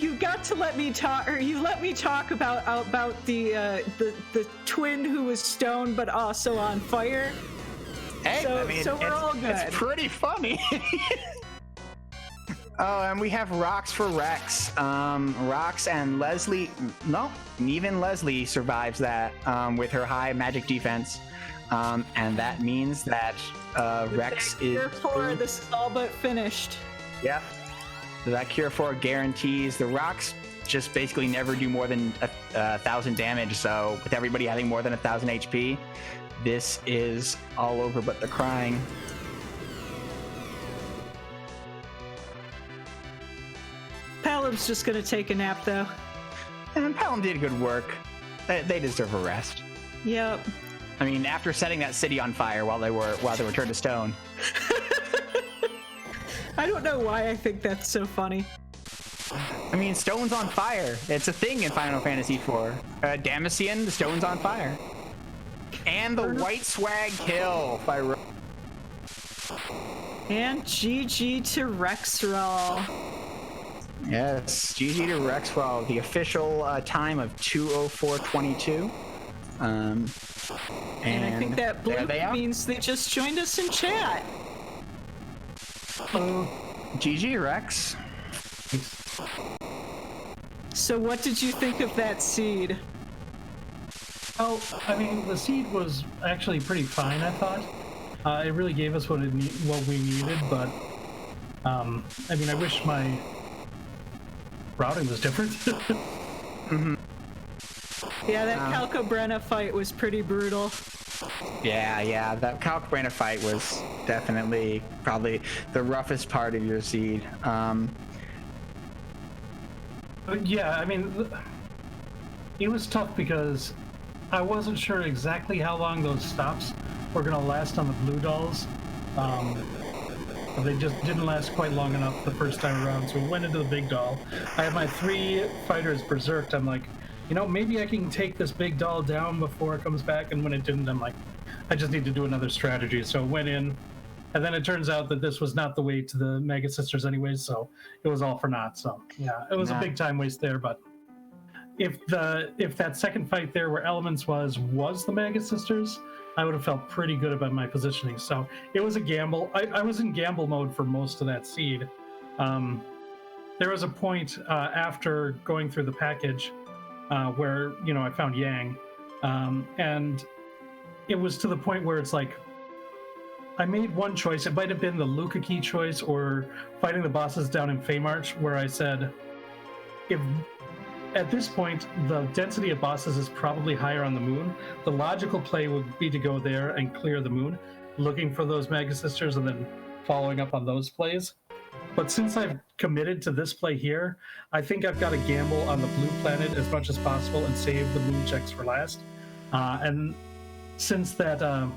You got to let me talk, or you let me talk about the twin who was stoned but also on fire. Hey, so we're all good. It's pretty funny. Oh, and we have rocks for Rex. Rocks and Leslie. No, even Leslie survives that with her high magic defense. And that means that Rex is... Cure 4, this is all but finished. Yep. So that Cure 4 guarantees the rocks just basically never do more than 1,000 damage. So with everybody having more than 1,000 HP, this is all over but the crying. Palam's just gonna take a nap though. And Palam did good work. They deserve a rest. Yep. I mean, after setting that city on fire while they were turned to stone. I don't know why I think that's so funny. I mean, stone's on fire. It's a thing in Final Fantasy IV. Damascene, the stone's on fire. And the white swag kill by... And GG to rexxraul. Yes, GG to rexxraul. The official time of 2:04:22. And I think that blue means they just joined us in chat. GG, Rex. So what did you think of that seed? Oh, I mean, the seed was actually pretty fine, I thought. It really gave us what we needed, but I mean, I wish my routing was different. Mm-hmm. Yeah, that Calco-Brenna fight was pretty brutal. Yeah, that Calco-Brenna fight was definitely probably the roughest part of your seed. But yeah, I mean, it was tough because I wasn't sure exactly how long those stops were going to last on the blue dolls. They just didn't last quite long enough the first time around, so we went into the big doll. I had my 3 fighters berserked. I'm like, maybe I can take this big doll down before it comes back, and when it didn't, I'm like, I just need to do another strategy. So I went in, And then it turns out that this was not the way to the Mega Sisters anyways, so it was all for naught. So yeah, it was a big time waste there. But if that second fight there where Elements was the Mega Sisters, I would have felt pretty good about my positioning. So it was a gamble. I was in gamble mode for most of that seed. There was a point after going through the package where, you know, I found Yang, and it was to the point where it's like, I made one choice. It might have been the Luca Key choice or fighting the bosses down in Feymarch, where I said, if at this point the density of bosses is probably higher on the moon, the logical play would be to go there and clear the moon, looking for those Mega Sisters and then following up on those plays. But since I've committed to this play here, I think I've got to gamble on the blue planet as much as possible and save the moon checks for last. And since that,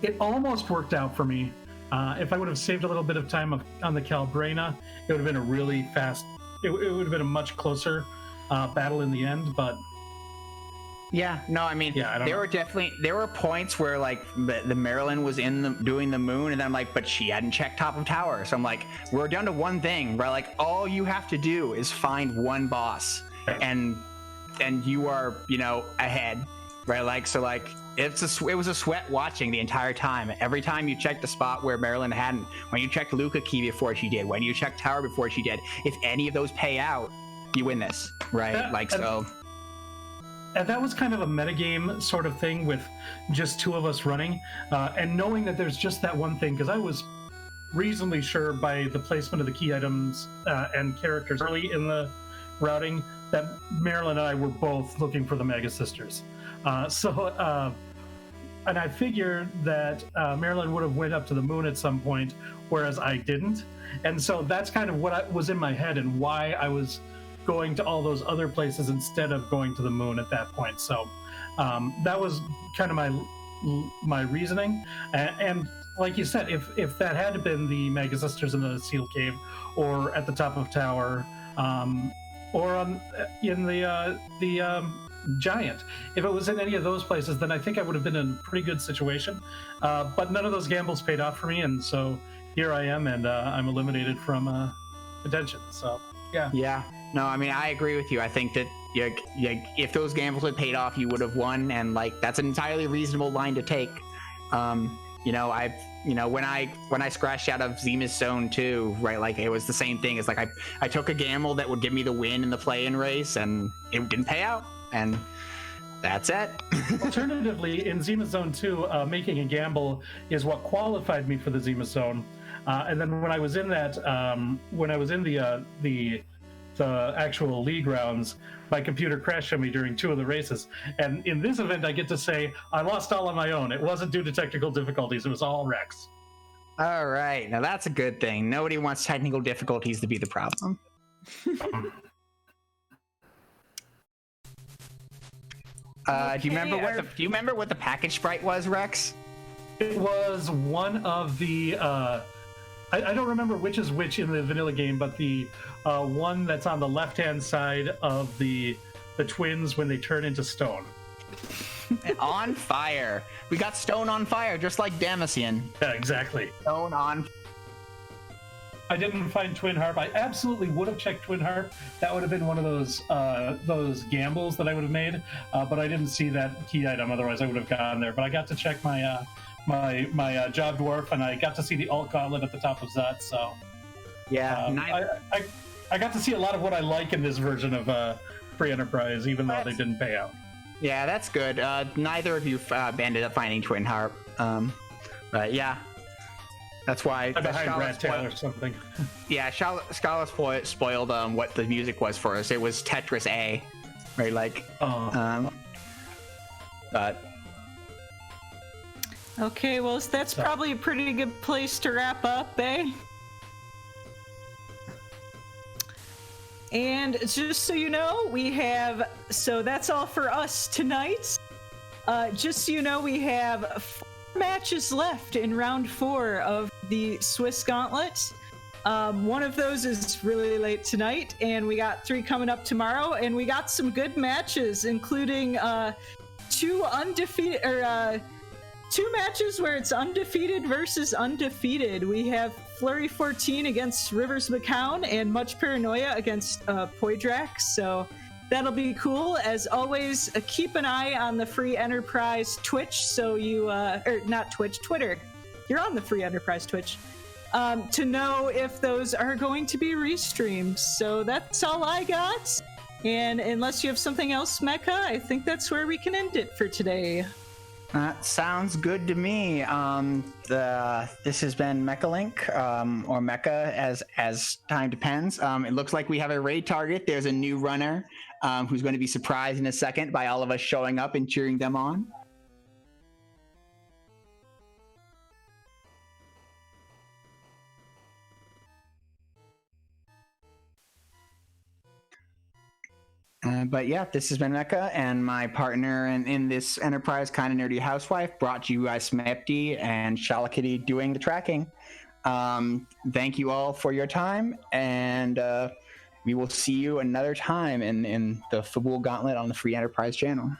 it almost worked out for me. If I would have saved a little bit of time on the Calbrena, it would have been a really fast, it would have been a much closer battle in the end, but yeah, no, I mean, there were points where like the Marilyn was doing the moon, and then I'm like, but she hadn't checked top of tower, so I'm like, we're down to one thing, right? Like, all you have to do is find one boss, and you are, you know, ahead, right? Like, so like it was a sweat watching the entire time. Every time you checked the spot where Marilyn hadn't, when you checked Luca Key before she did, when you checked tower before she did, if any of those pay out, you win this, right? So. And that was kind of a metagame sort of thing with just two of us running, and knowing that there's just that one thing, because I was reasonably sure by the placement of the key items and characters early in the routing that Marilyn and I were both looking for the Mega Sisters. And I figured that Marilyn would have went up to the moon at some point, whereas I didn't. And so that's kind of what was in my head and why I was going to all those other places instead of going to the moon at that point. So that was kind of my reasoning. And like you said, if that had been the Mega Sisters in the Seal Cave, or at the top of tower, or in the Giant, if it was in any of those places, then I think I would have been in a pretty good situation. But none of those gambles paid off for me, and so here I am, and I'm eliminated from attention. So yeah. Yeah. No, I mean, I agree with you. I think that if those gambles had paid off, you would have won, and like that's an entirely reasonable line to take. You know, when I scratched out of Zima's Zone 2, right, like it was the same thing. It's like I took a gamble that would give me the win in the play-in race, and it didn't pay out, and that's it. Alternatively, in Zima Zone 2, making a gamble is what qualified me for the Zima Zone. And then when I was in that, when I was in the actual league rounds, my computer crashed on me during 2 of the races. And in this event, I get to say I lost all on my own. It wasn't due to technical difficulties. It was all Rex. All right. Now that's a good thing. Nobody wants technical difficulties to be the problem. Do you remember what the package sprite was, Rex? It was one of the I don't remember which is which in the vanilla game, but the one that's on the left-hand side of the twins when they turn into stone. On fire. We got stone on fire, just like Damascene. Yeah, exactly. Stone on. I didn't find Twin Harp. I absolutely would have checked Twin Harp. That would have been one of those gambles that I would have made. But I didn't see that key item. Otherwise, I would have gone there. But I got to check my my Job Dwarf, and I got to see the alt Gauntlet at the top of Zut. So yeah, I got to see a lot of what I like in this version of Free Enterprise, even though they didn't pay out. Yeah, that's good. Neither of you ended up finding Twin Harp. But yeah. That's why behind Rat Tail or something. Yeah, Scala spoiled what the music was for us. It was Tetris A, right? Like, but okay, well, that's probably a pretty good place to wrap up, eh? And just so you know, so that's all for us tonight. Just so you know, we have 4 matches left in round 4 of the Swiss Gauntlet. One of those is really late tonight, and we got 3 coming up tomorrow, and we got some good matches, including 2 undefeated 2 matches where it's undefeated versus undefeated. We have Flurry 14 against Rivers McCown and Much Paranoia against Poidrax. So that'll be cool. As always, keep an eye on the Free Enterprise Twitch. So you, or not Twitch, Twitter. You're on the Free Enterprise Twitch. To know if those are going to be restreamed. So that's all I got. And unless you have something else, Mecha, I think that's where we can end it for today. Sounds good to me. This has been MechaLink, or Mecha as time depends. It looks like we have a raid target. There's a new runner who's going to be surprised in a second by all of us showing up and cheering them on. But yeah, this has been Mecha, and my partner in this Enterprise Kind of Nerdy Housewife, brought to you by Smepty and Shalakitty doing the tracking. Thank you all for your time, and we will see you another time in the Fabul Gauntlet on the Free Enterprise channel.